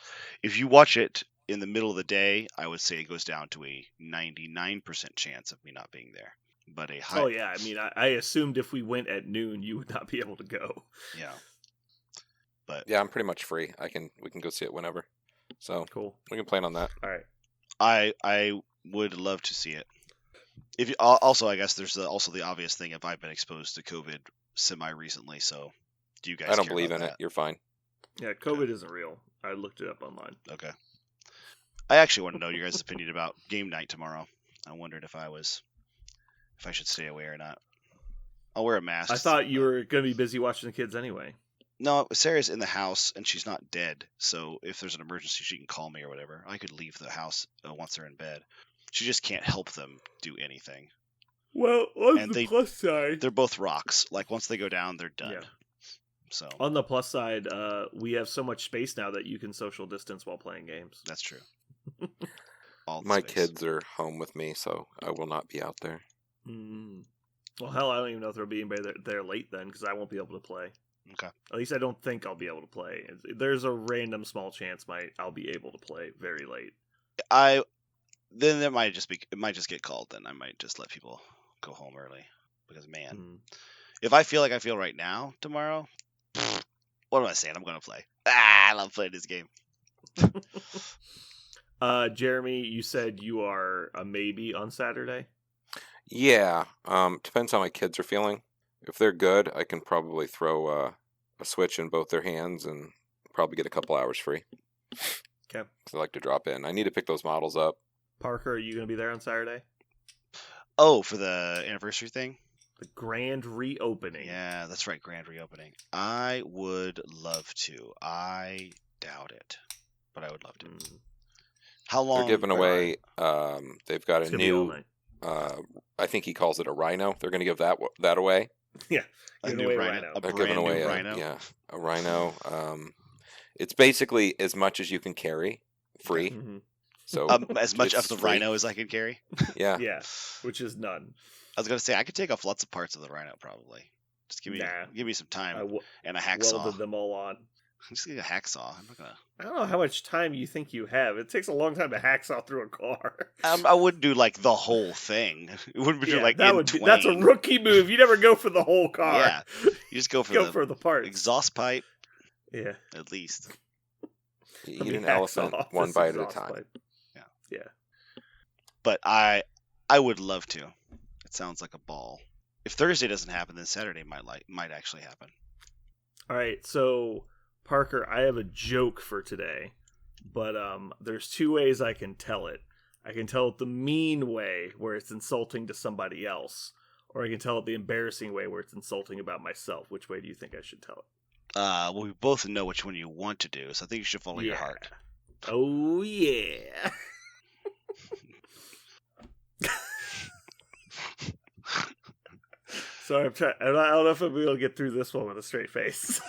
If you watch it in the middle of the day, I would say it goes down to a 99% chance of me not being there. But a high... Oh yeah, I mean, I assumed if we went at noon, you would not be able to go. Yeah. But yeah, I'm pretty much free. We can go see it whenever. So cool. We can plan on that. All right. I would love to see it. If you, also, I guess there's also the obvious thing if I've been exposed to COVID semi-recently. So do you guys? I don't care believe about in that? it. You're fine. Yeah, COVID isn't real. I looked it up online. Okay. I actually want to know your guys' opinion about game night tomorrow. I wondered if I should stay away or not. I'll wear a mask. I thought you were going to be busy watching the kids anyway. No, Sarah's in the house and she's not dead. So if there's an emergency, she can call me or whatever. I could leave the house once they're in bed. She just can't help them do anything. Well, on the plus side, they're both rocks. Like once they go down, they're done. Yeah. So on the plus side, we have so much space now that you can social distance while playing games. That's true. My kids are home with me, so I will not be out there. Well, hell, I don't even know if there'll be anybody there late then, because I won't be able to play. Okay. At least I don't think I'll be able to play. There's a random small chance I'll be able to play very late. Then it might just get called. Then I might just let people go home early because if I feel like I feel right now tomorrow, what am I saying? I'm gonna play. I love playing this game. Jeremy, you said you are a maybe on Saturday. Yeah, depends how my kids are feeling. If they're good, I can probably throw a Switch in both their hands and probably get a couple hours free. Okay. I like to drop in. I need to pick those models up. Parker, are you going to be there on Saturday? Oh, for the anniversary thing? The grand reopening. Yeah, that's right, grand reopening. I would love to. I doubt it, but I would love to. How long? They're giving away. They've got It's a gonna be all new. night. I think he calls it a rhino. They're going to give that away. Yeah, A giving new away rhino. Rhino. A They're brand giving away new rhino. a rhino. It's basically as much as you can carry, free. Mhm. So As much it's of the free. rhino as I can carry. Yeah. Yeah, which is none. I was gonna say I could take off lots of parts of the rhino probably. Just give me some time I and a hacksaw. welded them all on. Just get a hacksaw. I'm not gonna. I don't know how much time you think you have. It takes a long time to hacksaw through a car. I wouldn't do like the whole thing. It wouldn't be like that in would be, twain. that's a rookie move. You never go for the whole car. Yeah, you just go for Go the for the parts. exhaust pipe Yeah. at least. You Let eat me an hacksaw elephant off one this bite at a exhaust time. pipe. Yeah. Yeah. But I would love to. It sounds like a ball. If Thursday doesn't happen, then Saturday might actually happen. All right, so Parker, I have a joke for today, but there's two ways I can tell it. I can tell it the mean way, where it's insulting to somebody else, or I can tell it the embarrassing way, where it's insulting about myself. Which way do you think I should tell it? Well, we both know which one you want to do, so I think you should follow your heart. Oh yeah. So I'm trying. I don't know if I'll be able to get through this one with a straight face.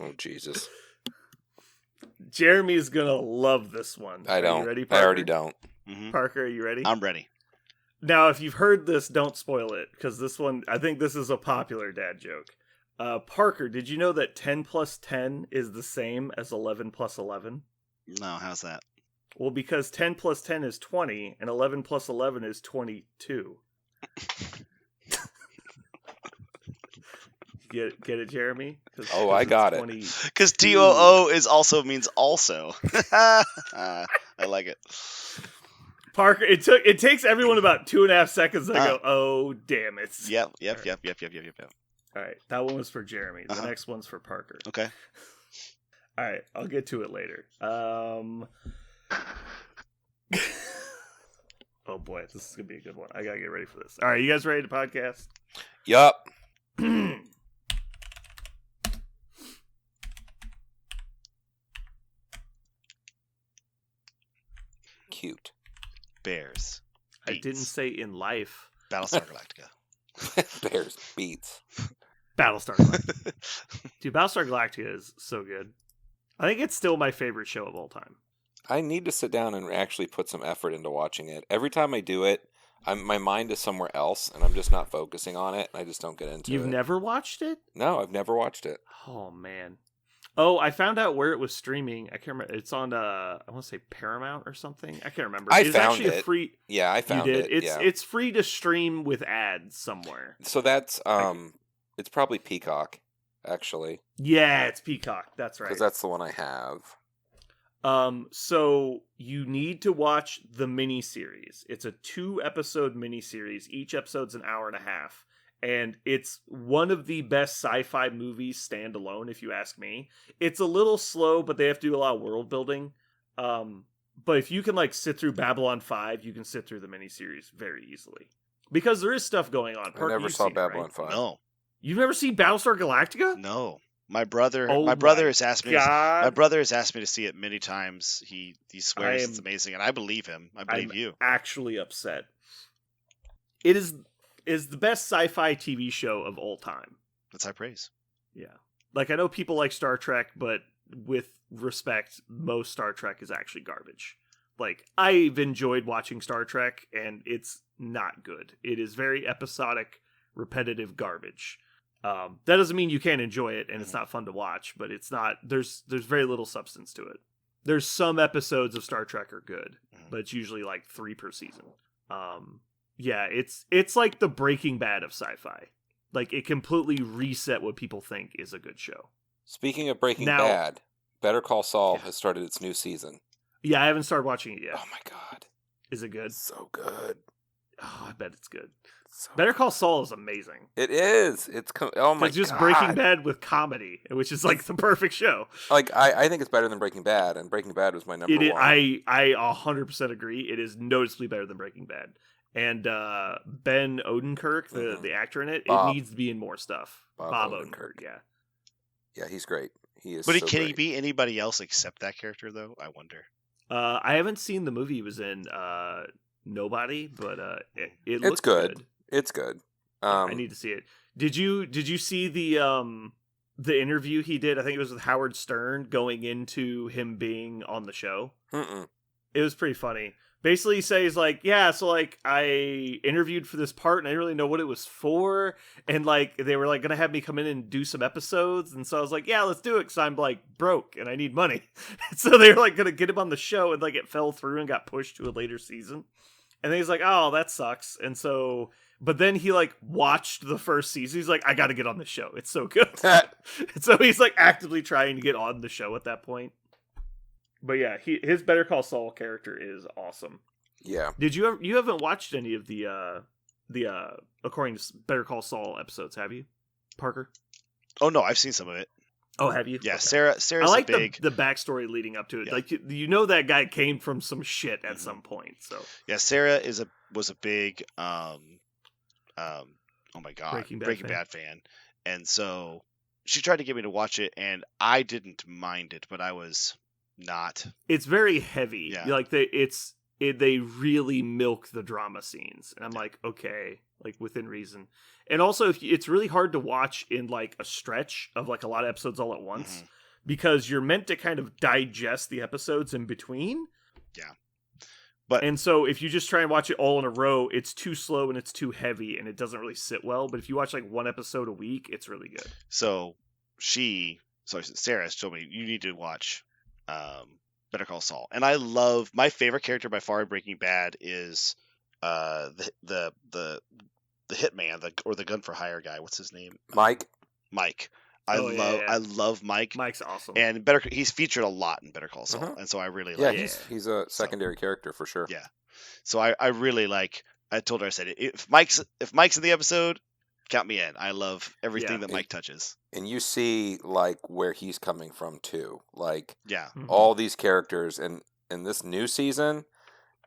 Oh Jesus! Jeremy's gonna love this one. I Are don't. You ready, I Parker? already don't. Mm-hmm. Parker, are you ready? I'm ready. Now, if you've heard this, don't spoil it, because this one, I think this is a popular dad joke. Parker, did you know that 10 plus 10 is the same as 11 plus 11? No, how's that? Well, because 10 plus 10 is 20, and 11 plus 11 is 22. Get it, Jeremy? Oh, I got it. Because TOO is also means also. I like it. Parker, it takes everyone about 2.5 seconds to go, oh, damn it. Yep. All right, that one was for Jeremy. The Uh-huh. next one's for Parker. Okay. All right, I'll get to it later. Oh boy, this is gonna be a good one. I gotta get ready for this. All right, you guys ready to podcast? Yup. Cute. Bears. I didn't Beats. say in life. Battlestar Galactica. Bears beats. Battlestar Galactica. Dude, Battlestar Galactica is so good. I think it's still my favorite show of all time. I need to sit down and actually put some effort into watching it. Every time I do it, my mind is somewhere else, and I'm just not focusing on it, and I just don't get into it. You've never watched it? No, I've never watched it. Oh man. Oh, I found out where it was streaming. I can't remember. It's on I want to say Paramount or something. I can't remember. I It's found actually it. A free. Yeah, I found You did. it. It's free to stream with ads somewhere. So that's it's probably Peacock, actually, Yeah, it's Peacock. That's right. because that's the one I have. So you need to watch the miniseries. It's a 2-episode miniseries. Each episode's an hour and a half. And it's one of the best sci-fi movies standalone, if you ask me. It's a little slow, but they have to do a lot of world building. But if you can sit through Babylon 5, you can sit through the miniseries very easily. Because there is stuff going on. I Parker, never you've saw seen it, right? Babylon 5. No. You've never seen Battlestar Galactica? No. My brother Oh my brother has asked me God. my brother has asked me to see it many times. He swears it's am- amazing, and I believe him. I believe you. Actually upset. It is the best sci-fi TV show of all time. That's high praise. Yeah. I know people like Star Trek, but with respect, most Star Trek is actually garbage. I've enjoyed watching Star Trek, and it's not good. It is very episodic, repetitive garbage. That doesn't mean you can't enjoy it, and it's not fun to watch, but it's not. There's very little substance to it. There's some episodes of Star Trek are good, but it's usually 3 per season. Yeah, it's like the Breaking Bad of sci-fi. It completely reset what people think is a good show. Speaking of Breaking Now- Bad, Better Call Saul has started its new season. Yeah, I haven't started watching it yet. Oh my god, Is it good? so good. Oh, I bet it's good. So Better Call Saul is amazing. It is. Oh my god. It's just Breaking Bad with comedy, which is like the perfect show. Like I think it's better than Breaking Bad, and Breaking Bad was my number one. I 100% agree. It is noticeably better than Breaking Bad. And Ben Odenkirk, the actor in it, Bob. it needs to be in more stuff. Bob Odenkirk, yeah. Yeah, he's great. He is. But so can he great. be anybody else except that character, though? I wonder. I haven't seen the movie he was in, Nobody, but it It's looks good. It's good. I need to see it. Did you see the interview he did? I think it was with Howard Stern going into him being on the show. Mm-mm. It was pretty funny. Basically, he says like, yeah, so like I interviewed for this part and I didn't really know what it was for, and like they were like gonna have me come in and do some episodes, and so I was like, yeah, let's do it because I'm like broke and I need money. So they were like gonna get him on the show, and like it fell through and got pushed to a later season. And then he's like, oh, that sucks. And so, but then he like watched the first season. He's like, I got to get on the show. It's so good. And so he's like actively trying to get on the show at that point. But yeah, his Better Call Saul character is awesome. Yeah. Did you haven't watched any of the according to Better Call Saul episodes, have you, Parker? Oh no, I've seen some of it. Oh, have you? Yeah, Okay. Sarah's I like a big. the backstory leading up to it. Yeah. Like that guy came from some shit at some point. So Yeah, Sarah was a big oh my god, Breaking Bad fan, and so she tried to get me to watch it, and I didn't mind it, but I was not. it's very heavy. Yeah. Like they really milk the drama scenes, and I'm like, okay, like within reason. And also, it's really hard to watch in like a stretch of like a lot of episodes all at once, because you're meant to kind of digest the episodes in between. Yeah. But And so if you just try and watch it all in a row, it's too slow and it's too heavy and it doesn't really sit well. But if you watch like one episode a week, it's really good. so Sarah told me you need to watch Better Call Saul, and I love my favorite character by far in Breaking Bad is the hitman, the gun for hire guy. What's his name? Mike. I love Mike. Mike's awesome. And he's featured a lot in Better Call Saul, and so I really Yeah, like. he's a secondary character for sure. Yeah, so I really like. I told her, I said, if Mike's in the episode, count me in. I love everything that Mike touches. And you see like where he's coming from too. Like Yeah, all these characters, and in this new season,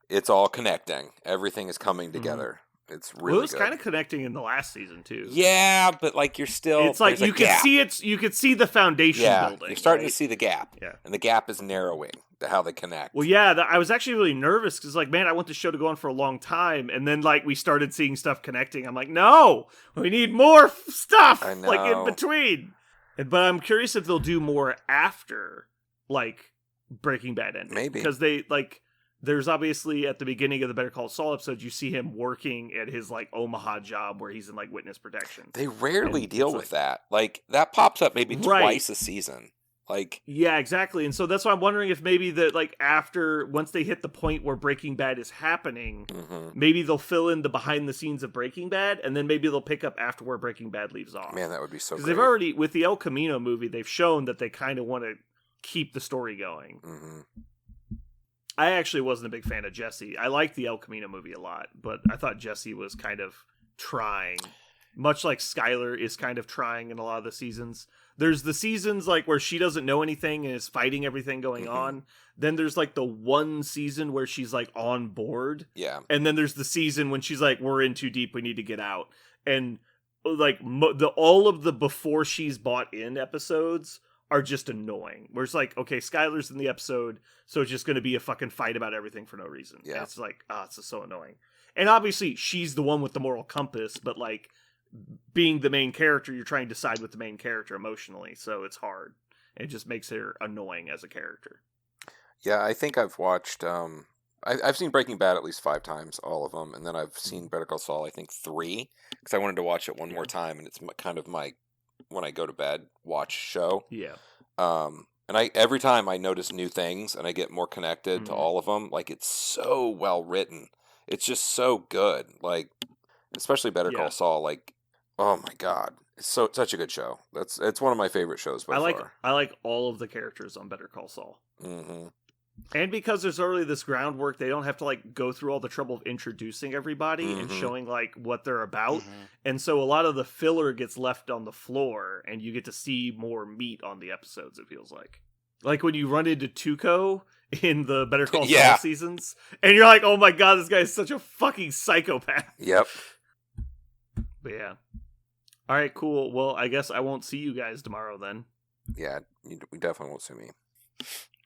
it's all connecting. Everything is coming together. It's really it was good. kind of connecting in the last season too. Yeah, but like you're still. It's like there's a you could gap. see you could see the foundation building. You're starting right? to see the gap. Yeah. And the gap is narrowing to how they connect. Well, yeah, I was actually really nervous because, like, man, I want the show to go on for a long time, and then like we started seeing stuff connecting. I'm like, no, we need more stuff, I know. like in between. But I'm curious if they'll do more after, like, Breaking Bad ending. Maybe. Because they like. There's obviously at the beginning of the Better Call Saul episode, you see him working at his like Omaha job where he's in like witness protection. They rarely And deal it's with that. Like that pops up maybe Right. twice a season. Like Yeah, exactly. And so that's why I'm wondering if maybe that like after once they hit the point where Breaking Bad is happening, maybe they'll fill in the behind the scenes of Breaking Bad, and then maybe they'll pick up after where Breaking Bad leaves off. man, that would be so Because great. they've already with the El Camino movie, they've shown that they kind of want to keep the story going. I actually wasn't a big fan of Jesse. I liked the El Camino movie a lot, but I thought Jesse was kind of trying, much like Skylar is kind of trying in a lot of the seasons. There's the seasons like where she doesn't know anything and is fighting everything going on. Then there's like the one season where she's like on board. Yeah. And then there's the season when she's like, we're in too deep, we need to get out. And like all of the before she's bought in episodes are just annoying. Where it's like, okay, Skylar's in the episode, so it's just going to be a fucking fight about everything for no reason. Yeah. And it's like, it's just so annoying. And obviously, she's the one with the moral compass, but like, being the main character, you're trying to side with the main character emotionally, so it's hard. It just makes her annoying as a character. Yeah, I think I've watched. I've seen Breaking Bad at least 5 times, all of them, and then I've seen Better Call Saul, I think 3, because I wanted to watch it one more time, and it's kind of my when I go to bed watch show. Yeah. And every time I notice new things, and I get more connected to all of them. Like it's so well written. It's just so good. Like especially Better Call Saul. Like oh my god, it's such a good show. It's one of my favorite shows by far. I like all of the characters on Better Call Saul. And because there's already this groundwork, they don't have to like go through all the trouble of introducing everybody and showing like what they're about. And so a lot of the filler gets left on the floor and you get to see more meat on the episodes, it feels like. Like when you run into Tuco in the Better Call Saul seasons, and you're like, oh my god, this guy is such a fucking psychopath. Yep. But yeah. All right, cool. Well, I guess I won't see you guys tomorrow then. Yeah, we definitely won't see me.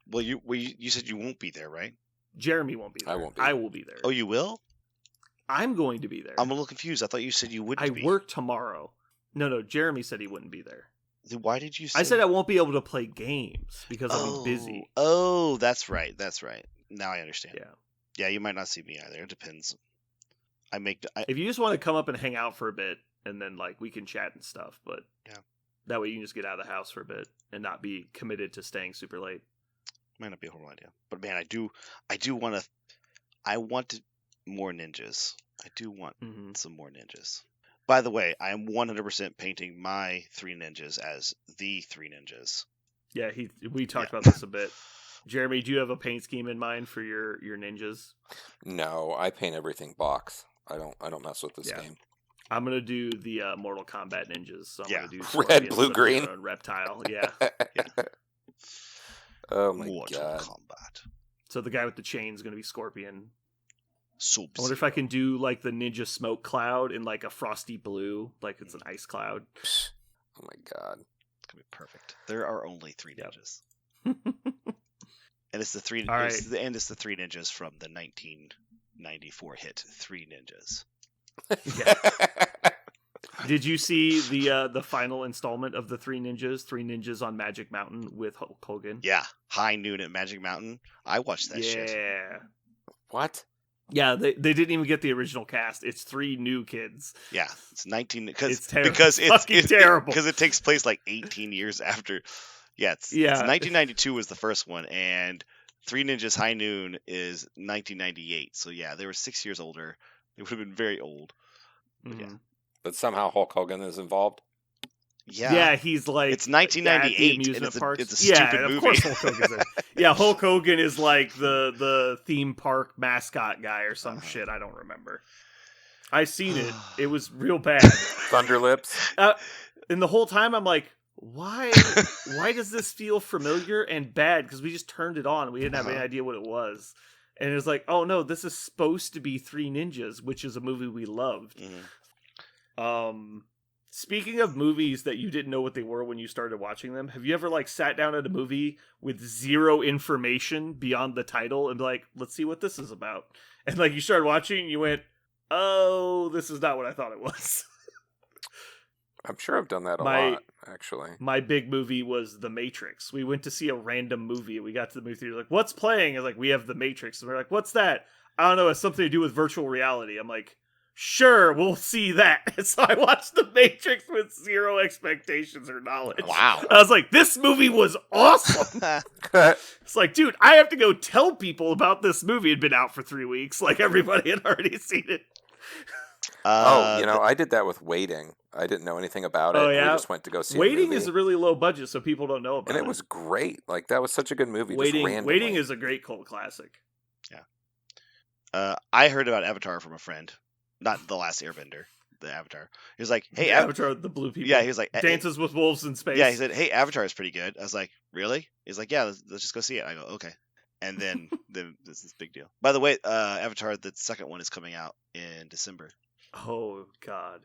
Well, you said you won't be there, right? Jeremy won't be there. I won't be. I will be there. Oh, you will? I'm going to be there. I'm a little confused. I thought you said you wouldn't be. I work tomorrow. No, Jeremy said he wouldn't be there. Then why did you say... I said I won't be able to play games because I'll be busy. Oh, that's right. Now I understand. Yeah. Yeah, you might not see me either. It depends. If you just want to come up and hang out for a bit, and then like we can chat and stuff, but that way you can just get out of the house for a bit and not be committed to staying super late. Might not be a horrible idea, but man, I want more ninjas. I do want some more ninjas. By the way, I am 100% painting my 3 ninjas as the 3 ninjas. Yeah, we talked about this a bit. Jeremy, do you have a paint scheme in mind for your ninjas? No, I paint everything box. I don't mess with this game. I'm gonna do the Mortal Kombat ninjas. So I'm gonna do red, blue, green, and reptile. Yeah. Oh my Mortal god. Kombat. So the guy with the chain is gonna be Scorpion. Sub-Zero. I wonder if I can do like the ninja smoke cloud in like a frosty blue, like it's an ice cloud. Oh my god. It's gonna be perfect. There are only 3 ninjas. Yep. And it's the 3 it's the 3 ninjas from the 1994 hit 3 Ninjas. Did you see the final installment of the 3 Ninjas on Magic Mountain with Hulk Hogan? Yeah, High Noon at Magic Mountain. I watched that shit. Yeah. What? Yeah, they didn't even get the original cast. It's 3 new kids. Yeah, it's 19 it's terrible because it takes place like 18 years after. Yeah, it's 1992 was the first one, and 3 Ninjas High Noon is 1998. So yeah, they were 6 years older. They would have been very old. But yeah. But somehow Hulk Hogan is involved. Yeah, he's like it's 1998 and it's a stupid movie. Of course Hulk Hogan's in. Yeah, Hulk Hogan is like the theme park mascot guy or some shit. I don't remember. I seen it. It was real bad. Thunderlips. And the whole time I'm like, why does this feel familiar and bad? Because we just turned it on. We didn't have any idea what it was. And it was like, oh no, this is supposed to be 3 Ninjas, which is a movie we loved. Speaking of movies that you didn't know what they were when you started watching them, have you ever like sat down at a movie with zero information beyond the title and be like, let's see what this is about? And like you started watching and you went, oh, this is not what I thought it was. I'm sure I've done that a lot, actually. My big movie was The Matrix. We went to see a random movie. We got to the movie theater, like, what's playing? And like, we have The Matrix. And we're like, what's that? I don't know. It's something to do with virtual reality. I'm like, sure, we'll see that. And so I watched The Matrix with zero expectations or knowledge. Wow. I was like, this movie was awesome. It's like, dude, I have to go tell people about this movie. It had been out for 3 weeks. Like, everybody had already seen it. I did that with Waiting. I didn't know anything about it. Oh, yeah? We just went to go see Waiting it. is a really low budget, so people don't know about it. And it was great. Like, that was such a good movie. Waiting is a great cult classic. Yeah. I heard about Avatar from a friend. Not The Last Airbender, the Avatar. He was like, hey, Avatar, the blue people. Yeah, he was like... Dances with Wolves in Space. Yeah, he said, hey, Avatar is pretty good. I was like, really? He's like, yeah, let's just go see it. I go, okay. And then this is big deal. By the way, Avatar, the second one is coming out in December. Oh, God.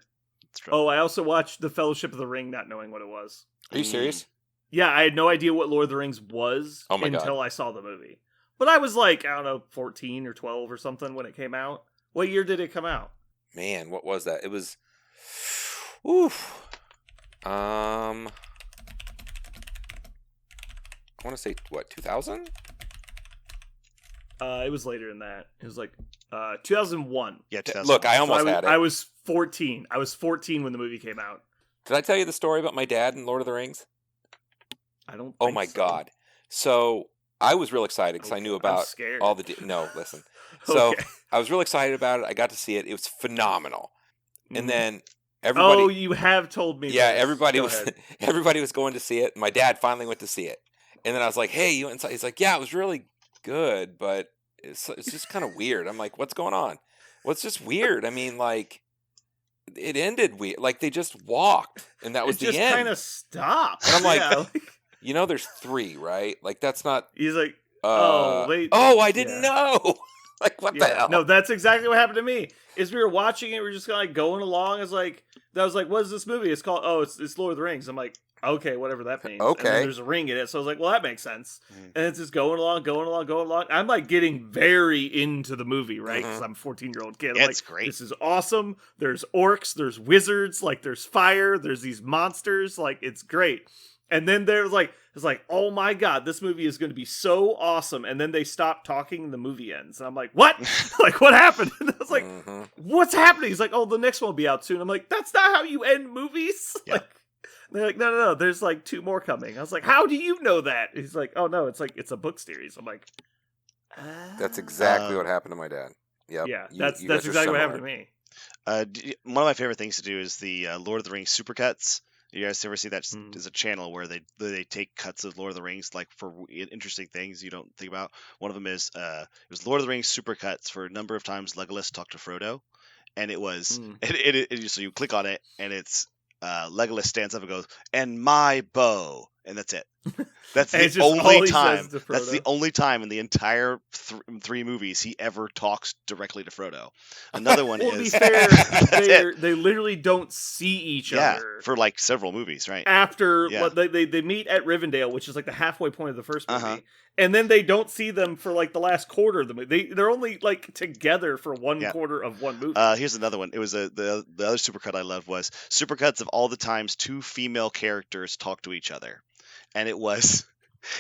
Oh, I also watched The Fellowship of the Ring not knowing what it was. Are you serious? Yeah, I had no idea what Lord of the Rings was until I saw the movie. But I was like, I don't know, 14 or 12 or something when it came out. What year did it come out? Man, what was that? It was... Oof. I want to say, 2000? It was later than that. It was like 2001. Yeah, 2001. Look, I almost had it. I was 14. I was 14 when the movie came out. Did I tell you the story about my dad in Lord of the Rings? I don't think Oh my God. So I was real excited because I knew about all the... No, listen. So I was real excited about it. I got to see it. It was phenomenal. And then everybody... Oh, you have told me. Yeah, everybody was going to see it. My dad finally went to see it. And then I was like, hey, you went inside? He's like, yeah, it was really good, but it's just kind of weird. I'm like, what's going on? What's just weird? I mean, like, it ended weird. Like, they just walked, and that was the end. It just kind of stopped. And I'm like, yeah, there's 3, right? Like, that's not. He's like, I didn't know. Like, what the hell? No, that's exactly what happened to me. Is we were watching it, we were just kind of like going along. I was like, what is this movie? It's called, it's Lord of the Rings. I'm like, okay, whatever that means. Okay. And then there's a ring in it, so I was like, well, that makes sense. And it's just going along. I'm like getting very into the movie, right? Because I'm a 14-year-old kid. I'm It's like, great. This is awesome. There's orcs, there's wizards, like there's fire, there's these monsters, like it's great. And then it's like, oh my god, this movie is going to be so awesome. And then they stop talking and the movie ends. And I'm like, what? Like, what happened? And I was like, what's happening? He's like, oh, the next one will be out soon. I'm like, that's not how you end movies. Yeah. Like, they're like, no, there's like 2 more coming. I was like, how do you know that? He's like, oh no, it's a book series. I'm like, That's exactly what happened to my dad. Yep. Yeah, You that's guys are exactly what similar. happened to me. One of my favorite things to do is the Lord of the Rings supercuts. You guys ever see that? There's a channel where they take cuts of Lord of the Rings, like for interesting things you don't think about. One of them is it was Lord of the Rings supercuts for a number of times Legolas talked to Frodo, and it was so you click on it and it's Legolas stands up and goes, "And my bow," and that's it. That's the only time. That's the only time in the entire 3 movies he ever talks directly to Frodo. Another one well, is. To be fair, they literally don't see each other for like several movies, right? After they meet at Rivendell, which is like the halfway point of the first movie, Uh-huh. and then they don't see them for like the last quarter of the movie. They're only like together for one quarter of one movie. Here's another one. It was the other supercut I loved was supercuts of all the times 2 female characters talk to each other. And it was,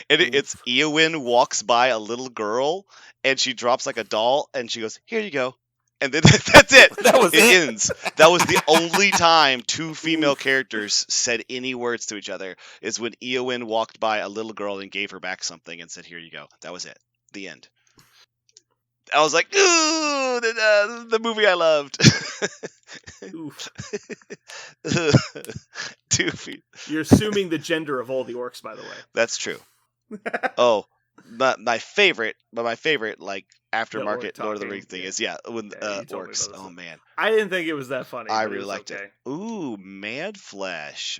it's Eowyn walks by a little girl, and she drops like a doll, and she goes, "Here you go," and then that's it. That was it. Ends. That was the only time 2 female characters said any words to each other. Is when Eowyn walked by a little girl and gave her back something and said, "Here you go." That was it. The end. I was like, ooh, the movie I loved. Oof. 2 feet. You're assuming the gender of all the orcs, by the way. That's true. Oh, my favorite, like aftermarket Lord of the Rings thing is when orcs. Oh man, I didn't think it was that funny. I really liked it. Ooh, man flesh.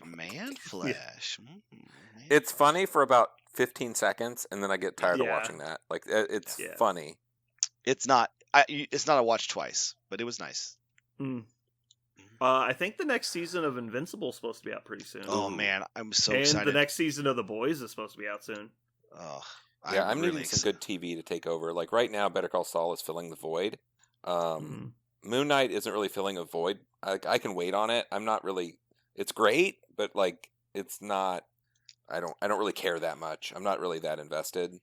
It's funny for about 15 seconds, and then I get tired of watching that. Like, it's funny. It's not. It's not a watch twice, but it was nice. I think the next season of Invincible is supposed to be out pretty soon. Oh man, I'm so excited. And the next season of The Boys is supposed to be out soon. Oh, I'm needing some good TV to take over. Like right now, Better Call Saul is filling the void. Moon Knight isn't really filling a void. I can wait on it. I'm not really. It's great, but like it's not. I don't really care that much. I'm not really that invested.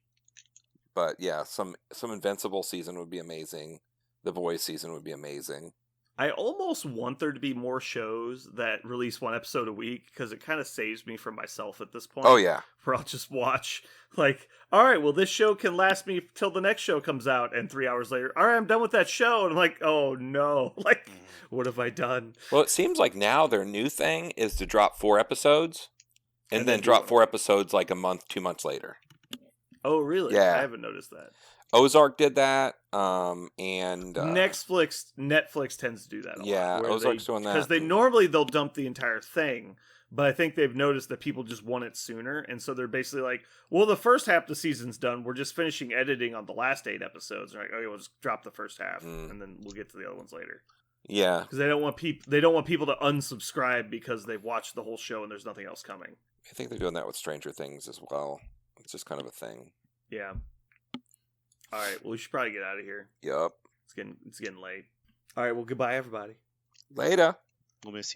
But yeah, some Invincible season would be amazing. The Boys season would be amazing. I almost want there to be more shows that release 1 episode a week because it kind of saves me from myself at this point. Oh yeah, where I'll just watch like, all right, well this show can last me till the next show comes out, and 3 hours later, all right, I'm done with that show, and I'm like, oh no, like what have I done? Well, it seems like now their new thing is to drop 4 episodes, and then drop 4 episodes like a month, 2 months later. Oh really? Yeah, I haven't noticed that. Ozark did that, and Netflix tends to do that a lot. Yeah, Ozark's doing that. Because they'll dump the entire thing, but I think they've noticed that people just want it sooner, and so they're basically like, well, the first half of the season's done, we're just finishing editing on the last 8 episodes. They're like, okay, we'll just drop the first half, and then we'll get to the other ones later. Yeah, because they don't want people to unsubscribe because they've watched the whole show and there's nothing else coming. I think they're doing that with Stranger Things as well. It's just kind of a thing. Yeah. All right. Well, we should probably get out of here. Yup. It's getting late. All right. Well, goodbye, everybody. Later. We'll miss you.